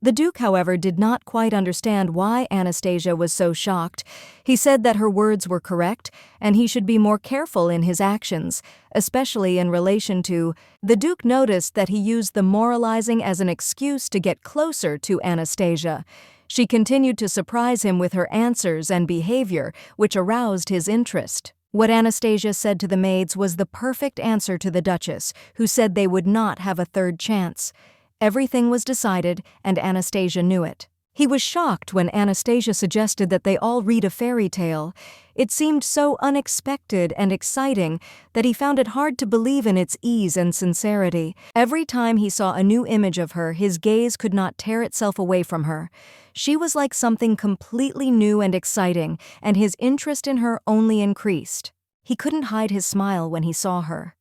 The Duke, however, did not quite understand why Anastasia was so shocked. He said that her words were correct, and he should be more careful in his actions, especially in relation to... The Duke noticed that he used the moralizing as an excuse to get closer to Anastasia. She continued to surprise him with her answers and behavior, which aroused his interest. What Anastasia said to the maids was the perfect answer to the Duchess, who said they would not have a third chance. Everything was decided, and Anastasia knew it. He was shocked when Anastasia suggested that they all read a fairy tale. It seemed so unexpected and exciting that he found it hard to believe in its ease and sincerity. Every time he saw a new image of her, his gaze could not tear itself away from her. She was like something completely new and exciting, and his interest in her only increased. He couldn't hide his smile when he saw her.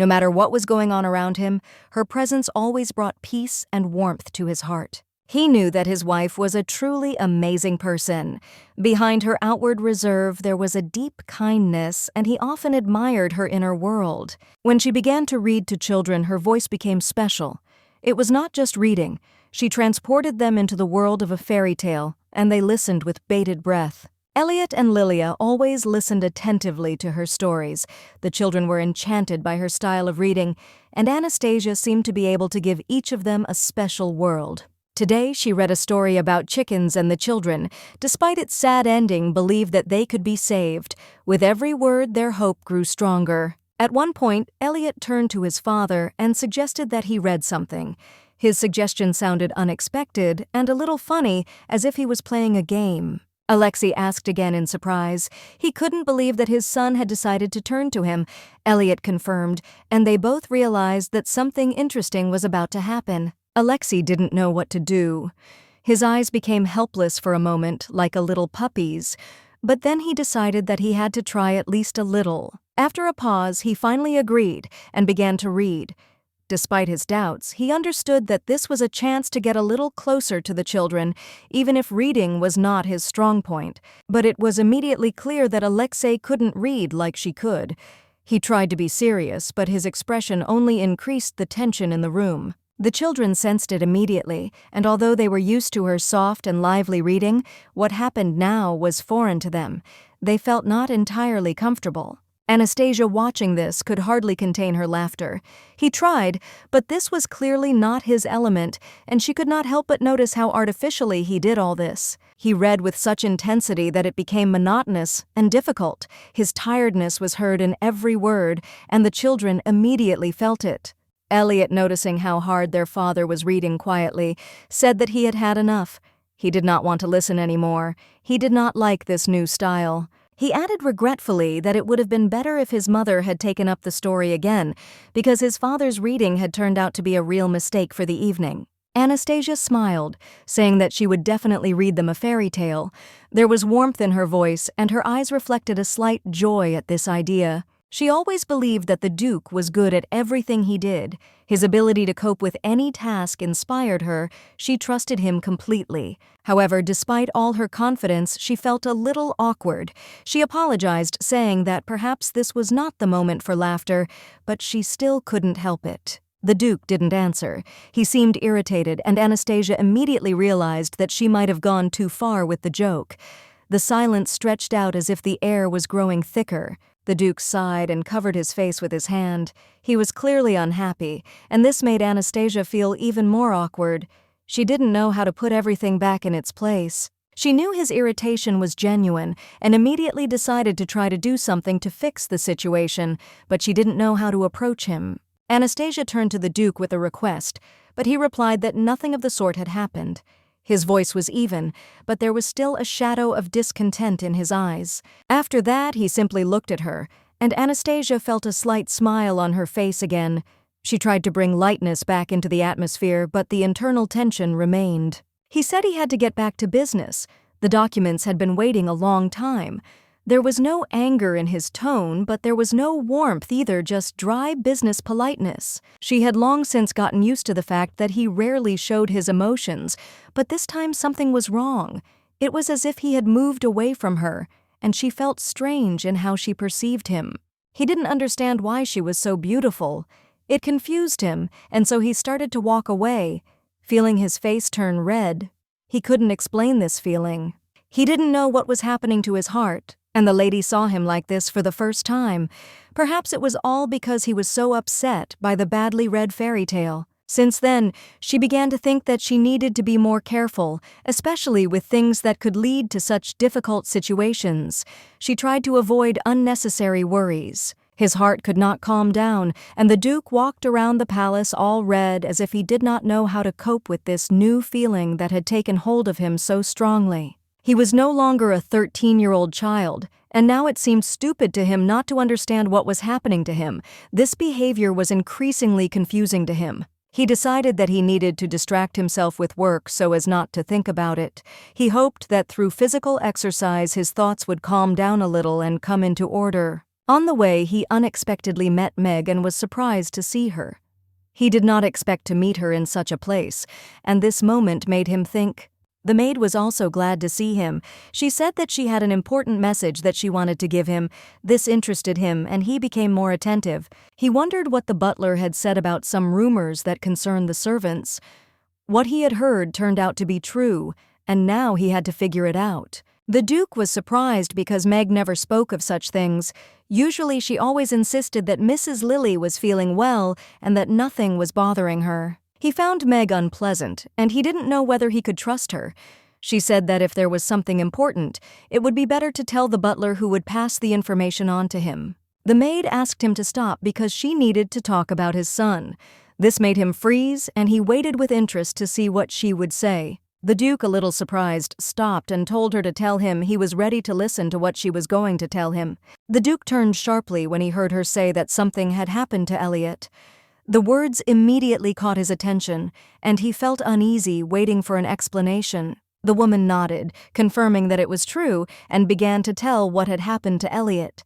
No matter what was going on around him, her presence always brought peace and warmth to his heart. He knew that his wife was a truly amazing person. Behind her outward reserve, there was a deep kindness, and he often admired her inner world. When she began to read to children, her voice became special. It was not just reading. She transported them into the world of a fairy tale, and they listened with bated breath. Elliot and Lilia always listened attentively to her stories. The children were enchanted by her style of reading, and Anastasia seemed to be able to give each of them a special world. Today, she read a story about chickens, and the children, despite its sad ending, believed that they could be saved. With every word, their hope grew stronger. At one point, Elliot turned to his father and suggested that he read something. His suggestion sounded unexpected and a little funny, as if he was playing a game. Alexe asked again in surprise. He couldn't believe that his son had decided to turn to him. Elliot confirmed, and they both realized that something interesting was about to happen. Alexe didn't know what to do. His eyes became helpless for a moment, like a little puppy's, but then he decided that he had to try at least a little. After a pause, he finally agreed and began to read. Despite his doubts, he understood that this was a chance to get a little closer to the children, even if reading was not his strong point. But it was immediately clear that Alexe couldn't read like she could. He tried to be serious, but his expression only increased the tension in the room. The children sensed it immediately, and although they were used to her soft and lively reading, what happened now was foreign to them. They felt not entirely comfortable. Anastasia, watching this, could hardly contain her laughter. He tried, but this was clearly not his element, and she could not help but notice how artificially he did all this. He read with such intensity that it became monotonous and difficult. His tiredness was heard in every word, and the children immediately felt it. Elliot, noticing how hard their father was reading quietly, said that he had had enough. He did not want to listen anymore. He did not like this new style. He added regretfully that it would have been better if his mother had taken up the story again, because his father's reading had turned out to be a real mistake for the evening. Anastasia smiled, saying that she would definitely read them a fairy tale. There was warmth in her voice, and her eyes reflected a slight joy at this idea. She always believed that the Duke was good at everything he did. His ability to cope with any task inspired her. She trusted him completely. However, despite all her confidence, she felt a little awkward. She apologized, saying that perhaps this was not the moment for laughter, but she still couldn't help it. The Duke didn't answer. He seemed irritated, and Anastasia immediately realized that she might have gone too far with the joke. The silence stretched out as if the air was growing thicker. The Duke sighed and covered his face with his hand. He was clearly unhappy, and this made Anastasia feel even more awkward. She didn't know how to put everything back in its place. She knew his irritation was genuine and immediately decided to try to do something to fix the situation, but she didn't know how to approach him. Anastasia turned to the Duke with a request, but he replied that nothing of the sort had happened. His voice was even, but there was still a shadow of discontent in his eyes. After that, he simply looked at her, and Anastasia felt a slight smile on her face again. She tried to bring lightness back into the atmosphere, but the internal tension remained. He said he had to get back to business. The documents had been waiting a long time. There was no anger in his tone, but there was no warmth either, just dry business politeness. She had long since gotten used to the fact that he rarely showed his emotions, but this time something was wrong. It was as if he had moved away from her, and she felt strange in how she perceived him. He didn't understand why she was so beautiful. It confused him, and so he started to walk away, feeling his face turn red. He couldn't explain this feeling. He didn't know what was happening to his heart. And the lady saw him like this for the first time. Perhaps it was all because he was so upset by the badly read fairy tale. Since then, she began to think that she needed to be more careful, especially with things that could lead to such difficult situations. She tried to avoid unnecessary worries. His heart could not calm down, and the Duke walked around the palace all red as if he did not know how to cope with this new feeling that had taken hold of him so strongly. He was no longer a 13-year-old child, and now it seemed stupid to him not to understand what was happening to him. This behavior was increasingly confusing to him. He decided that he needed to distract himself with work so as not to think about it. He hoped that through physical exercise his thoughts would calm down a little and come into order. On the way, he unexpectedly met Meg and was surprised to see her. He did not expect to meet her in such a place, and this moment made him think. The maid was also glad to see him. She said that she had an important message that she wanted to give him. This interested him, and he became more attentive. He wondered what the butler had said about some rumors that concerned the servants. What he had heard turned out to be true, and now he had to figure it out. The Duke was surprised because Meg never spoke of such things. Usually she always insisted that Mrs. Lily was feeling well and that nothing was bothering her. He found Meg unpleasant, and he didn't know whether he could trust her. She said that if there was something important, it would be better to tell the butler who would pass the information on to him. The maid asked him to stop because she needed to talk about his son. This made him freeze, and he waited with interest to see what she would say. The Duke, a little surprised, stopped and told her to tell him he was ready to listen to what she was going to tell him. The Duke turned sharply when he heard her say that something had happened to Elliot. The words immediately caught his attention, and he felt uneasy, waiting for an explanation. The woman nodded, confirming that it was true, and began to tell what had happened to Elliot.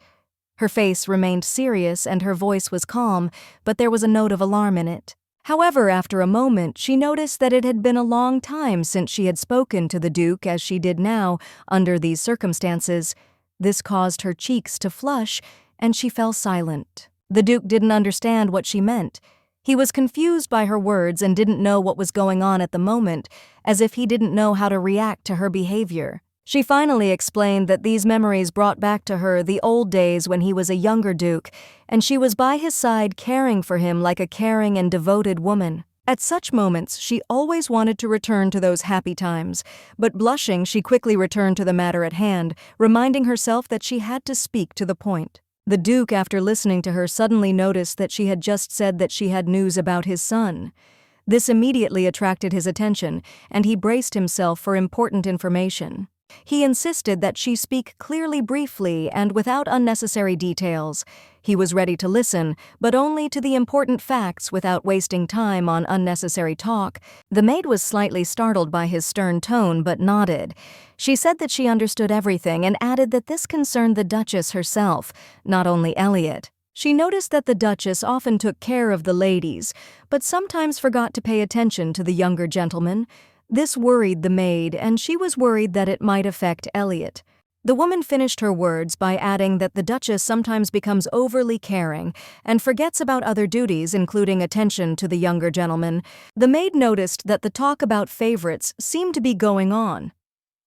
Her face remained serious and her voice was calm, but there was a note of alarm in it. However, after a moment, she noticed that it had been a long time since she had spoken to the Duke as she did now, under these circumstances. This caused her cheeks to flush, and she fell silent. The Duke didn't understand what she meant. He was confused by her words and didn't know what was going on at the moment, as if he didn't know how to react to her behavior. She finally explained that these memories brought back to her the old days when he was a younger Duke, and she was by his side caring for him like a caring and devoted woman. At such moments, she always wanted to return to those happy times, but blushing, she quickly returned to the matter at hand, reminding herself that she had to speak to the point. The Duke, after listening to her, suddenly noticed that she had just said that she had news about his son. This immediately attracted his attention, and he braced himself for important information. He insisted that she speak clearly, briefly, and without unnecessary details. He was ready to listen, but only to the important facts without wasting time on unnecessary talk. The maid was slightly startled by his stern tone, but nodded. She said that she understood everything and added that this concerned the Duchess herself, not only Elliot. She noticed that the Duchess often took care of the ladies, but sometimes forgot to pay attention to the younger gentlemen. This worried the maid, and she was worried that it might affect Elliot. The woman finished her words by adding that the Duchess sometimes becomes overly caring and forgets about other duties, including attention to the younger gentleman. The maid noticed that the talk about favorites seemed to be going on.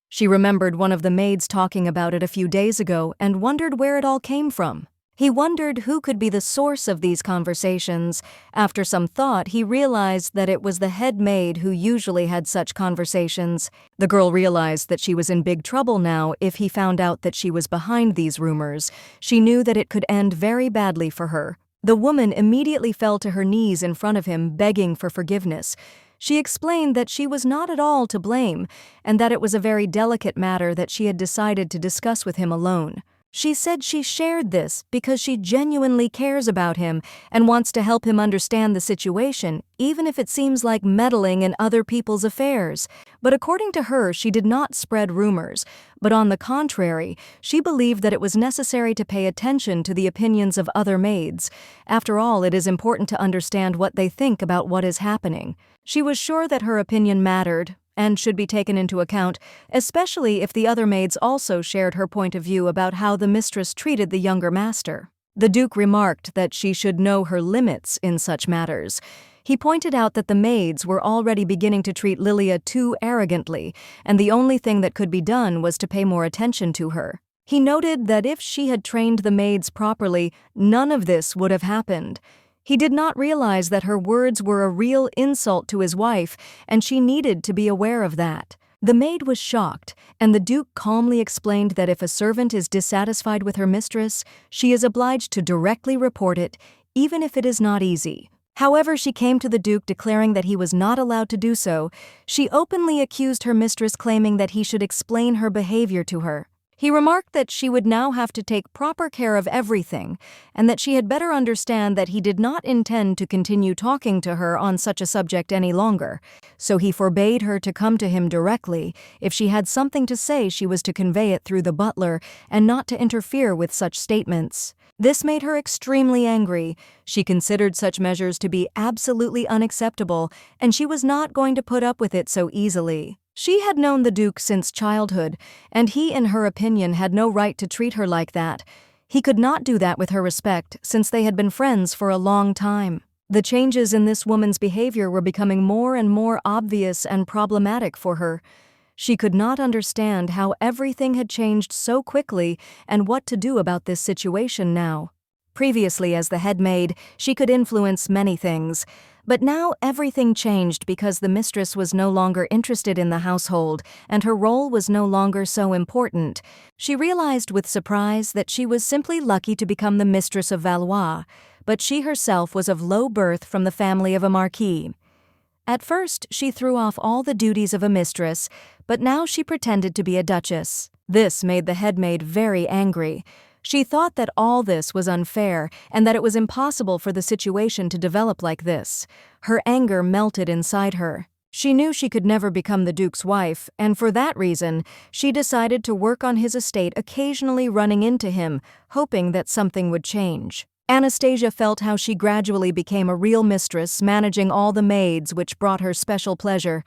She remembered one of the maids talking about it a few days ago and wondered where it all came from. He wondered who could be the source of these conversations. After some thought, he realized that it was the head maid who usually had such conversations. The girl realized that she was in big trouble now if he found out that she was behind these rumors. She knew that it could end very badly for her. The woman immediately fell to her knees in front of him, begging for forgiveness. She explained that she was not at all to blame, and that it was a very delicate matter that she had decided to discuss with him alone. She said she shared this because she genuinely cares about him and wants to help him understand the situation, even if it seems like meddling in other people's affairs. But according to her, she did not spread rumors, but on the contrary, she believed that it was necessary to pay attention to the opinions of other maids. After all, it is important to understand what they think about what is happening. She was sure that her opinion mattered and should be taken into account, especially if the other maids also shared her point of view about how the mistress treated the younger master. The Duke remarked that she should know her limits in such matters. He pointed out that the maids were already beginning to treat Lilia too arrogantly, and the only thing that could be done was to pay more attention to her. He noted that if she had trained the maids properly, none of this would have happened. He did not realize that her words were a real insult to his wife, and she needed to be aware of that. The maid was shocked, and the Duke calmly explained that if a servant is dissatisfied with her mistress, she is obliged to directly report it, even if it is not easy. However, she came to the Duke declaring that he was not allowed to do so. She openly accused her mistress, claiming that he should explain her behavior to her. He remarked that she would now have to take proper care of everything, and that she had better understand that he did not intend to continue talking to her on such a subject any longer, so he forbade her to come to him directly. If she had something to say, she was to convey it through the butler and not to interfere with such statements. This made her extremely angry. She considered such measures to be absolutely unacceptable, and she was not going to put up with it so easily. She had known the Duke since childhood, and he, in her opinion, had no right to treat her like that. He could not do that with her respect, since they had been friends for a long time. The changes in this woman's behavior were becoming more and more obvious and problematic for her. She could not understand how everything had changed so quickly and what to do about this situation now. Previously, as the head maid, she could influence many things. But now everything changed because the mistress was no longer interested in the household, and her role was no longer so important. She realized with surprise that she was simply lucky to become the mistress of Valois, but she herself was of low birth from the family of a marquis. At first, she threw off all the duties of a mistress, but now she pretended to be a duchess. This made the headmaid very angry. She thought that all this was unfair and that it was impossible for the situation to develop like this. Her anger melted inside her. She knew she could never become the Duke's wife, and for that reason, she decided to work on his estate, occasionally running into him, hoping that something would change. Anastasia felt how she gradually became a real mistress, managing all the maids, which brought her special pleasure.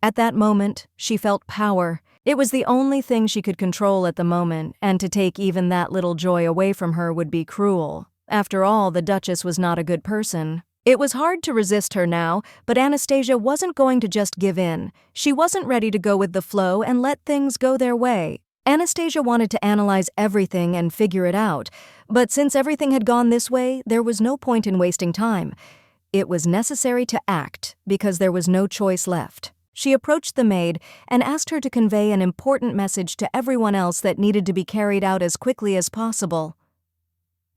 At that moment, she felt power. It was the only thing she could control at the moment, and to take even that little joy away from her would be cruel. After all, the Duchess was not a good person. It was hard to resist her now, but Anastasia wasn't going to just give in. She wasn't ready to go with the flow and let things go their way. Anastasia wanted to analyze everything and figure it out, but since everything had gone this way, there was no point in wasting time. It was necessary to act, because there was no choice left. She approached the maid and asked her to convey an important message to everyone else that needed to be carried out as quickly as possible.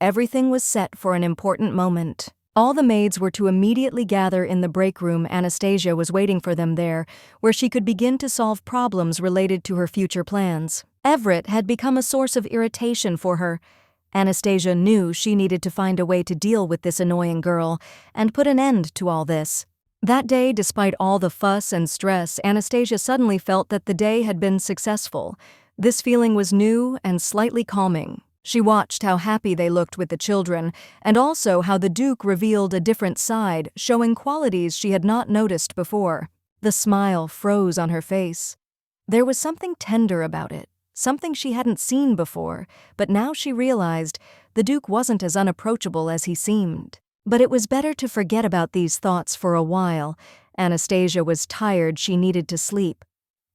Everything was set for an important moment. All the maids were to immediately gather in the break room. Anastasia was waiting for them there, where she could begin to solve problems related to her future plans. Everett had become a source of irritation for her. Anastasia knew she needed to find a way to deal with this annoying girl and put an end to all this. That day, despite all the fuss and stress, Anastasia suddenly felt that the day had been successful. This feeling was new and slightly calming. She watched how happy they looked with the children, and also how the Duke revealed a different side, showing qualities she had not noticed before. The smile froze on her face. There was something tender about it, something she hadn't seen before, but now she realized the Duke wasn't as unapproachable as he seemed. But it was better to forget about these thoughts for a while. Anastasia was tired, she needed to sleep.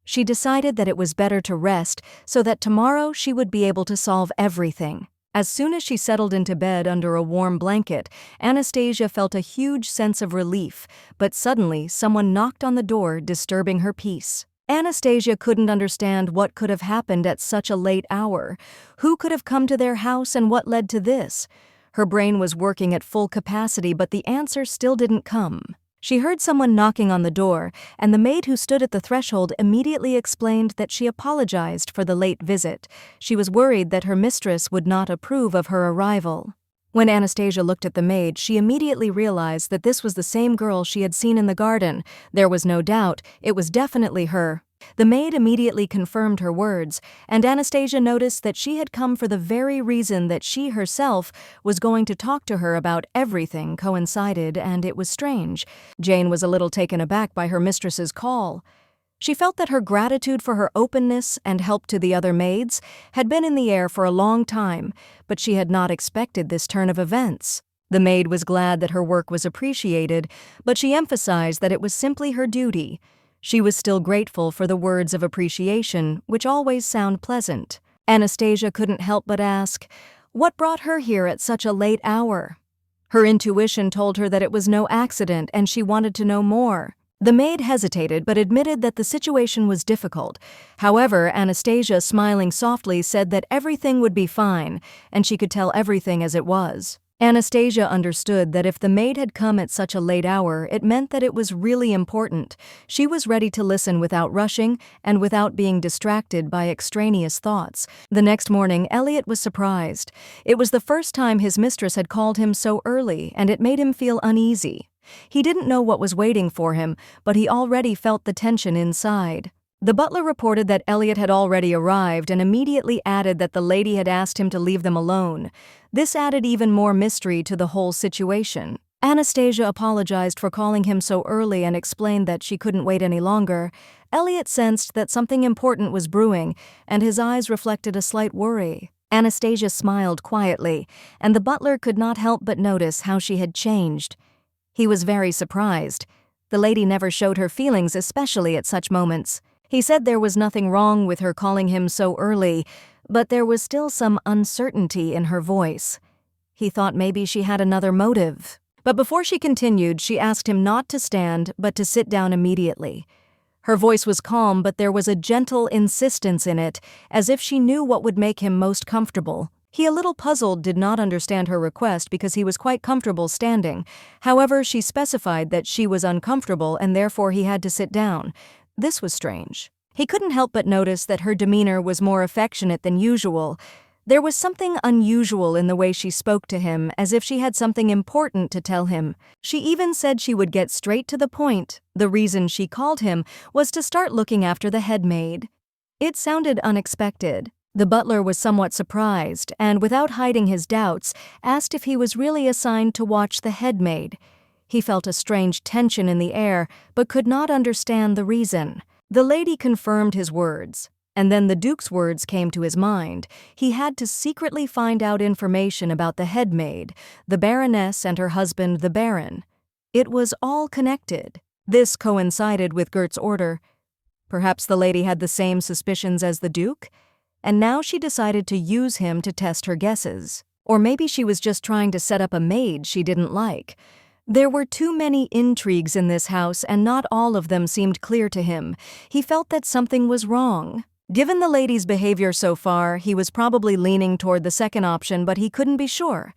She decided that it was better to rest so that tomorrow she would be able to solve everything. As soon as she settled into bed under a warm blanket, Anastasia felt a huge sense of relief, but suddenly someone knocked on the door, disturbing her peace. Anastasia couldn't understand what could have happened at such a late hour. Who could have come to their house and what led to this? Her brain was working at full capacity, but the answer still didn't come. She heard someone knocking on the door, and the maid who stood at the threshold immediately explained that she apologized for the late visit. She was worried that her mistress would not approve of her arrival. When Anastasia looked at the maid, she immediately realized that this was the same girl she had seen in the garden. There was no doubt, it was definitely her. The maid immediately confirmed her words, and Anastasia noticed that she had come for the very reason that she herself was going to talk to her about. Everything coincided, and it was strange. Jane was a little taken aback by her mistress's call. She felt that her gratitude for her openness and help to the other maids had been in the air for a long time, but she had not expected this turn of events. The maid was glad that her work was appreciated, but she emphasized that it was simply her duty. She was still grateful for the words of appreciation, which always sound pleasant. Anastasia couldn't help but ask, what brought her here at such a late hour? Her intuition told her that it was no accident, and she wanted to know more. The maid hesitated but admitted that the situation was difficult. However, Anastasia, smiling softly, said that everything would be fine, and she could tell everything as it was. Anastasia understood that if the maid had come at such a late hour, it meant that it was really important. She was ready to listen without rushing and without being distracted by extraneous thoughts. The next morning, Elliot was surprised. It was the first time his mistress had called him so early, and it made him feel uneasy. He didn't know what was waiting for him, but he already felt the tension inside. The butler reported that Elliot had already arrived and immediately added that the lady had asked him to leave them alone. This added even more mystery to the whole situation. Anastasia apologized for calling him so early and explained that she couldn't wait any longer. Elliot sensed that something important was brewing, and his eyes reflected a slight worry. Anastasia smiled quietly, and the butler could not help but notice how she had changed. He was very surprised. The lady never showed her feelings, especially at such moments. He said there was nothing wrong with her calling him so early, but there was still some uncertainty in her voice. He thought maybe she had another motive. But before she continued, she asked him not to stand, but to sit down immediately. Her voice was calm, but there was a gentle insistence in it, as if she knew what would make him most comfortable. He, a little puzzled, did not understand her request because he was quite comfortable standing. However, she specified that she was uncomfortable and therefore he had to sit down. This was strange. He couldn't help but notice that her demeanor was more affectionate than usual. There was something unusual in the way she spoke to him, as if she had something important to tell him. She even said she would get straight to the point. The reason she called him was to start looking after the headmaid. It sounded unexpected. The butler was somewhat surprised and, without hiding his doubts, asked if he was really assigned to watch the headmaid. He felt a strange tension in the air, but could not understand the reason. The lady confirmed his words, and then the Duke's words came to his mind. He had to secretly find out information about the headmaid, the Baroness and her husband, the Baron. It was all connected. This coincided with Gert's order. Perhaps the lady had the same suspicions as the Duke, and now she decided to use him to test her guesses. Or maybe she was just trying to set up a maid she didn't like. There were too many intrigues in this house, and not all of them seemed clear to him. He felt that something was wrong. Given the lady's behavior so far, he was probably leaning toward the second option, but he couldn't be sure.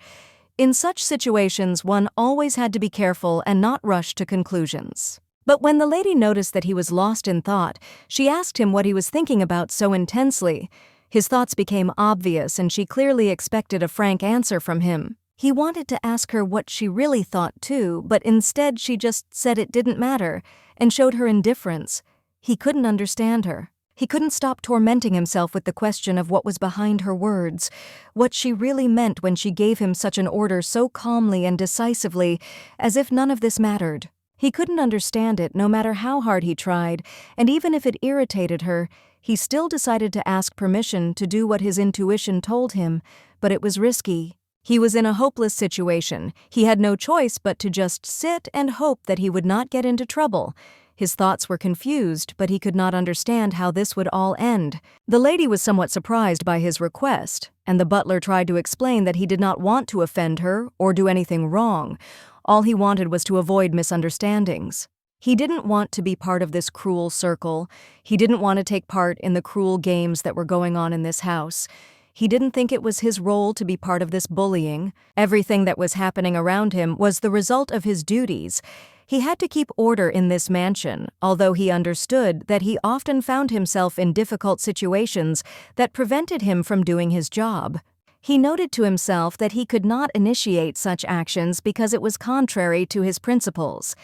In such situations, one always had to be careful and not rush to conclusions. But when the lady noticed that he was lost in thought, she asked him what he was thinking about so intensely. His thoughts became obvious, and she clearly expected a frank answer from him. He wanted to ask her what she really thought too, but instead she just said it didn't matter, and showed her indifference. He couldn't understand her. He couldn't stop tormenting himself with the question of what was behind her words, what she really meant when she gave him such an order so calmly and decisively, as if none of this mattered. He couldn't understand it no matter how hard he tried, and even if it irritated her, he still decided to ask permission to do what his intuition told him, but it was risky. He was in a hopeless situation. He had no choice but to just sit and hope that he would not get into trouble. His thoughts were confused, but he could not understand how this would all end. The lady was somewhat surprised by his request, and the butler tried to explain that he did not want to offend her or do anything wrong. All he wanted was to avoid misunderstandings. He didn't want to be part of this cruel circle. He didn't want to take part in the cruel games that were going on in this house. He didn't think it was his role to be part of this bullying. Everything that was happening around him was the result of his duties. He had to keep order in this mansion, although he understood that he often found himself in difficult situations that prevented him from doing his job. He noted to himself that he could not initiate such actions because it was contrary to his principles.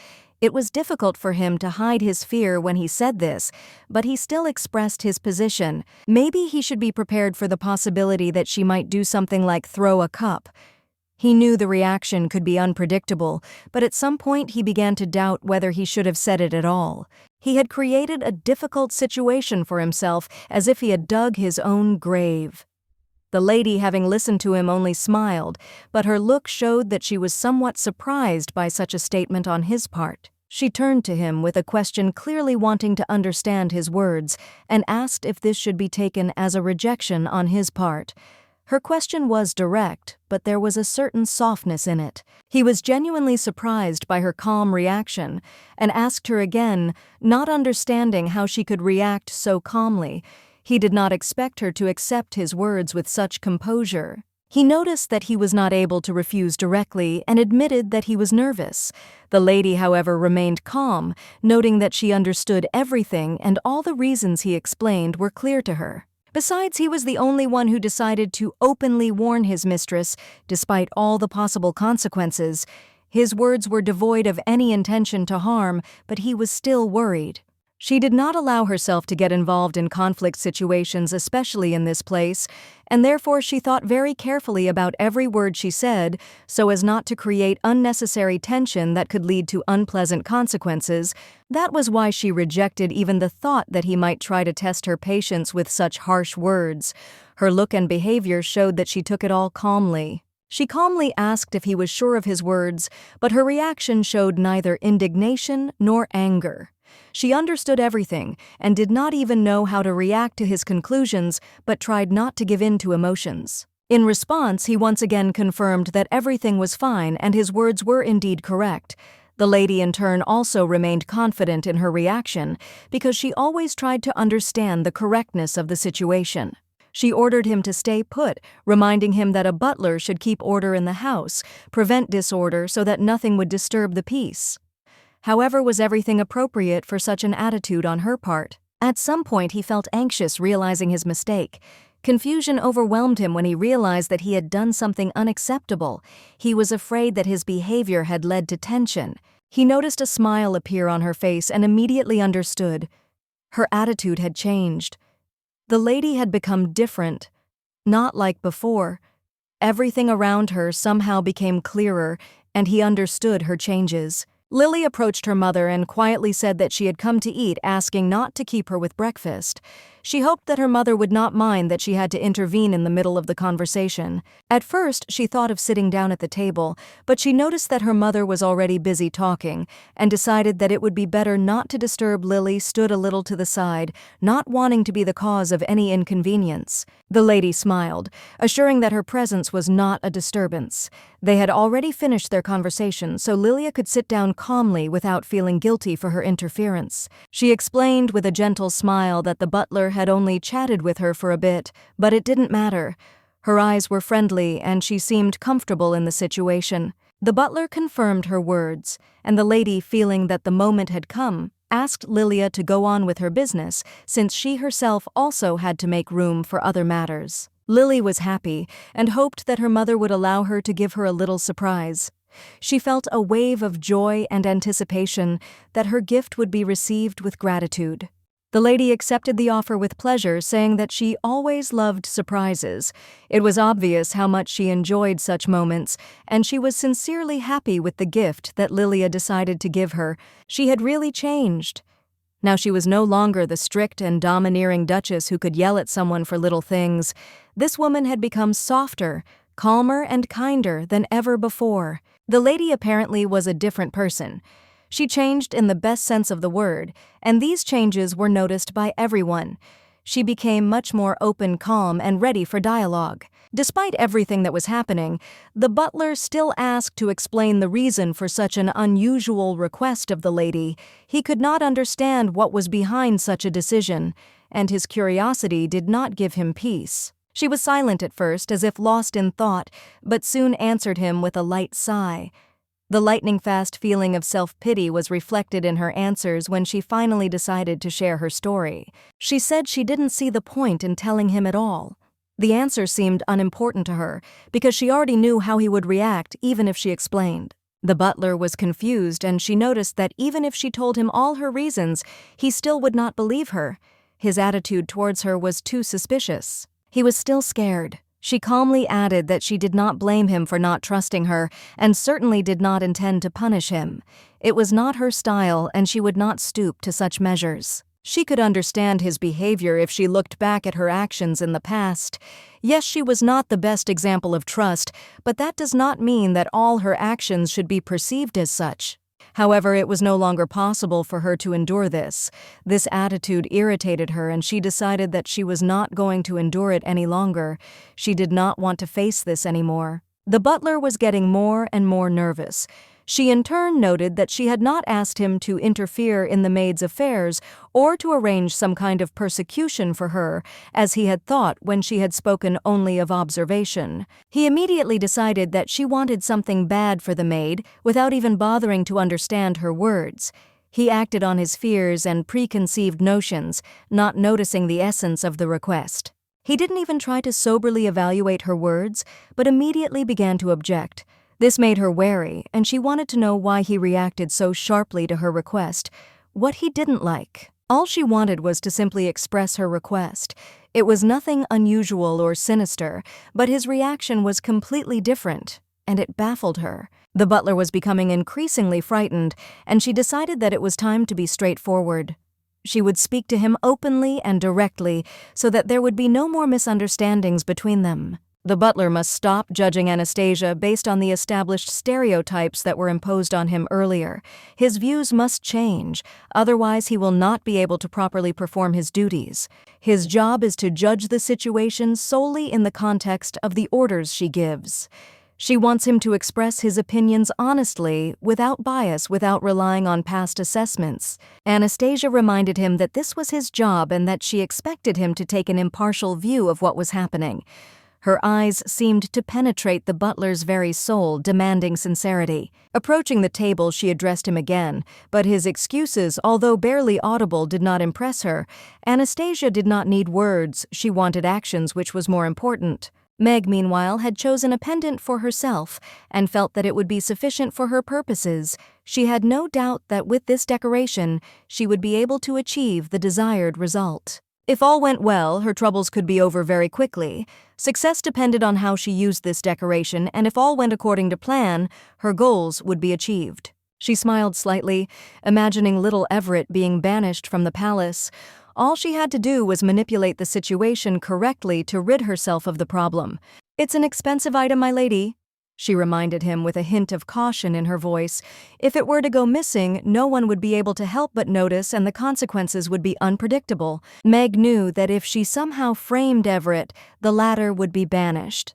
It was difficult for him to hide his fear when he said this, but he still expressed his position. Maybe he should be prepared for the possibility that she might do something like throw a cup. He knew the reaction could be unpredictable, but at some point he began to doubt whether he should have said it at all. He had created a difficult situation for himself, as if he had dug his own grave. The lady, having listened to him, only smiled, but her look showed that she was somewhat surprised by such a statement on his part. She turned to him with a question, clearly wanting to understand his words, and asked if this should be taken as a rejection on his part. Her question was direct, but there was a certain softness in it. He was genuinely surprised by her calm reaction, and asked her again, not understanding how she could react so calmly. He did not expect her to accept his words with such composure. He noticed that he was not able to refuse directly and admitted that he was nervous. The lady, however, remained calm, noting that she understood everything and all the reasons he explained were clear to her. Besides, he was the only one who decided to openly warn his mistress, despite all the possible consequences. His words were devoid of any intention to harm, but he was still worried. She did not allow herself to get involved in conflict situations, especially in this place, and therefore she thought very carefully about every word she said so as not to create unnecessary tension that could lead to unpleasant consequences. That was why she rejected even the thought that he might try to test her patience with such harsh words. Her look and behavior showed that she took it all calmly. She calmly asked if he was sure of his words, but her reaction showed neither indignation nor anger. She understood everything and did not even know how to react to his conclusions, but tried not to give in to emotions. In response, he once again confirmed that everything was fine and his words were indeed correct. The lady in turn also remained confident in her reaction because she always tried to understand the correctness of the situation. She ordered him to stay put, reminding him that a butler should keep order in the house, prevent disorder so that nothing would disturb the peace. However, was everything appropriate for such an attitude on her part? At some point he felt anxious, realizing his mistake. Confusion overwhelmed him when he realized that he had done something unacceptable. He was afraid that his behavior had led to tension. He noticed a smile appear on her face and immediately understood. Her attitude had changed. The lady had become different, not like before. Everything around her somehow became clearer, and he understood her changes. Lily approached her mother and quietly said that she had come to eat, asking not to keep her with breakfast. She hoped that her mother would not mind that she had to intervene in the middle of the conversation. At first, she thought of sitting down at the table, but she noticed that her mother was already busy talking, and decided that it would be better not to disturb. Lily stood a little to the side, not wanting to be the cause of any inconvenience. The lady smiled, assuring that her presence was not a disturbance. They had already finished their conversation, so Lilia could sit down calmly without feeling guilty for her interference. She explained with a gentle smile that the butler had only chatted with her for a bit, but it didn't matter. Her eyes were friendly and she seemed comfortable in the situation. The butler confirmed her words, and the lady, feeling that the moment had come, asked Lilia to go on with her business since she herself also had to make room for other matters. Lily was happy and hoped that her mother would allow her to give her a little surprise. She felt a wave of joy and anticipation that her gift would be received with gratitude. The lady accepted the offer with pleasure, saying that she always loved surprises. It was obvious how much she enjoyed such moments, and she was sincerely happy with the gift that Lilia decided to give her. She had really changed. Now she was no longer the strict and domineering duchess who could yell at someone for little things. This woman had become softer, calmer, and kinder than ever before. The lady apparently was a different person. She changed in the best sense of the word, and these changes were noticed by everyone. She became much more open, calm, and ready for dialogue. Despite everything that was happening, the butler still asked to explain the reason for such an unusual request of the lady. He could not understand what was behind such a decision, and his curiosity did not give him peace. She was silent at first, as if lost in thought, but soon answered him with a light sigh. The lightning-fast feeling of self-pity was reflected in her answers when she finally decided to share her story. She said she didn't see the point in telling him at all. The answer seemed unimportant to her, because she already knew how he would react even if she explained. The butler was confused, and she noticed that even if she told him all her reasons, he still would not believe her. His attitude towards her was too suspicious. He was still scared. She calmly added that she did not blame him for not trusting her, and certainly did not intend to punish him. It was not her style, and she would not stoop to such measures. She could understand his behavior if she looked back at her actions in the past. Yes, she was not the best example of trust, but that does not mean that all her actions should be perceived as such. However, it was no longer possible for her to endure this. This attitude irritated her, and she decided that she was not going to endure it any longer. She did not want to face this anymore. The butler was getting more and more nervous. She in turn noted that she had not asked him to interfere in the maid's affairs or to arrange some kind of persecution for her, as he had thought when she had spoken only of observation. He immediately decided that she wanted something bad for the maid without even bothering to understand her words. He acted on his fears and preconceived notions, not noticing the essence of the request. He didn't even try to soberly evaluate her words, but immediately began to object. This made her wary, and she wanted to know why he reacted so sharply to her request, what he didn't like. All she wanted was to simply express her request. It was nothing unusual or sinister, but his reaction was completely different, and it baffled her. The butler was becoming increasingly frightened, and she decided that it was time to be straightforward. She would speak to him openly and directly so that there would be no more misunderstandings between them. The butler must stop judging Anastasia based on the established stereotypes that were imposed on him earlier. His views must change, otherwise he will not be able to properly perform his duties. His job is to judge the situation solely in the context of the orders she gives. She wants him to express his opinions honestly, without bias, without relying on past assessments. Anastasia reminded him that this was his job and that she expected him to take an impartial view of what was happening. Her eyes seemed to penetrate the butler's very soul, demanding sincerity. Approaching the table, she addressed him again, but his excuses, although barely audible, did not impress her. Anastasia did not need words, she wanted actions, which was more important. Meg, meanwhile, had chosen a pendant for herself and felt that it would be sufficient for her purposes. She had no doubt that with this decoration, she would be able to achieve the desired result. If all went well, her troubles could be over very quickly. Success depended on how she used this decoration, and if all went according to plan, her goals would be achieved. She smiled slightly, imagining little Everett being banished from the palace. All she had to do was manipulate the situation correctly to rid herself of the problem. "It's an expensive item, my lady," she reminded him with a hint of caution in her voice. If it were to go missing, no one would be able to help but notice, and the consequences would be unpredictable. Meg knew that if she somehow framed Everett, the latter would be banished.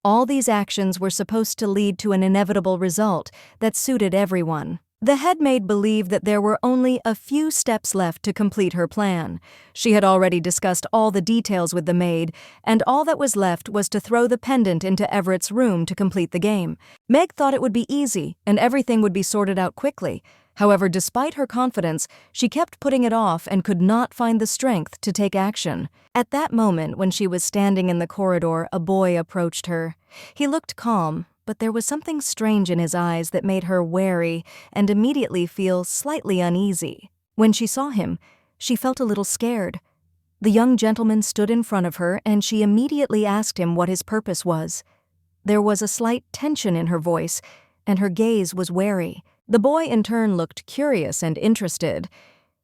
All these actions were supposed to lead to an inevitable result that suited everyone. The headmaid believed that there were only a few steps left to complete her plan. She had already discussed all the details with the maid, and all that was left was to throw the pendant into Everett's room to complete the game. Meg thought it would be easy, and everything would be sorted out quickly. However, despite her confidence, she kept putting it off and could not find the strength to take action. At that moment, when she was standing in the corridor, a boy approached her. He looked calm, but there was something strange in his eyes that made her wary and immediately feel slightly uneasy. When she saw him, she felt a little scared. The young gentleman stood in front of her, and she immediately asked him what his purpose was. There was a slight tension in her voice, and her gaze was wary. The boy in turn looked curious and interested.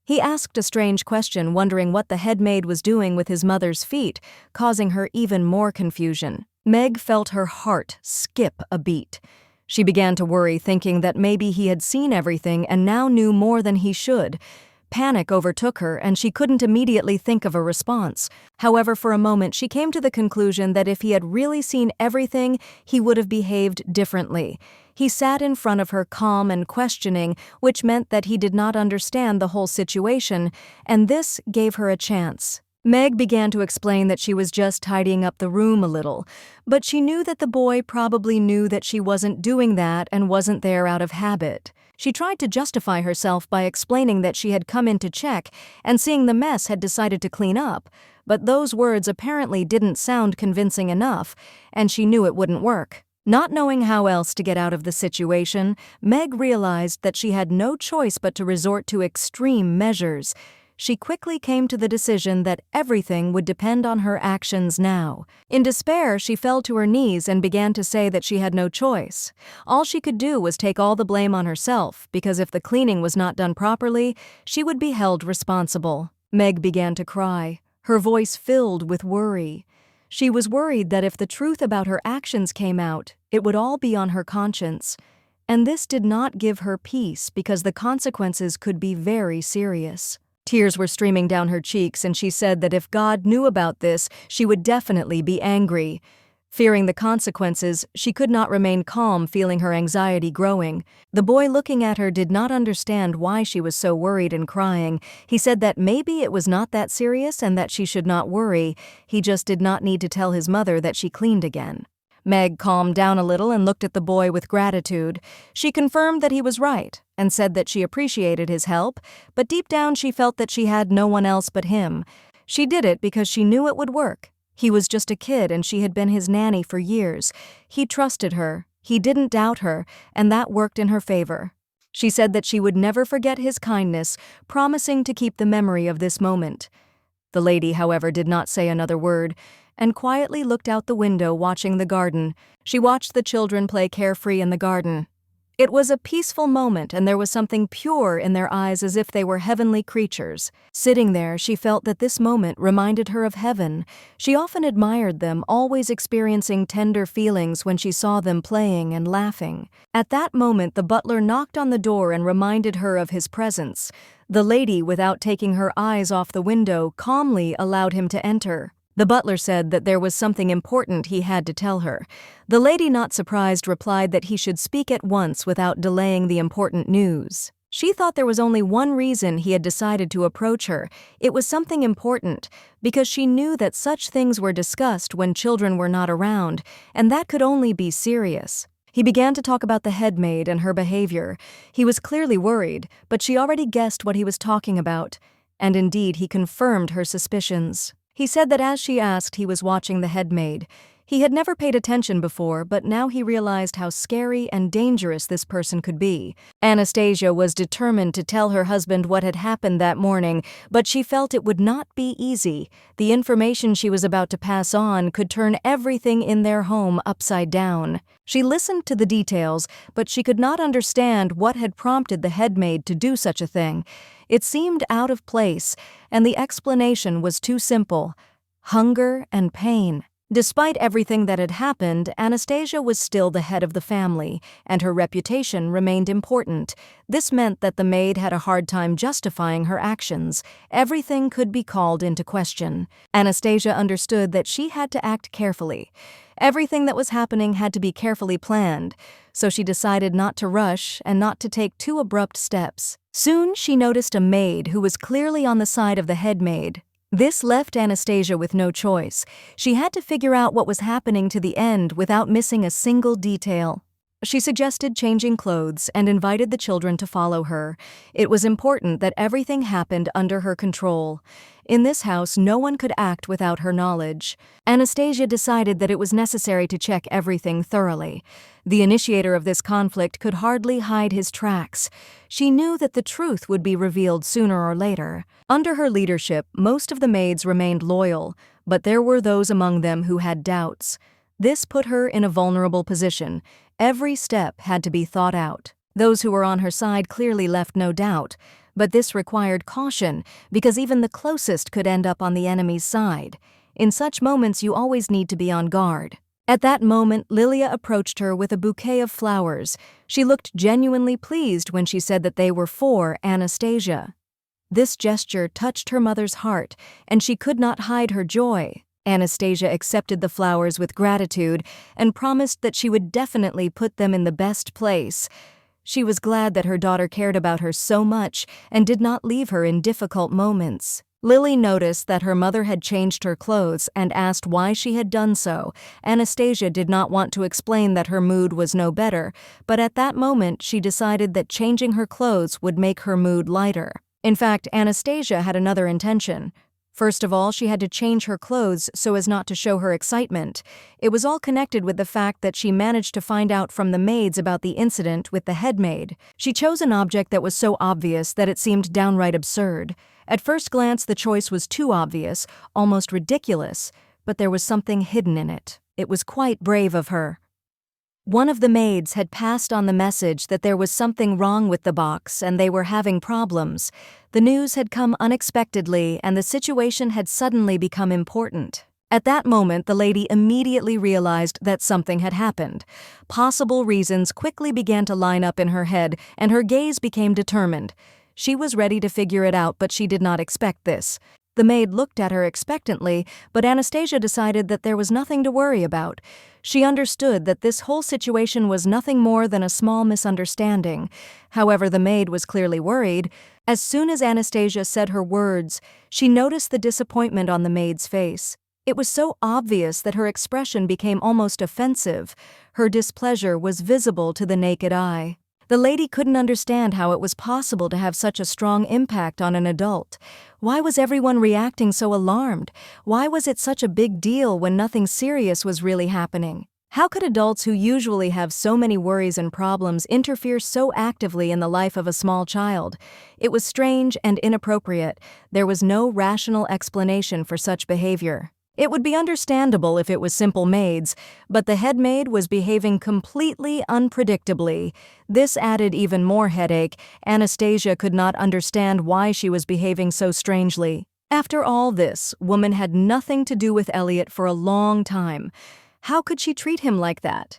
He asked a strange question, wondering what the headmaid was doing with his mother's feet, causing her even more confusion. Meg felt her heart skip a beat. She began to worry, thinking that maybe he had seen everything and now knew more than he should. Panic overtook her, and she couldn't immediately think of a response. However, for a moment, she came to the conclusion that if he had really seen everything, he would have behaved differently. He sat in front of her, calm and questioning, which meant that he did not understand the whole situation, and this gave her a chance. Meg began to explain that she was just tidying up the room a little, but she knew that the boy probably knew that she wasn't doing that and wasn't there out of habit. She tried to justify herself by explaining that she had come in to check and seeing the mess had decided to clean up, but those words apparently didn't sound convincing enough, and she knew it wouldn't work. Not knowing how else to get out of the situation, Meg realized that she had no choice but to resort to extreme measures. She quickly came to the decision that everything would depend on her actions now. In despair, she fell to her knees and began to say that she had no choice. All she could do was take all the blame on herself, because if the cleaning was not done properly, she would be held responsible. Meg began to cry, her voice filled with worry. She was worried that if the truth about her actions came out, it would all be on her conscience. And this did not give her peace because the consequences could be very serious. Tears were streaming down her cheeks, and she said that if God knew about this, she would definitely be angry. Fearing the consequences, she could not remain calm, feeling her anxiety growing. The boy looking at her did not understand why she was so worried and crying. He said that maybe it was not that serious and that she should not worry. He just did not need to tell his mother that she cleaned again. Meg calmed down a little and looked at the boy with gratitude. She confirmed that he was right and said that she appreciated his help, but deep down she felt that she had no one else but him. She did it because she knew it would work. He was just a kid and she had been his nanny for years. He trusted her, he didn't doubt her, and that worked in her favor. She said that she would never forget his kindness, promising to keep the memory of this moment. The lady, however, did not say another word, and quietly looked out the window watching the garden. She watched the children play carefree in the garden. It was a peaceful moment, and there was something pure in their eyes as if they were heavenly creatures. Sitting there, she felt that this moment reminded her of heaven. She often admired them, always experiencing tender feelings when she saw them playing and laughing. At that moment, the butler knocked on the door and reminded her of his presence. The lady, without taking her eyes off the window, calmly allowed him to enter. The butler said that there was something important he had to tell her. The lady, not surprised, replied that he should speak at once without delaying the important news. She thought there was only one reason he had decided to approach her. It was something important, because she knew that such things were discussed when children were not around, and that could only be serious. He began to talk about the headmaid and her behavior. He was clearly worried, but she already guessed what he was talking about. And indeed, he confirmed her suspicions. He said that as she asked, he was watching the headmaid. He had never paid attention before, but now he realized how scary and dangerous this person could be. Anastasia was determined to tell her husband what had happened that morning, but she felt it would not be easy. The information she was about to pass on could turn everything in their home upside down. She listened to the details, but she could not understand what had prompted the headmaid to do such a thing. It seemed out of place, and the explanation was too simple: hunger and pain. Despite everything that had happened, Anastasia was still the head of the family, and her reputation remained important. This meant that the maid had a hard time justifying her actions. Everything could be called into question. Anastasia understood that she had to act carefully. Everything that was happening had to be carefully planned, so she decided not to rush and not to take too abrupt steps. Soon she noticed a maid who was clearly on the side of the headmaid. This left Anastasia with no choice. She had to figure out what was happening to the end without missing a single detail. She suggested changing clothes and invited the children to follow her. It was important that everything happened under her control. In this house, no one could act without her knowledge. Anastasia decided that it was necessary to check everything thoroughly. The initiator of this conflict could hardly hide his tracks. She knew that the truth would be revealed sooner or later. Under her leadership, most of the maids remained loyal, but there were those among them who had doubts. This put her in a vulnerable position. Every step had to be thought out. Those who were on her side clearly left no doubt, but this required caution because even the closest could end up on the enemy's side. In such moments, you always need to be on guard. At that moment, Lilia approached her with a bouquet of flowers. She looked genuinely pleased when she said that they were for Anastasia. This gesture touched her mother's heart, and she could not hide her joy. Anastasia accepted the flowers with gratitude and promised that she would definitely put them in the best place. She was glad that her daughter cared about her so much and did not leave her in difficult moments. Lily noticed that her mother had changed her clothes and asked why she had done so. Anastasia did not want to explain that her mood was no better, but at that moment she decided that changing her clothes would make her mood lighter. In fact, Anastasia had another intention. First of all, she had to change her clothes so as not to show her excitement. It was all connected with the fact that she managed to find out from the maids about the incident with the headmaid. She chose an object that was so obvious that it seemed downright absurd. At first glance, the choice was too obvious, almost ridiculous, but there was something hidden in it. It was quite brave of her. One of the maids had passed on the message that there was something wrong with the box and they were having problems. The news had come unexpectedly and the situation had suddenly become important. At that moment, the lady immediately realized that something had happened. Possible reasons quickly began to line up in her head and her gaze became determined. She was ready to figure it out, but she did not expect this. The maid looked at her expectantly, but Anastasia decided that there was nothing to worry about. She understood that this whole situation was nothing more than a small misunderstanding. However, the maid was clearly worried. As soon as Anastasia said her words, she noticed the disappointment on the maid's face. It was so obvious that her expression became almost offensive. Her displeasure was visible to the naked eye. The lady couldn't understand how it was possible to have such a strong impact on an adult. Why was everyone reacting so alarmed? Why was it such a big deal when nothing serious was really happening? How could adults who usually have so many worries and problems interfere so actively in the life of a small child? It was strange and inappropriate. There was no rational explanation for such behavior. It would be understandable if it was simple maids, but the headmaid was behaving completely unpredictably. This added even more headache. Anastasia could not understand why she was behaving so strangely. After all this, woman had nothing to do with Elliot for a long time. How could she treat him like that?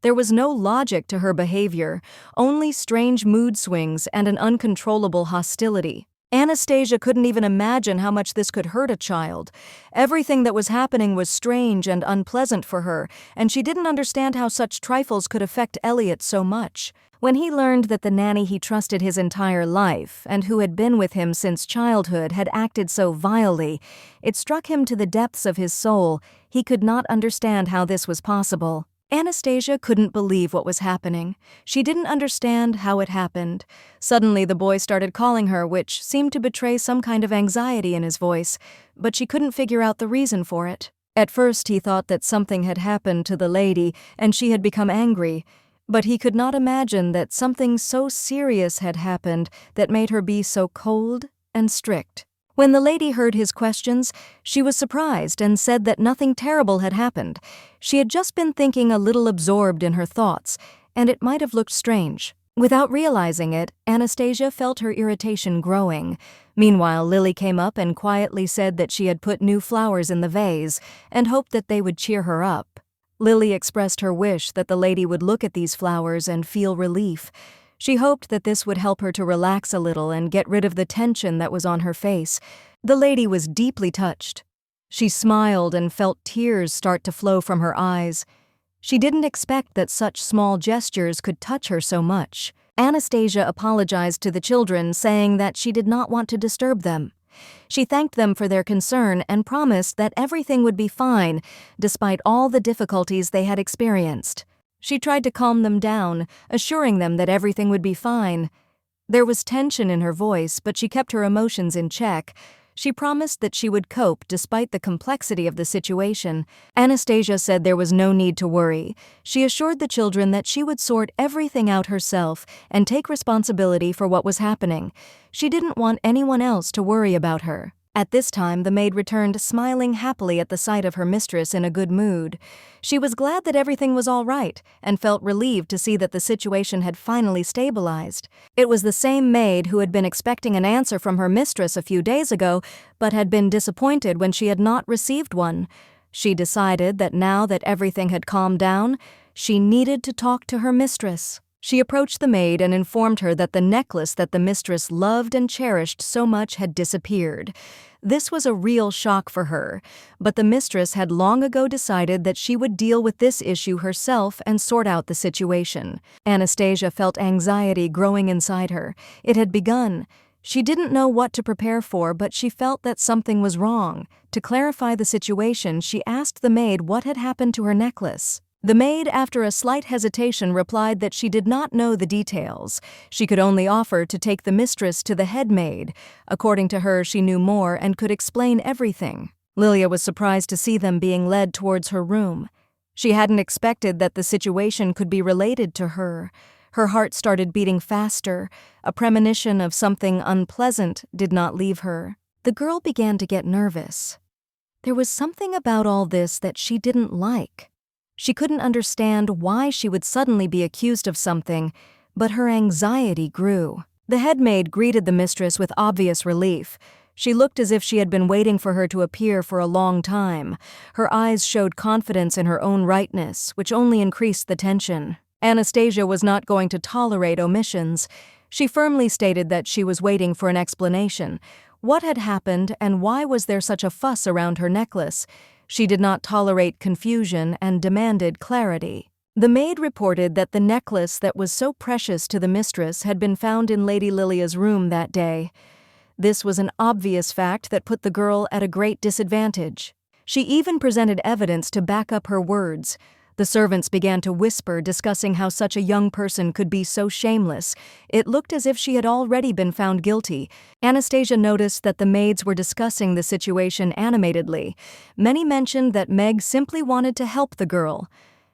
There was no logic to her behavior, only strange mood swings and an uncontrollable hostility. Anastasia couldn't even imagine how much this could hurt a child. Everything that was happening was strange and unpleasant for her, and she didn't understand how such trifles could affect Elliot so much. When he learned that the nanny he trusted his entire life, and who had been with him since childhood, had acted so vilely, it struck him to the depths of his soul. He could not understand how this was possible. Anastasia couldn't believe what was happening. She didn't understand how it happened. Suddenly the boy started calling her, which seemed to betray some kind of anxiety in his voice, but she couldn't figure out the reason for it. At first he thought that something had happened to the lady and she had become angry, but he could not imagine that something so serious had happened that made her be so cold and strict. When the lady heard his questions, she was surprised and said that nothing terrible had happened. She had just been thinking a little absorbed in her thoughts, and it might have looked strange. Without realizing it, Anastasia felt her irritation growing. Meanwhile, Lily came up and quietly said that she had put new flowers in the vase and hoped that they would cheer her up. Lily expressed her wish that the lady would look at these flowers and feel relief. She hoped that this would help her to relax a little and get rid of the tension that was on her face. The lady was deeply touched. She smiled and felt tears start to flow from her eyes. She didn't expect that such small gestures could touch her so much. Anastasia apologized to the children, saying that she did not want to disturb them. She thanked them for their concern and promised that everything would be fine, despite all the difficulties they had experienced. She tried to calm them down, assuring them that everything would be fine. There was tension in her voice, but she kept her emotions in check. She promised that she would cope despite the complexity of the situation. Anastasia said there was no need to worry. She assured the children that she would sort everything out herself and take responsibility for what was happening. She didn't want anyone else to worry about her. At this time, the maid returned, smiling happily at the sight of her mistress in a good mood. She was glad that everything was all right and felt relieved to see that the situation had finally stabilized. It was the same maid who had been expecting an answer from her mistress a few days ago, but had been disappointed when she had not received one. She decided that now that everything had calmed down, she needed to talk to her mistress. She approached the maid and informed her that the necklace that the mistress loved and cherished so much had disappeared. This was a real shock for her, but the mistress had long ago decided that she would deal with this issue herself and sort out the situation. Anastasia felt anxiety growing inside her. It had begun. She didn't know what to prepare for, but she felt that something was wrong. To clarify the situation, she asked the maid what had happened to her necklace. The maid, after a slight hesitation, replied that she did not know the details. She could only offer to take the mistress to the headmaid. According to her, she knew more and could explain everything. Lilia was surprised to see them being led towards her room. She hadn't expected that the situation could be related to her. Her heart started beating faster. A premonition of something unpleasant did not leave her. The girl began to get nervous. There was something about all this that she didn't like. She couldn't understand why she would suddenly be accused of something, but her anxiety grew. The headmaid greeted the mistress with obvious relief. She looked as if she had been waiting for her to appear for a long time. Her eyes showed confidence in her own rightness, which only increased the tension. Anastasia was not going to tolerate omissions. She firmly stated that she was waiting for an explanation. What had happened and why was there such a fuss around her necklace? She did not tolerate confusion and demanded clarity. The maid reported that the necklace that was so precious to the mistress had been found in Lady Lilia's room that day. This was an obvious fact that put the girl at a great disadvantage. She even presented evidence to back up her words. The servants began to whisper, discussing how such a young person could be so shameless. It looked as if she had already been found guilty. Anastasia noticed that the maids were discussing the situation animatedly. Many mentioned that Meg simply wanted to help the girl.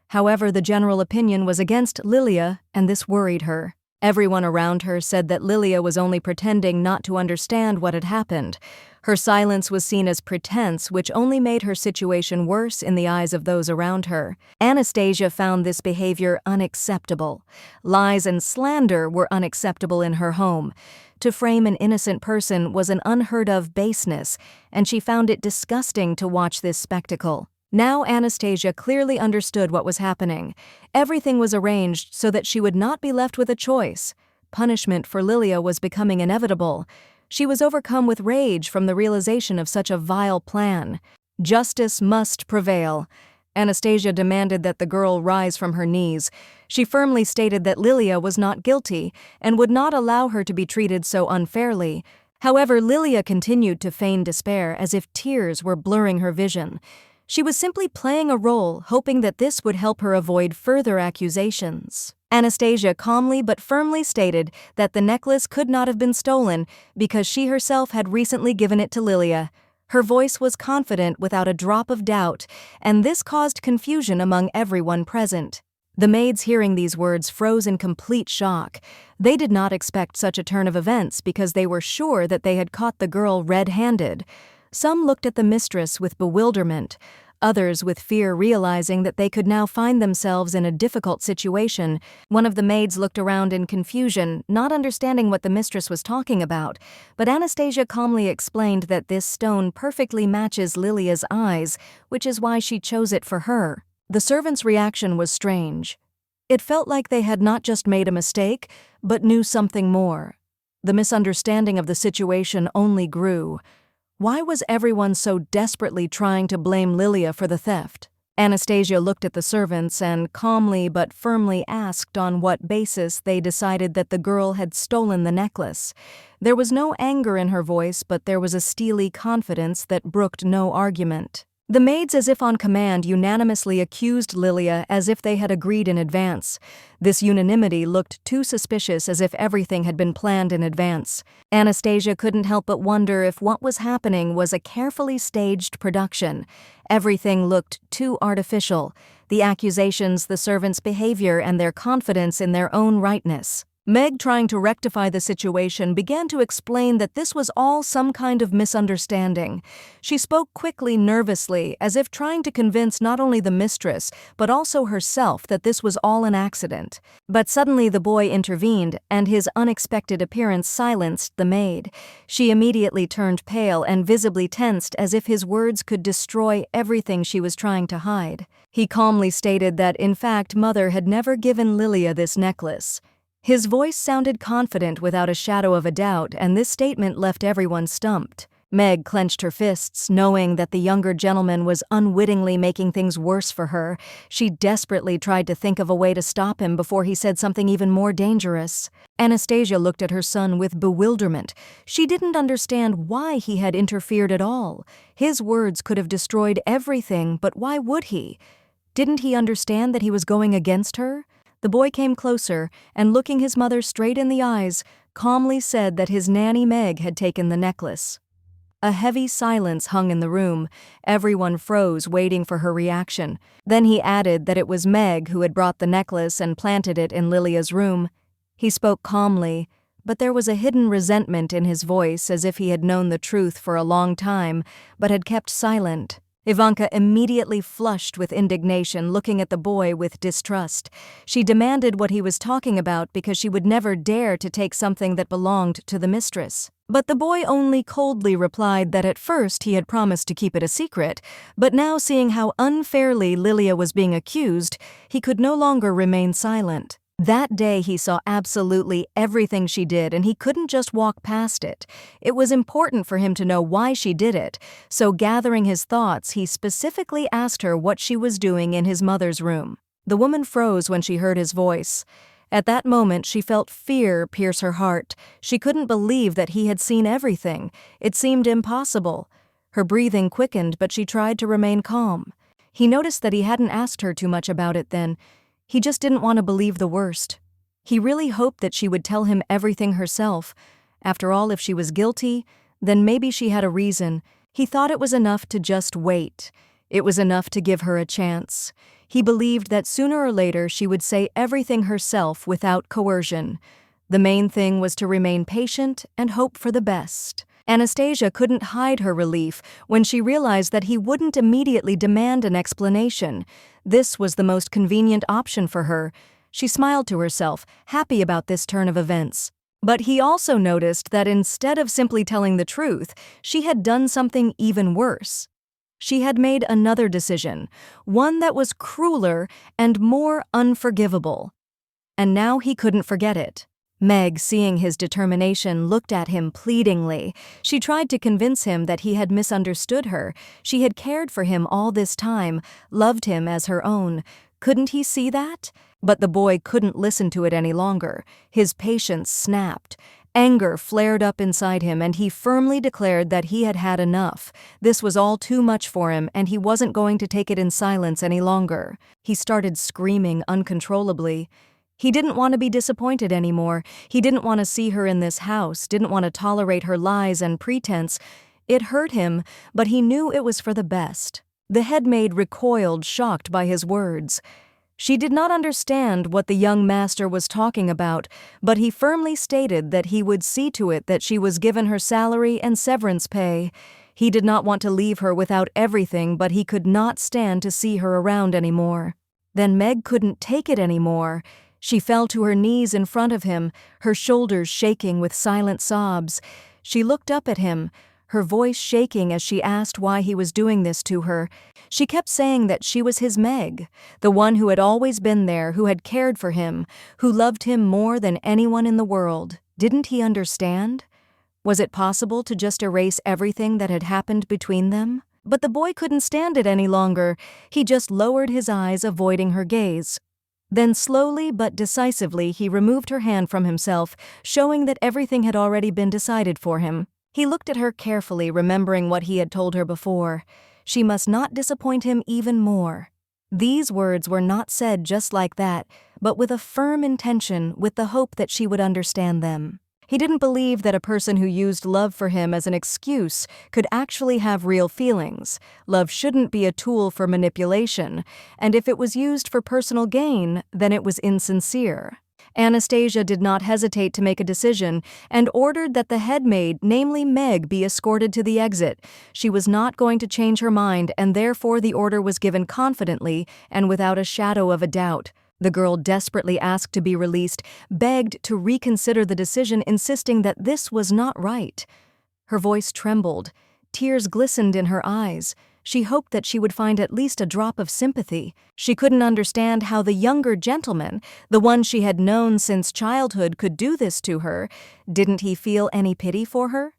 However, the general opinion was against Lilia, and this worried her. Everyone around her said that Lilia was only pretending not to understand what had happened. Her silence was seen as pretense, which only made her situation worse in the eyes of those around her. Anastasia found this behavior unacceptable. Lies and slander were unacceptable in her home. To frame an innocent person was an unheard-of baseness, and she found it disgusting to watch this spectacle. Now Anastasia clearly understood what was happening. Everything was arranged so that she would not be left with a choice. Punishment for Lilia was becoming inevitable. She was overcome with rage from the realization of such a vile plan. Justice must prevail. Anastasia demanded that the girl rise from her knees. She firmly stated that Lilia was not guilty and would not allow her to be treated so unfairly. However, Lilia continued to feign despair as if tears were blurring her vision. She was simply playing a role, hoping that this would help her avoid further accusations. Anastasia calmly but firmly stated that the necklace could not have been stolen because she herself had recently given it to Lilia. Her voice was confident without a drop of doubt, and this caused confusion among everyone present. The maids, hearing these words, froze in complete shock. They did not expect such a turn of events because they were sure that they had caught the girl red-handed. Some looked at the mistress with bewilderment. others with fear realizing that they could now find themselves in a difficult situation. One of the maids looked around in confusion, not understanding what the mistress was talking about, but Anastasia calmly explained that this stone perfectly matches Lilia's eyes, which is why she chose it for her. The servant's reaction was strange. It felt like they had not just made a mistake, but knew something more. The misunderstanding of the situation only grew. Why was everyone so desperately trying to blame Lilia for the theft? Anastasia looked at the servants and calmly but firmly asked on what basis they decided that the girl had stolen the necklace. There was no anger in her voice, but there was a steely confidence that brooked no argument. The maids, as if on command, unanimously accused Lilia as if they had agreed in advance. This unanimity looked too suspicious, as if everything had been planned in advance. Anastasia couldn't help but wonder if what was happening was a carefully staged production. Everything looked too artificial. The accusations, the servants' behavior, and their confidence in their own rightness. Meg, trying to rectify the situation, began to explain that this was all some kind of misunderstanding. She spoke quickly, nervously, as if trying to convince not only the mistress, but also herself that this was all an accident. But suddenly the boy intervened, and his unexpected appearance silenced the maid. She immediately turned pale and visibly tensed, as if his words could destroy everything she was trying to hide. He calmly stated that, in fact, Mother had never given Lilia this necklace. His voice sounded confident without a shadow of a doubt, and this statement left everyone stumped. Meg clenched her fists, knowing that the younger gentleman was unwittingly making things worse for her. She desperately tried to think of a way to stop him before he said something even more dangerous. Anastasia looked at her son with bewilderment. She didn't understand why he had interfered at all. His words could have destroyed everything, but why would he? Didn't he understand that he was going against her? The boy came closer and, looking his mother straight in the eyes, calmly said that his nanny Meg had taken the necklace. A heavy silence hung in the room. Everyone froze, waiting for her reaction. Then he added that it was Meg who had brought the necklace and planted it in Lilia's room. He spoke calmly, but there was a hidden resentment in his voice, as if he had known the truth for a long time, but had kept silent. Ivanka immediately flushed with indignation, looking at the boy with distrust. She demanded what he was talking about because she would never dare to take something that belonged to the mistress. But the boy only coldly replied that at first he had promised to keep it a secret, but now, seeing how unfairly Lilia was being accused, he could no longer remain silent. That day he saw absolutely everything she did, and he couldn't just walk past it. It was important for him to know why she did it, so gathering his thoughts, he specifically asked her what she was doing in his mother's room. The woman froze when she heard his voice. At that moment she felt fear pierce her heart. She couldn't believe that he had seen everything. It seemed impossible. Her breathing quickened, but she tried to remain calm. He noticed that he hadn't asked her too much about it then. He just didn't want to believe the worst. He really hoped that she would tell him everything herself. After all, if she was guilty, then maybe she had a reason. He thought it was enough to just wait. It was enough to give her a chance. He believed that sooner or later she would say everything herself without coercion. The main thing was to remain patient and hope for the best. Anastasia couldn't hide her relief when she realized that he wouldn't immediately demand an explanation. This was the most convenient option for her. She smiled to herself, happy about this turn of events. But he also noticed that instead of simply telling the truth, she had done something even worse. She had made another decision, one that was crueler and more unforgivable. And now he couldn't forget it. Meg, seeing his determination, looked at him pleadingly. She tried to convince him that he had misunderstood her. She had cared for him all this time, loved him as her own. Couldn't he see that? But the boy couldn't listen to it any longer. His patience snapped. Anger flared up inside him, and he firmly declared that he had had enough. This was all too much for him, and he wasn't going to take it in silence any longer. He started screaming uncontrollably. He didn't want to be disappointed anymore. He didn't want to see her in this house, didn't want to tolerate her lies and pretense. It hurt him, but he knew it was for the best. The headmaid recoiled, shocked by his words. She did not understand what the young master was talking about, but he firmly stated that he would see to it that she was given her salary and severance pay. He did not want to leave her without everything, but he could not stand to see her around anymore. Then Meg couldn't take it anymore. She fell to her knees in front of him, her shoulders shaking with silent sobs. She looked up at him, her voice shaking as she asked why he was doing this to her. She kept saying that she was his Meg, the one who had always been there, who had cared for him, who loved him more than anyone in the world. Didn't he understand? Was it possible to just erase everything that had happened between them? But the boy couldn't stand it any longer. He just lowered his eyes, avoiding her gaze. Then slowly but decisively he removed her hand from himself, showing that everything had already been decided for him. He looked at her carefully, remembering what he had told her before. She must not disappoint him even more. These words were not said just like that, but with a firm intention, with the hope that she would understand them. He didn't believe that a person who used love for him as an excuse could actually have real feelings. Love shouldn't be a tool for manipulation, and if it was used for personal gain, then it was insincere. Anastasia did not hesitate to make a decision and ordered that the headmaid, namely Meg, be escorted to the exit. She was not going to change her mind, and therefore the order was given confidently and without a shadow of a doubt. The girl desperately asked to be released, begged to reconsider the decision, insisting that this was not right. Her voice trembled. Tears glistened in her eyes. She hoped that she would find at least a drop of sympathy. She couldn't understand how the younger gentleman, the one she had known since childhood, could do this to her. Didn't he feel any pity for her?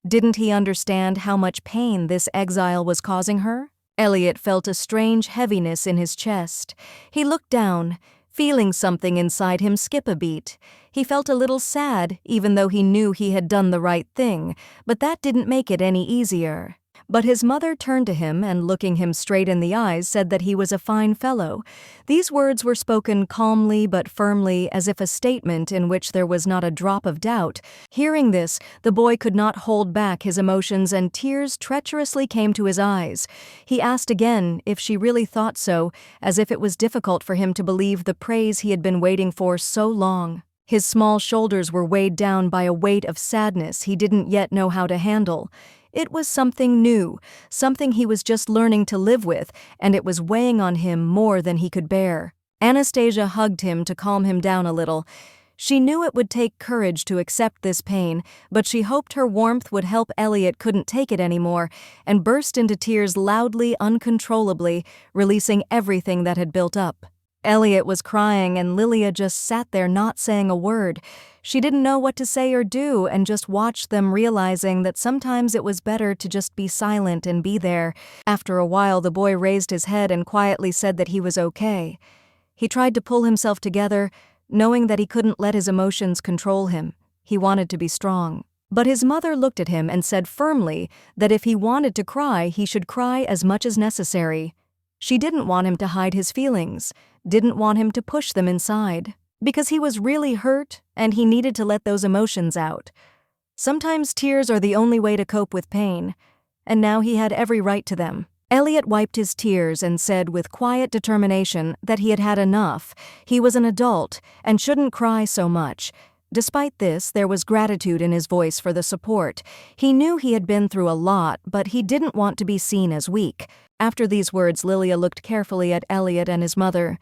Didn't he understand how much pain this exile was causing her? Elliot felt a strange heaviness in his chest. He looked down, feeling something inside him skip a beat. He felt a little sad, even though he knew he had done the right thing, but that didn't make it any easier. But his mother turned to him and, looking him straight in the eyes, said that he was a fine fellow. These words were spoken calmly but firmly, as if a statement in which there was not a drop of doubt. Hearing this, the boy could not hold back his emotions, and tears treacherously came to his eyes. He asked again if she really thought so, as if it was difficult for him to believe the praise he had been waiting for so long. His small shoulders were weighed down by a weight of sadness he didn't yet know how to handle. It was something new, something he was just learning to live with, and it was weighing on him more than he could bear. Anastasia hugged him to calm him down a little. She knew it would take courage to accept this pain, but she hoped her warmth would help. Elliot couldn't take it anymore, and burst into tears loudly, uncontrollably, releasing everything that had built up. Elliot was crying, and Lilia just sat there not saying a word. She didn't know what to say or do, and just watched them, realizing that sometimes it was better to just be silent and be there. After a while, the boy raised his head and quietly said that he was okay. He tried to pull himself together, knowing that he couldn't let his emotions control him. He wanted to be strong. But his mother looked at him and said firmly that if he wanted to cry, he should cry as much as necessary. She didn't want him to hide his feelings, didn't want him to push them inside, because he was really hurt and he needed to let those emotions out. Sometimes tears are the only way to cope with pain, and now he had every right to them. Elliot wiped his tears and said with quiet determination that he had had enough. He was an adult and shouldn't cry so much. Despite this, there was gratitude in his voice for the support. He knew he had been through a lot, but he didn't want to be seen as weak. After these words, Lilia looked carefully at Elliot and his mother.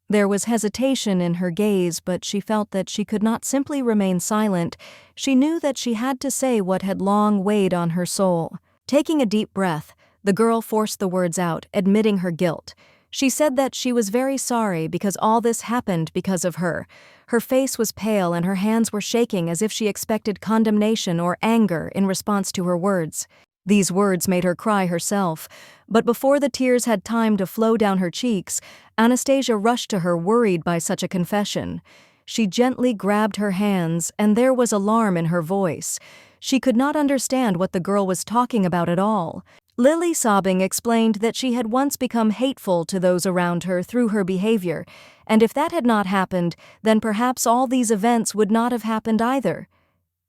There was hesitation in her gaze, but she felt that she could not simply remain silent. She knew that she had to say what had long weighed on her soul. Taking a deep breath, the girl forced the words out, admitting her guilt. She said that she was very sorry because all this happened because of her. Her face was pale and her hands were shaking as if she expected condemnation or anger in response to her words. These words made her cry herself, but before the tears had time to flow down her cheeks, Anastasia rushed to her, worried by such a confession. She gently grabbed her hands, and there was alarm in her voice. She could not understand what the girl was talking about at all. Lily, sobbing, explained that she had once become hateful to those around her through her behavior, and if that had not happened, then perhaps all these events would not have happened either.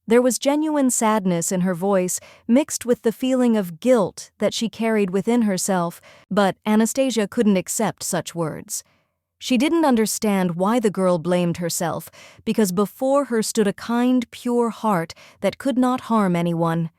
There was genuine sadness in her voice, mixed with the feeling of guilt that she carried within herself, but Anastasia couldn't accept such words. She didn't understand why the girl blamed herself, because before her stood a kind, pure heart that could not harm anyone.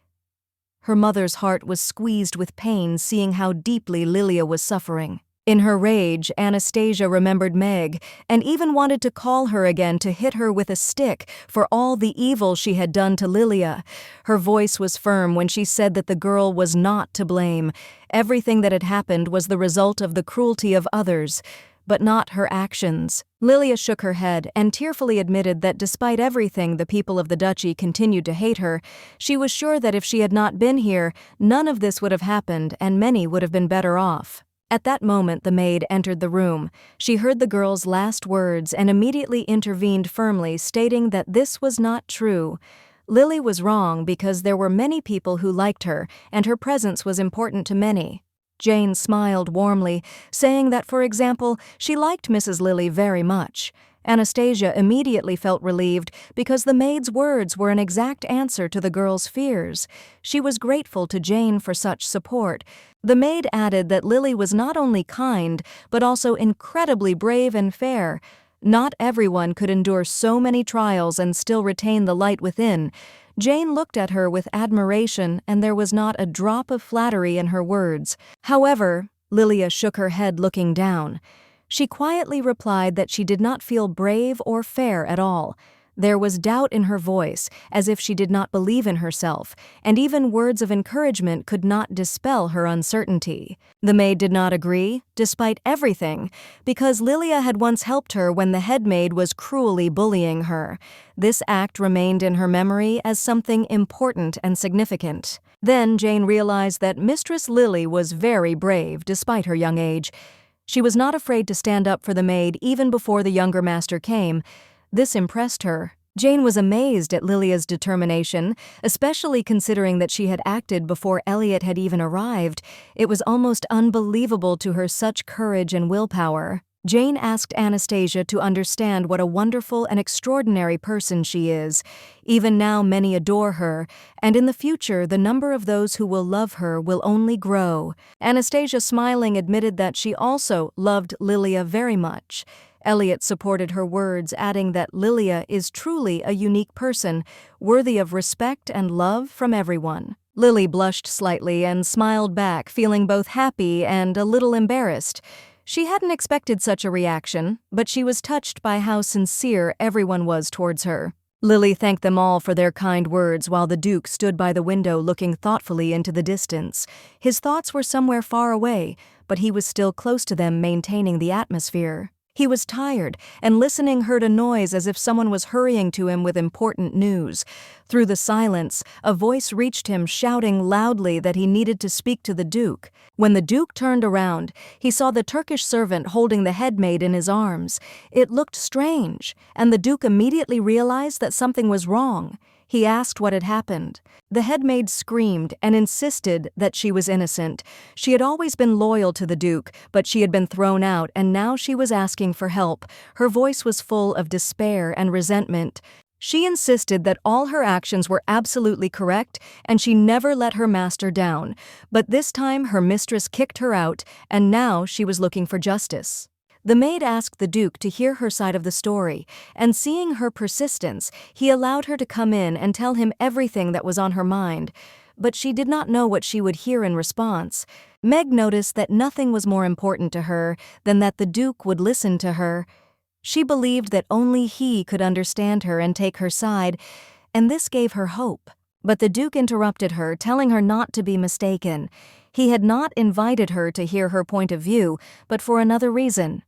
Her mother's heart was squeezed with pain seeing how deeply Lilia was suffering. In her rage, Anastasia remembered Meg and even wanted to call her again to hit her with a stick for all the evil she had done to Lilia. Her voice was firm when she said that the girl was not to blame. Everything that had happened was the result of the cruelty of others, but not her actions. Lilia shook her head and tearfully admitted that despite everything the people of the duchy continued to hate her, she was sure that if she had not been here, none of this would have happened and many would have been better off. At that moment the maid entered the room. She heard the girl's last words and immediately intervened firmly, stating that this was not true. Lily was wrong because there were many people who liked her, and her presence was important to many. Jane smiled warmly, saying that, for example, she liked Mrs. Lily very much. Anastasia immediately felt relieved because the maid's words were an exact answer to the girl's fears. She was grateful to Jane for such support. The maid added that Lily was not only kind, but also incredibly brave and fair. Not everyone could endure so many trials and still retain the light within. Jane looked at her with admiration, and there was not a drop of flattery in her words. However, Lilia shook her head looking down. She quietly replied that she did not feel brave or fair at all. There was doubt in her voice, as if she did not believe in herself, and even words of encouragement could not dispel her uncertainty. The maid did not agree, despite everything, because Lilia had once helped her when the headmaid was cruelly bullying her. This act remained in her memory as something important and significant. Then Jane realized that Mistress Lily was very brave despite her young age. She was not afraid to stand up for the maid even before the younger master came. This impressed her. Jane was amazed at Lilia's determination, especially considering that she had acted before Elliot had even arrived. It was almost unbelievable to her, such courage and willpower. Jane asked Anastasia to understand what a wonderful and extraordinary person she is. Even now many adore her, and in the future the number of those who will love her will only grow. Anastasia, smiling, admitted that she also loved Lilia very much. Elliot supported her words, adding that Lilia is truly a unique person, worthy of respect and love from everyone. Lily blushed slightly and smiled back, feeling both happy and a little embarrassed. She hadn't expected such a reaction, but she was touched by how sincere everyone was towards her. Lily thanked them all for their kind words while the Duke stood by the window looking thoughtfully into the distance. His thoughts were somewhere far away, but he was still close to them, maintaining the atmosphere. He was tired, and listening heard a noise as if someone was hurrying to him with important news. Through the silence, a voice reached him shouting loudly that he needed to speak to the Duke. When the Duke turned around, he saw the Turkish servant holding the headmaid in his arms. It looked strange, and the Duke immediately realized that something was wrong. He asked what had happened. The headmaid screamed and insisted that she was innocent. She had always been loyal to the Duke, but she had been thrown out, and now she was asking for help. Her voice was full of despair and resentment. She insisted that all her actions were absolutely correct, and she never let her master down. But this time her mistress kicked her out, and now she was looking for justice. The maid asked the Duke to hear her side of the story, and seeing her persistence, he allowed her to come in and tell him everything that was on her mind. But she did not know what she would hear in response. Meg noticed that nothing was more important to her than that the Duke would listen to her. She believed that only he could understand her and take her side, and this gave her hope. But the Duke interrupted her, telling her not to be mistaken. He had not invited her to hear her point of view, but for another reason.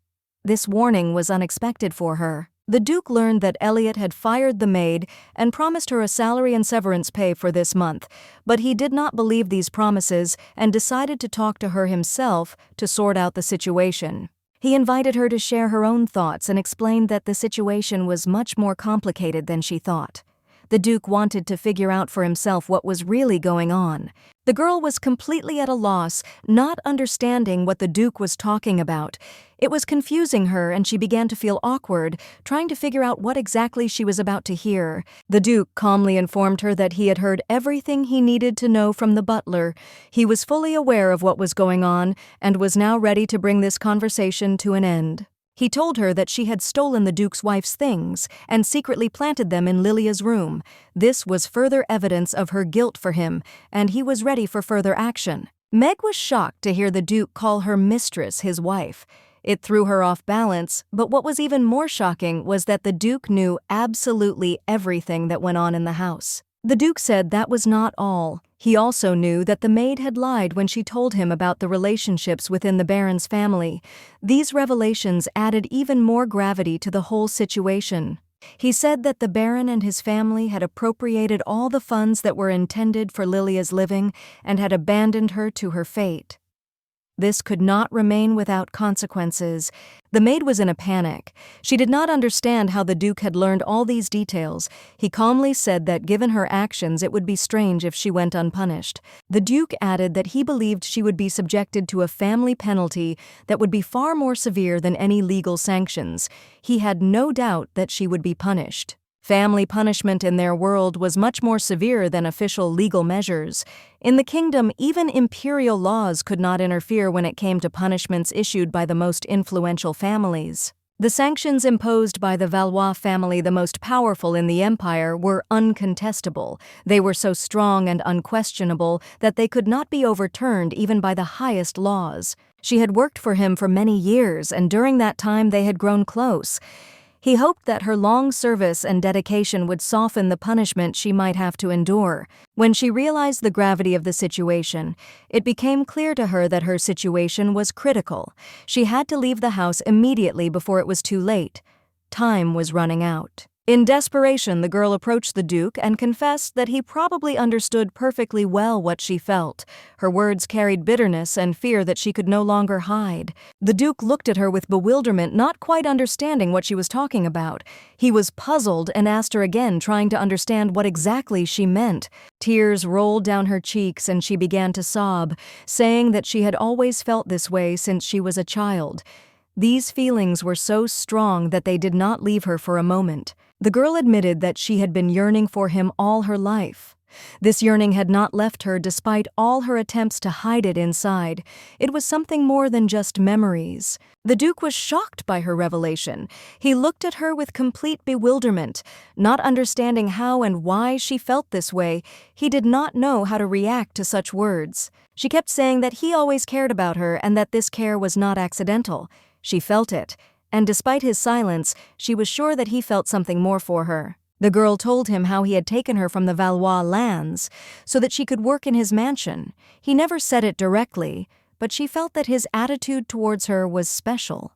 This warning was unexpected for her. The Duke learned that Elliot had fired the maid and promised her a salary and severance pay for this month, but he did not believe these promises and decided to talk to her himself to sort out the situation. He invited her to share her own thoughts and explained that the situation was much more complicated than she thought. The Duke wanted to figure out for himself what was really going on. The girl was completely at a loss, not understanding what the Duke was talking about. It was confusing her, and she began to feel awkward, trying to figure out what exactly she was about to hear. The Duke calmly informed her that he had heard everything he needed to know from the butler. He was fully aware of what was going on and was now ready to bring this conversation to an end. He told her that she had stolen the Duke's wife's things and secretly planted them in Lilia's room. This was further evidence of her guilt for him, and he was ready for further action. Meg was shocked to hear the Duke call her mistress his wife. It threw her off balance, but what was even more shocking was that the Duke knew absolutely everything that went on in the house. The Duke said that was not all. He also knew that the maid had lied when she told him about the relationships within the Baron's family. These revelations added even more gravity to the whole situation. He said that the Baron and his family had appropriated all the funds that were intended for Lilia's living and had abandoned her to her fate. This could not remain without consequences. The maid was in a panic. She did not understand how the Duke had learned all these details. He calmly said that given her actions it would be strange if she went unpunished. The Duke added that he believed she would be subjected to a family penalty that would be far more severe than any legal sanctions. He had no doubt that she would be punished. Family punishment in their world was much more severe than official legal measures. In the kingdom, even imperial laws could not interfere when it came to punishments issued by the most influential families. The sanctions imposed by the Valois family, the most powerful in the empire, were uncontestable. They were so strong and unquestionable that they could not be overturned even by the highest laws. She had worked for him for many years, and during that time they had grown close. He hoped that her long service and dedication would soften the punishment she might have to endure. When she realized the gravity of the situation, it became clear to her that her situation was critical. She had to leave the house immediately before it was too late. Time was running out. In desperation, the girl approached the Duke and confessed that he probably understood perfectly well what she felt. Her words carried bitterness and fear that she could no longer hide. The Duke looked at her with bewilderment, not quite understanding what she was talking about. He was puzzled and asked her again, trying to understand what exactly she meant. Tears rolled down her cheeks and she began to sob, saying that she had always felt this way since she was a child. These feelings were so strong that they did not leave her for a moment. The girl admitted that she had been yearning for him all her life. This yearning had not left her despite all her attempts to hide it inside. It was something more than just memories. The Duke was shocked by her revelation. He looked at her with complete bewilderment, not understanding how and why she felt this way. He did not know how to react to such words. She kept saying that he always cared about her and that this care was not accidental. She felt it. And despite his silence, she was sure that he felt something more for her. The girl told him how he had taken her from the Valois lands so that she could work in his mansion. He never said it directly, but she felt that his attitude towards her was special.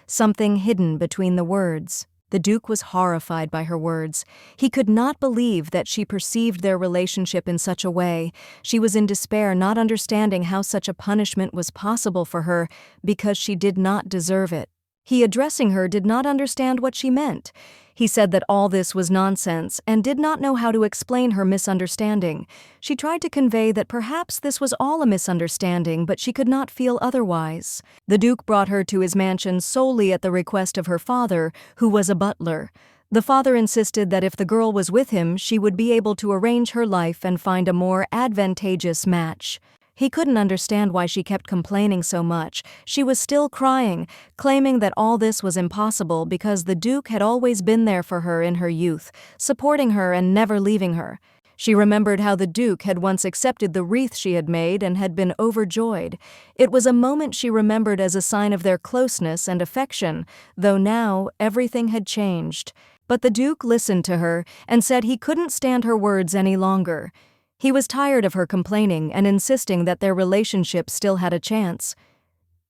Something hidden between the words. The Duke was horrified by her words. He could not believe that she perceived their relationship in such a way. She was in despair, not understanding how such a punishment was possible for her because she did not deserve it. He, addressing her, did not understand what she meant. He said that all this was nonsense and did not know how to explain her misunderstanding. She tried to convey that perhaps this was all a misunderstanding, but she could not feel otherwise. The Duke brought her to his mansion solely at the request of her father, who was a butler. The father insisted that if the girl was with him, she would be able to arrange her life and find a more advantageous match. He couldn't understand why she kept complaining so much. She was still crying, claiming that all this was impossible because the Duke had always been there for her in her youth, supporting her and never leaving her. She remembered how the Duke had once accepted the wreath she had made and had been overjoyed. It was a moment she remembered as a sign of their closeness and affection, though now everything had changed. But the Duke listened to her and said he couldn't stand her words any longer. He was tired of her complaining and insisting that their relationship still had a chance.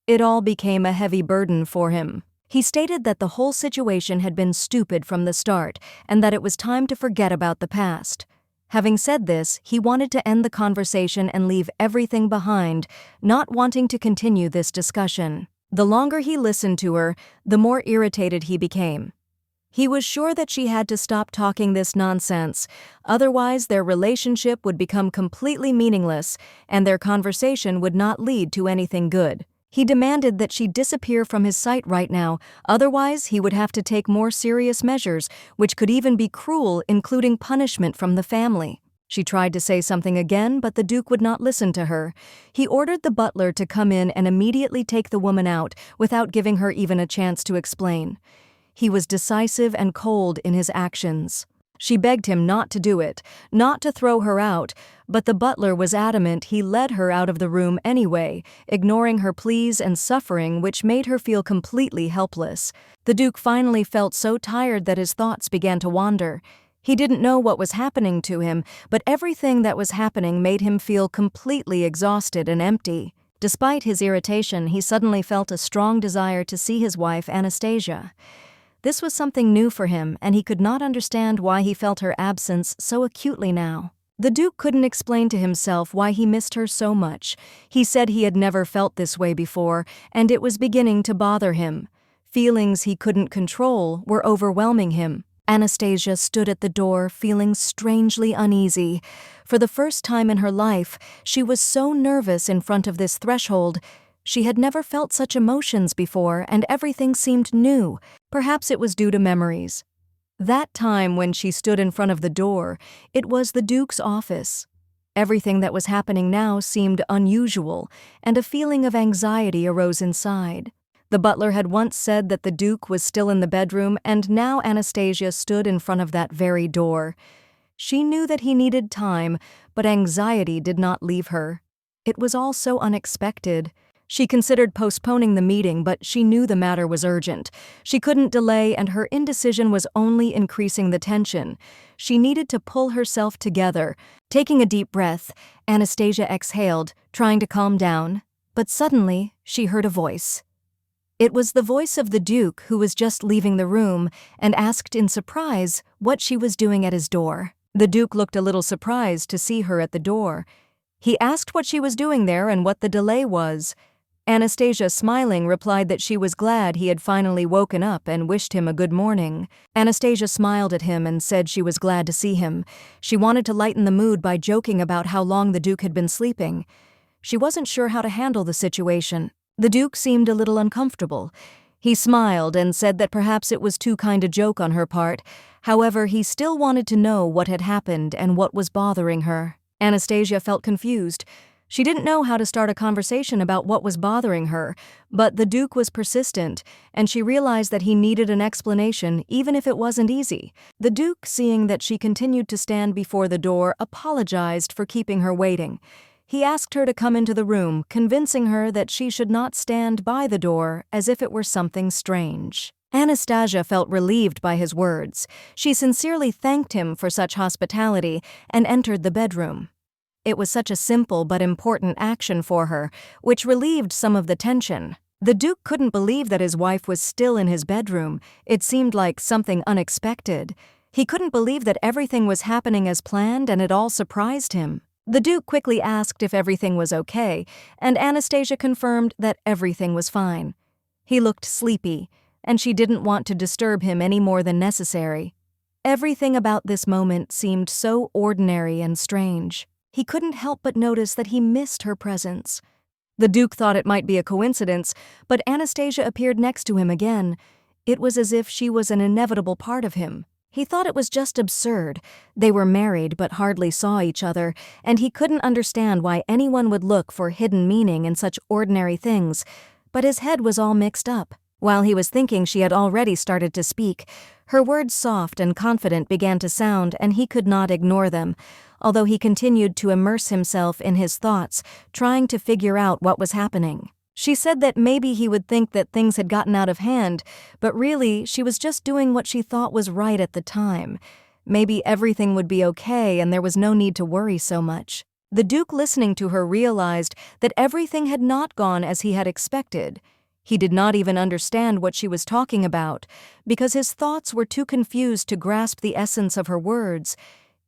It all became a heavy burden for him. He stated that the whole situation had been stupid from the start and that it was time to forget about the past. Having said this, he wanted to end the conversation and leave everything behind, not wanting to continue this discussion. The longer he listened to her, the more irritated he became. He was sure that she had to stop talking this nonsense, otherwise their relationship would become completely meaningless and their conversation would not lead to anything good. He demanded that she disappear from his sight right now, otherwise he would have to take more serious measures, which could even be cruel, including punishment from the family. She tried to say something again, but the Duke would not listen to her. He ordered the butler to come in and immediately take the woman out without giving her even a chance to explain. He was decisive and cold in his actions. She begged him not to do it, not to throw her out, but the butler was adamant. He led her out of the room anyway, ignoring her pleas and suffering, which made her feel completely helpless. The Duke finally felt so tired that his thoughts began to wander. He didn't know what was happening to him, but everything that was happening made him feel completely exhausted and empty. Despite his irritation, he suddenly felt a strong desire to see his wife, Anastasia. This was something new for him, and he could not understand why he felt her absence so acutely now. The Duke couldn't explain to himself why he missed her so much. He said he had never felt this way before, and it was beginning to bother him. Feelings he couldn't control were overwhelming him. Anastasia stood at the door, feeling strangely uneasy. For the first time in her life, she was so nervous in front of this threshold. She had never felt such emotions before, and everything seemed new. Perhaps it was due to memories. That time when she stood in front of the door, it was the Duke's office. Everything that was happening now seemed unusual, and a feeling of anxiety arose inside. The butler had once said that the Duke was still in the bedroom, and now Anastasia stood in front of that very door. She knew that he needed time, but anxiety did not leave her. It was all so unexpected. She considered postponing the meeting, but she knew the matter was urgent. She couldn't delay, and her indecision was only increasing the tension. She needed to pull herself together. Taking a deep breath, Anastasia exhaled, trying to calm down. But suddenly, she heard a voice. It was the voice of the Duke, who was just leaving the room, and asked in surprise what she was doing at his door. The Duke looked a little surprised to see her at the door. He asked what she was doing there and what the delay was. Anastasia, smiling, replied that she was glad he had finally woken up and wished him a good morning. Anastasia smiled at him and said she was glad to see him. She wanted to lighten the mood by joking about how long the Duke had been sleeping. She wasn't sure how to handle the situation. The Duke seemed a little uncomfortable. He smiled and said that perhaps it was too kind a joke on her part. However, he still wanted to know what had happened and what was bothering her. Anastasia felt confused. She didn't know how to start a conversation about what was bothering her, but the Duke was persistent, and she realized that he needed an explanation, even if it wasn't easy. The Duke, seeing that she continued to stand before the door, apologized for keeping her waiting. He asked her to come into the room, convincing her that she should not stand by the door as if it were something strange. Anastasia felt relieved by his words. She sincerely thanked him for such hospitality and entered the bedroom. It was such a simple but important action for her, which relieved some of the tension. The Duke couldn't believe that his wife was still in his bedroom. It seemed like something unexpected. He couldn't believe that everything was happening as planned, and it all surprised him. The Duke quickly asked if everything was okay, and Anastasia confirmed that everything was fine. He looked sleepy, and she didn't want to disturb him any more than necessary. Everything about this moment seemed so ordinary and strange. He couldn't help but notice that he missed her presence. The Duke thought it might be a coincidence, but Anastasia appeared next to him again. It was as if she was an inevitable part of him. He thought it was just absurd. They were married but hardly saw each other, and he couldn't understand why anyone would look for hidden meaning in such ordinary things. But his head was all mixed up. While he was thinking, she had already started to speak. Her words, soft and confident, began to sound, and he could not ignore them, although he continued to immerse himself in his thoughts, trying to figure out what was happening. She said that maybe he would think that things had gotten out of hand, but really, she was just doing what she thought was right at the time. Maybe everything would be okay and there was no need to worry so much. The Duke, listening to her, realized that everything had not gone as he had expected. He did not even understand what she was talking about, because his thoughts were too confused to grasp the essence of her words.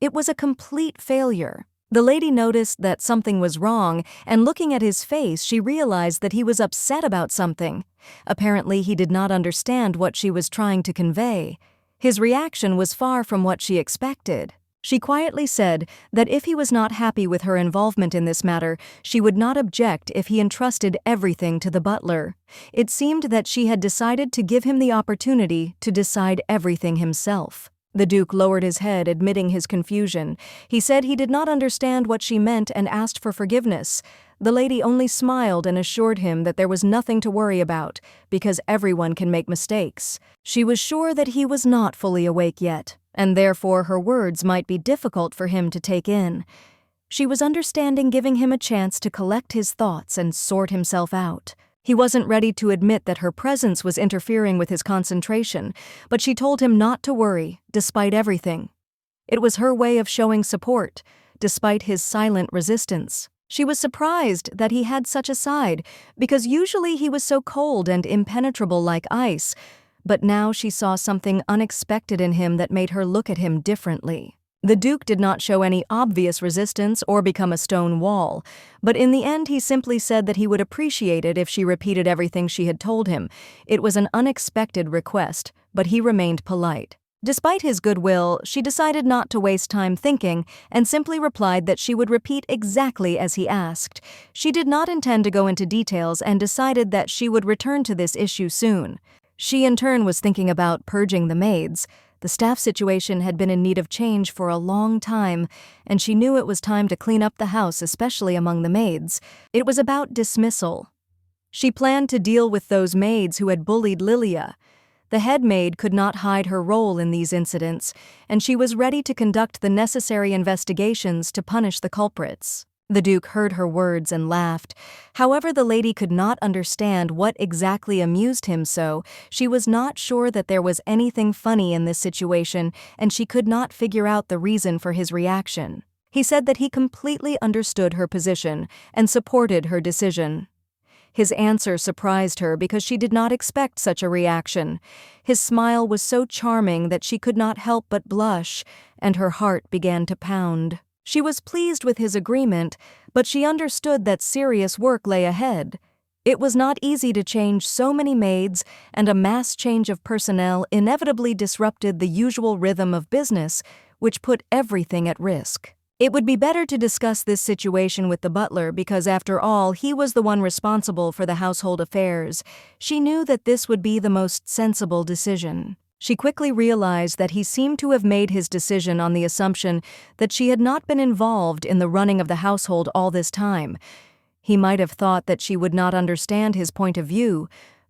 It was a complete failure. The lady noticed that something was wrong, and looking at his face, she realized that he was upset about something. Apparently, he did not understand what she was trying to convey. His reaction was far from what she expected. She quietly said that if he was not happy with her involvement in this matter, she would not object if he entrusted everything to the butler. It seemed that she had decided to give him the opportunity to decide everything himself. The Duke lowered his head, admitting his confusion. He said he did not understand what she meant and asked for forgiveness. The lady only smiled and assured him that there was nothing to worry about, because everyone can make mistakes. She was sure that he was not fully awake yet, and therefore her words might be difficult for him to take in. She was understanding, giving him a chance to collect his thoughts and sort himself out. He wasn't ready to admit that her presence was interfering with his concentration, but she told him not to worry, despite everything. It was her way of showing support, despite his silent resistance. She was surprised that he had such a side, because usually he was so cold and impenetrable like ice, but now she saw something unexpected in him that made her look at him differently. The Duke did not show any obvious resistance or become a stone wall, but in the end he simply said that he would appreciate it if she repeated everything she had told him. It was an unexpected request, but he remained polite. Despite his goodwill, she decided not to waste time thinking and simply replied that she would repeat exactly as he asked. She did not intend to go into details and decided that she would return to this issue soon. She in turn was thinking about purging the maids. The staff situation had been in need of change for a long time, and she knew it was time to clean up the house, especially among the maids. It was about dismissal. She planned to deal with those maids who had bullied Lilia. The headmaid could not hide her role in these incidents, and she was ready to conduct the necessary investigations to punish the culprits. The Duke heard her words and laughed. However, the lady could not understand what exactly amused him so. She was not sure that there was anything funny in this situation, and she could not figure out the reason for his reaction. He said that he completely understood her position and supported her decision. His answer surprised her because she did not expect such a reaction. His smile was so charming that she could not help but blush, and her heart began to pound. She was pleased with his agreement, but she understood that serious work lay ahead. It was not easy to change so many maids, and a mass change of personnel inevitably disrupted the usual rhythm of business, which put everything at risk. It would be better to discuss this situation with the butler because, after all, he was the one responsible for the household affairs. She knew that this would be the most sensible decision. She quickly realized that he seemed to have made his decision on the assumption that she had not been involved in the running of the household all this time. He might have thought that she would not understand his point of view,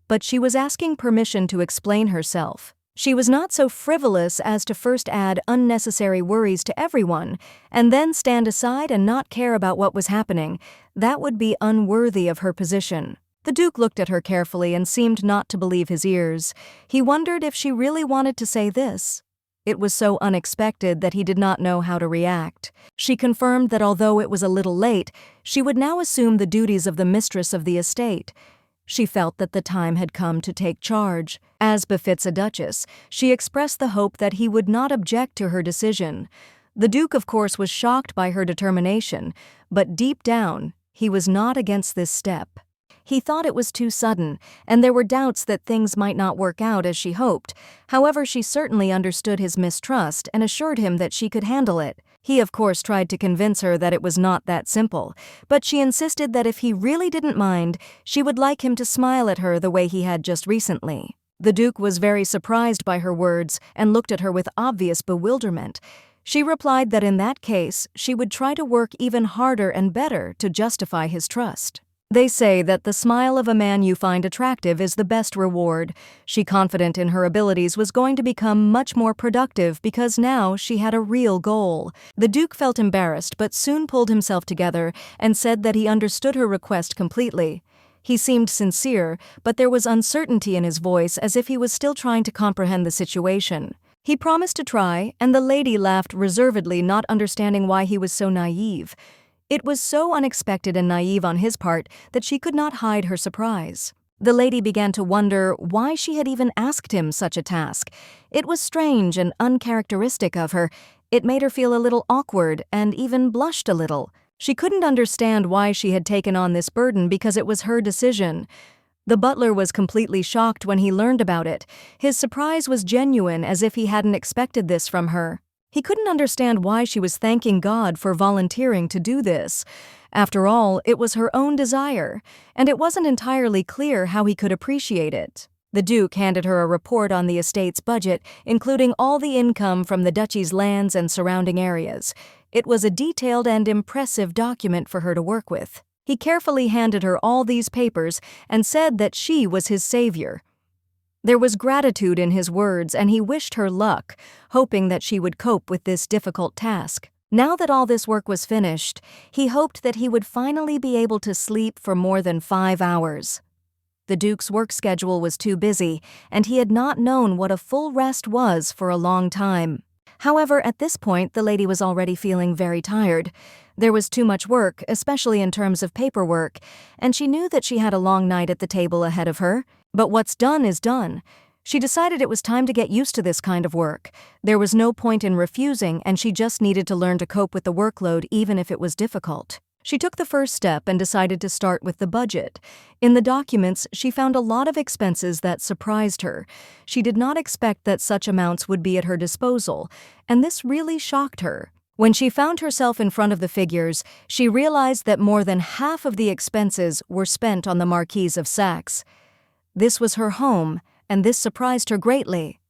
but she was asking permission to explain herself. She was not so frivolous as to first add unnecessary worries to everyone, and then stand aside and not care about what was happening. That would be unworthy of her position. The Duke looked at her carefully and seemed not to believe his ears. He wondered if she really wanted to say this. It was so unexpected that he did not know how to react. She confirmed that although it was a little late, she would now assume the duties of the mistress of the estate. She felt that the time had come to take charge. As befits a duchess, she expressed the hope that he would not object to her decision. The Duke, of course, was shocked by her determination, but deep down, he was not against this step. He thought it was too sudden, and there were doubts that things might not work out as she hoped. However, she certainly understood his mistrust and assured him that she could handle it. He, of course, tried to convince her that it was not that simple, but she insisted that if he really didn't mind, she would like him to smile at her the way he had just recently. The Duke was very surprised by her words and looked at her with obvious bewilderment. She replied that in that case, she would try to work even harder and better to justify his trust. They say that the smile of a man you find attractive is the best reward. She, confident in her abilities, was going to become much more productive because now she had a real goal. The Duke felt embarrassed but soon pulled himself together and said that he understood her request completely. He seemed sincere, but there was uncertainty in his voice as if he was still trying to comprehend the situation. He promised to try, and the lady laughed reservedly, not understanding why he was so naive. It was so unexpected and naive on his part that she could not hide her surprise. The lady began to wonder why she had even asked him such a task. It was strange and uncharacteristic of her. It made her feel a little awkward and even blushed a little. She couldn't understand why she had taken on this burden because it was her decision. The butler was completely shocked when he learned about it. His surprise was genuine, as if he hadn't expected this from her. He couldn't understand why she was thanking God for volunteering to do this. After all, it was her own desire, and it wasn't entirely clear how he could appreciate it. The Duke handed her a report on the estate's budget, including all the income from the duchy's lands and surrounding areas. It was a detailed and impressive document for her to work with. He carefully handed her all these papers and said that she was his savior. There was gratitude in his words, and he wished her luck, hoping that she would cope with this difficult task. Now that all this work was finished, he hoped that he would finally be able to sleep for more than 5 hours. The Duke's work schedule was too busy, and he had not known what a full rest was for a long time. However, at this point, the lady was already feeling very tired. There was too much work, especially in terms of paperwork, and she knew that she had a long night at the table ahead of her. But what's done is done. She decided it was time to get used to this kind of work. There was no point in refusing, and she just needed to learn to cope with the workload even if it was difficult. She took the first step and decided to start with the budget. In the documents, she found a lot of expenses that surprised her. She did not expect that such amounts would be at her disposal, and this really shocked her. When she found herself in front of the figures, she realized that more than half of the expenses were spent on the Marquise of Saxe. This was her home, and this surprised her greatly.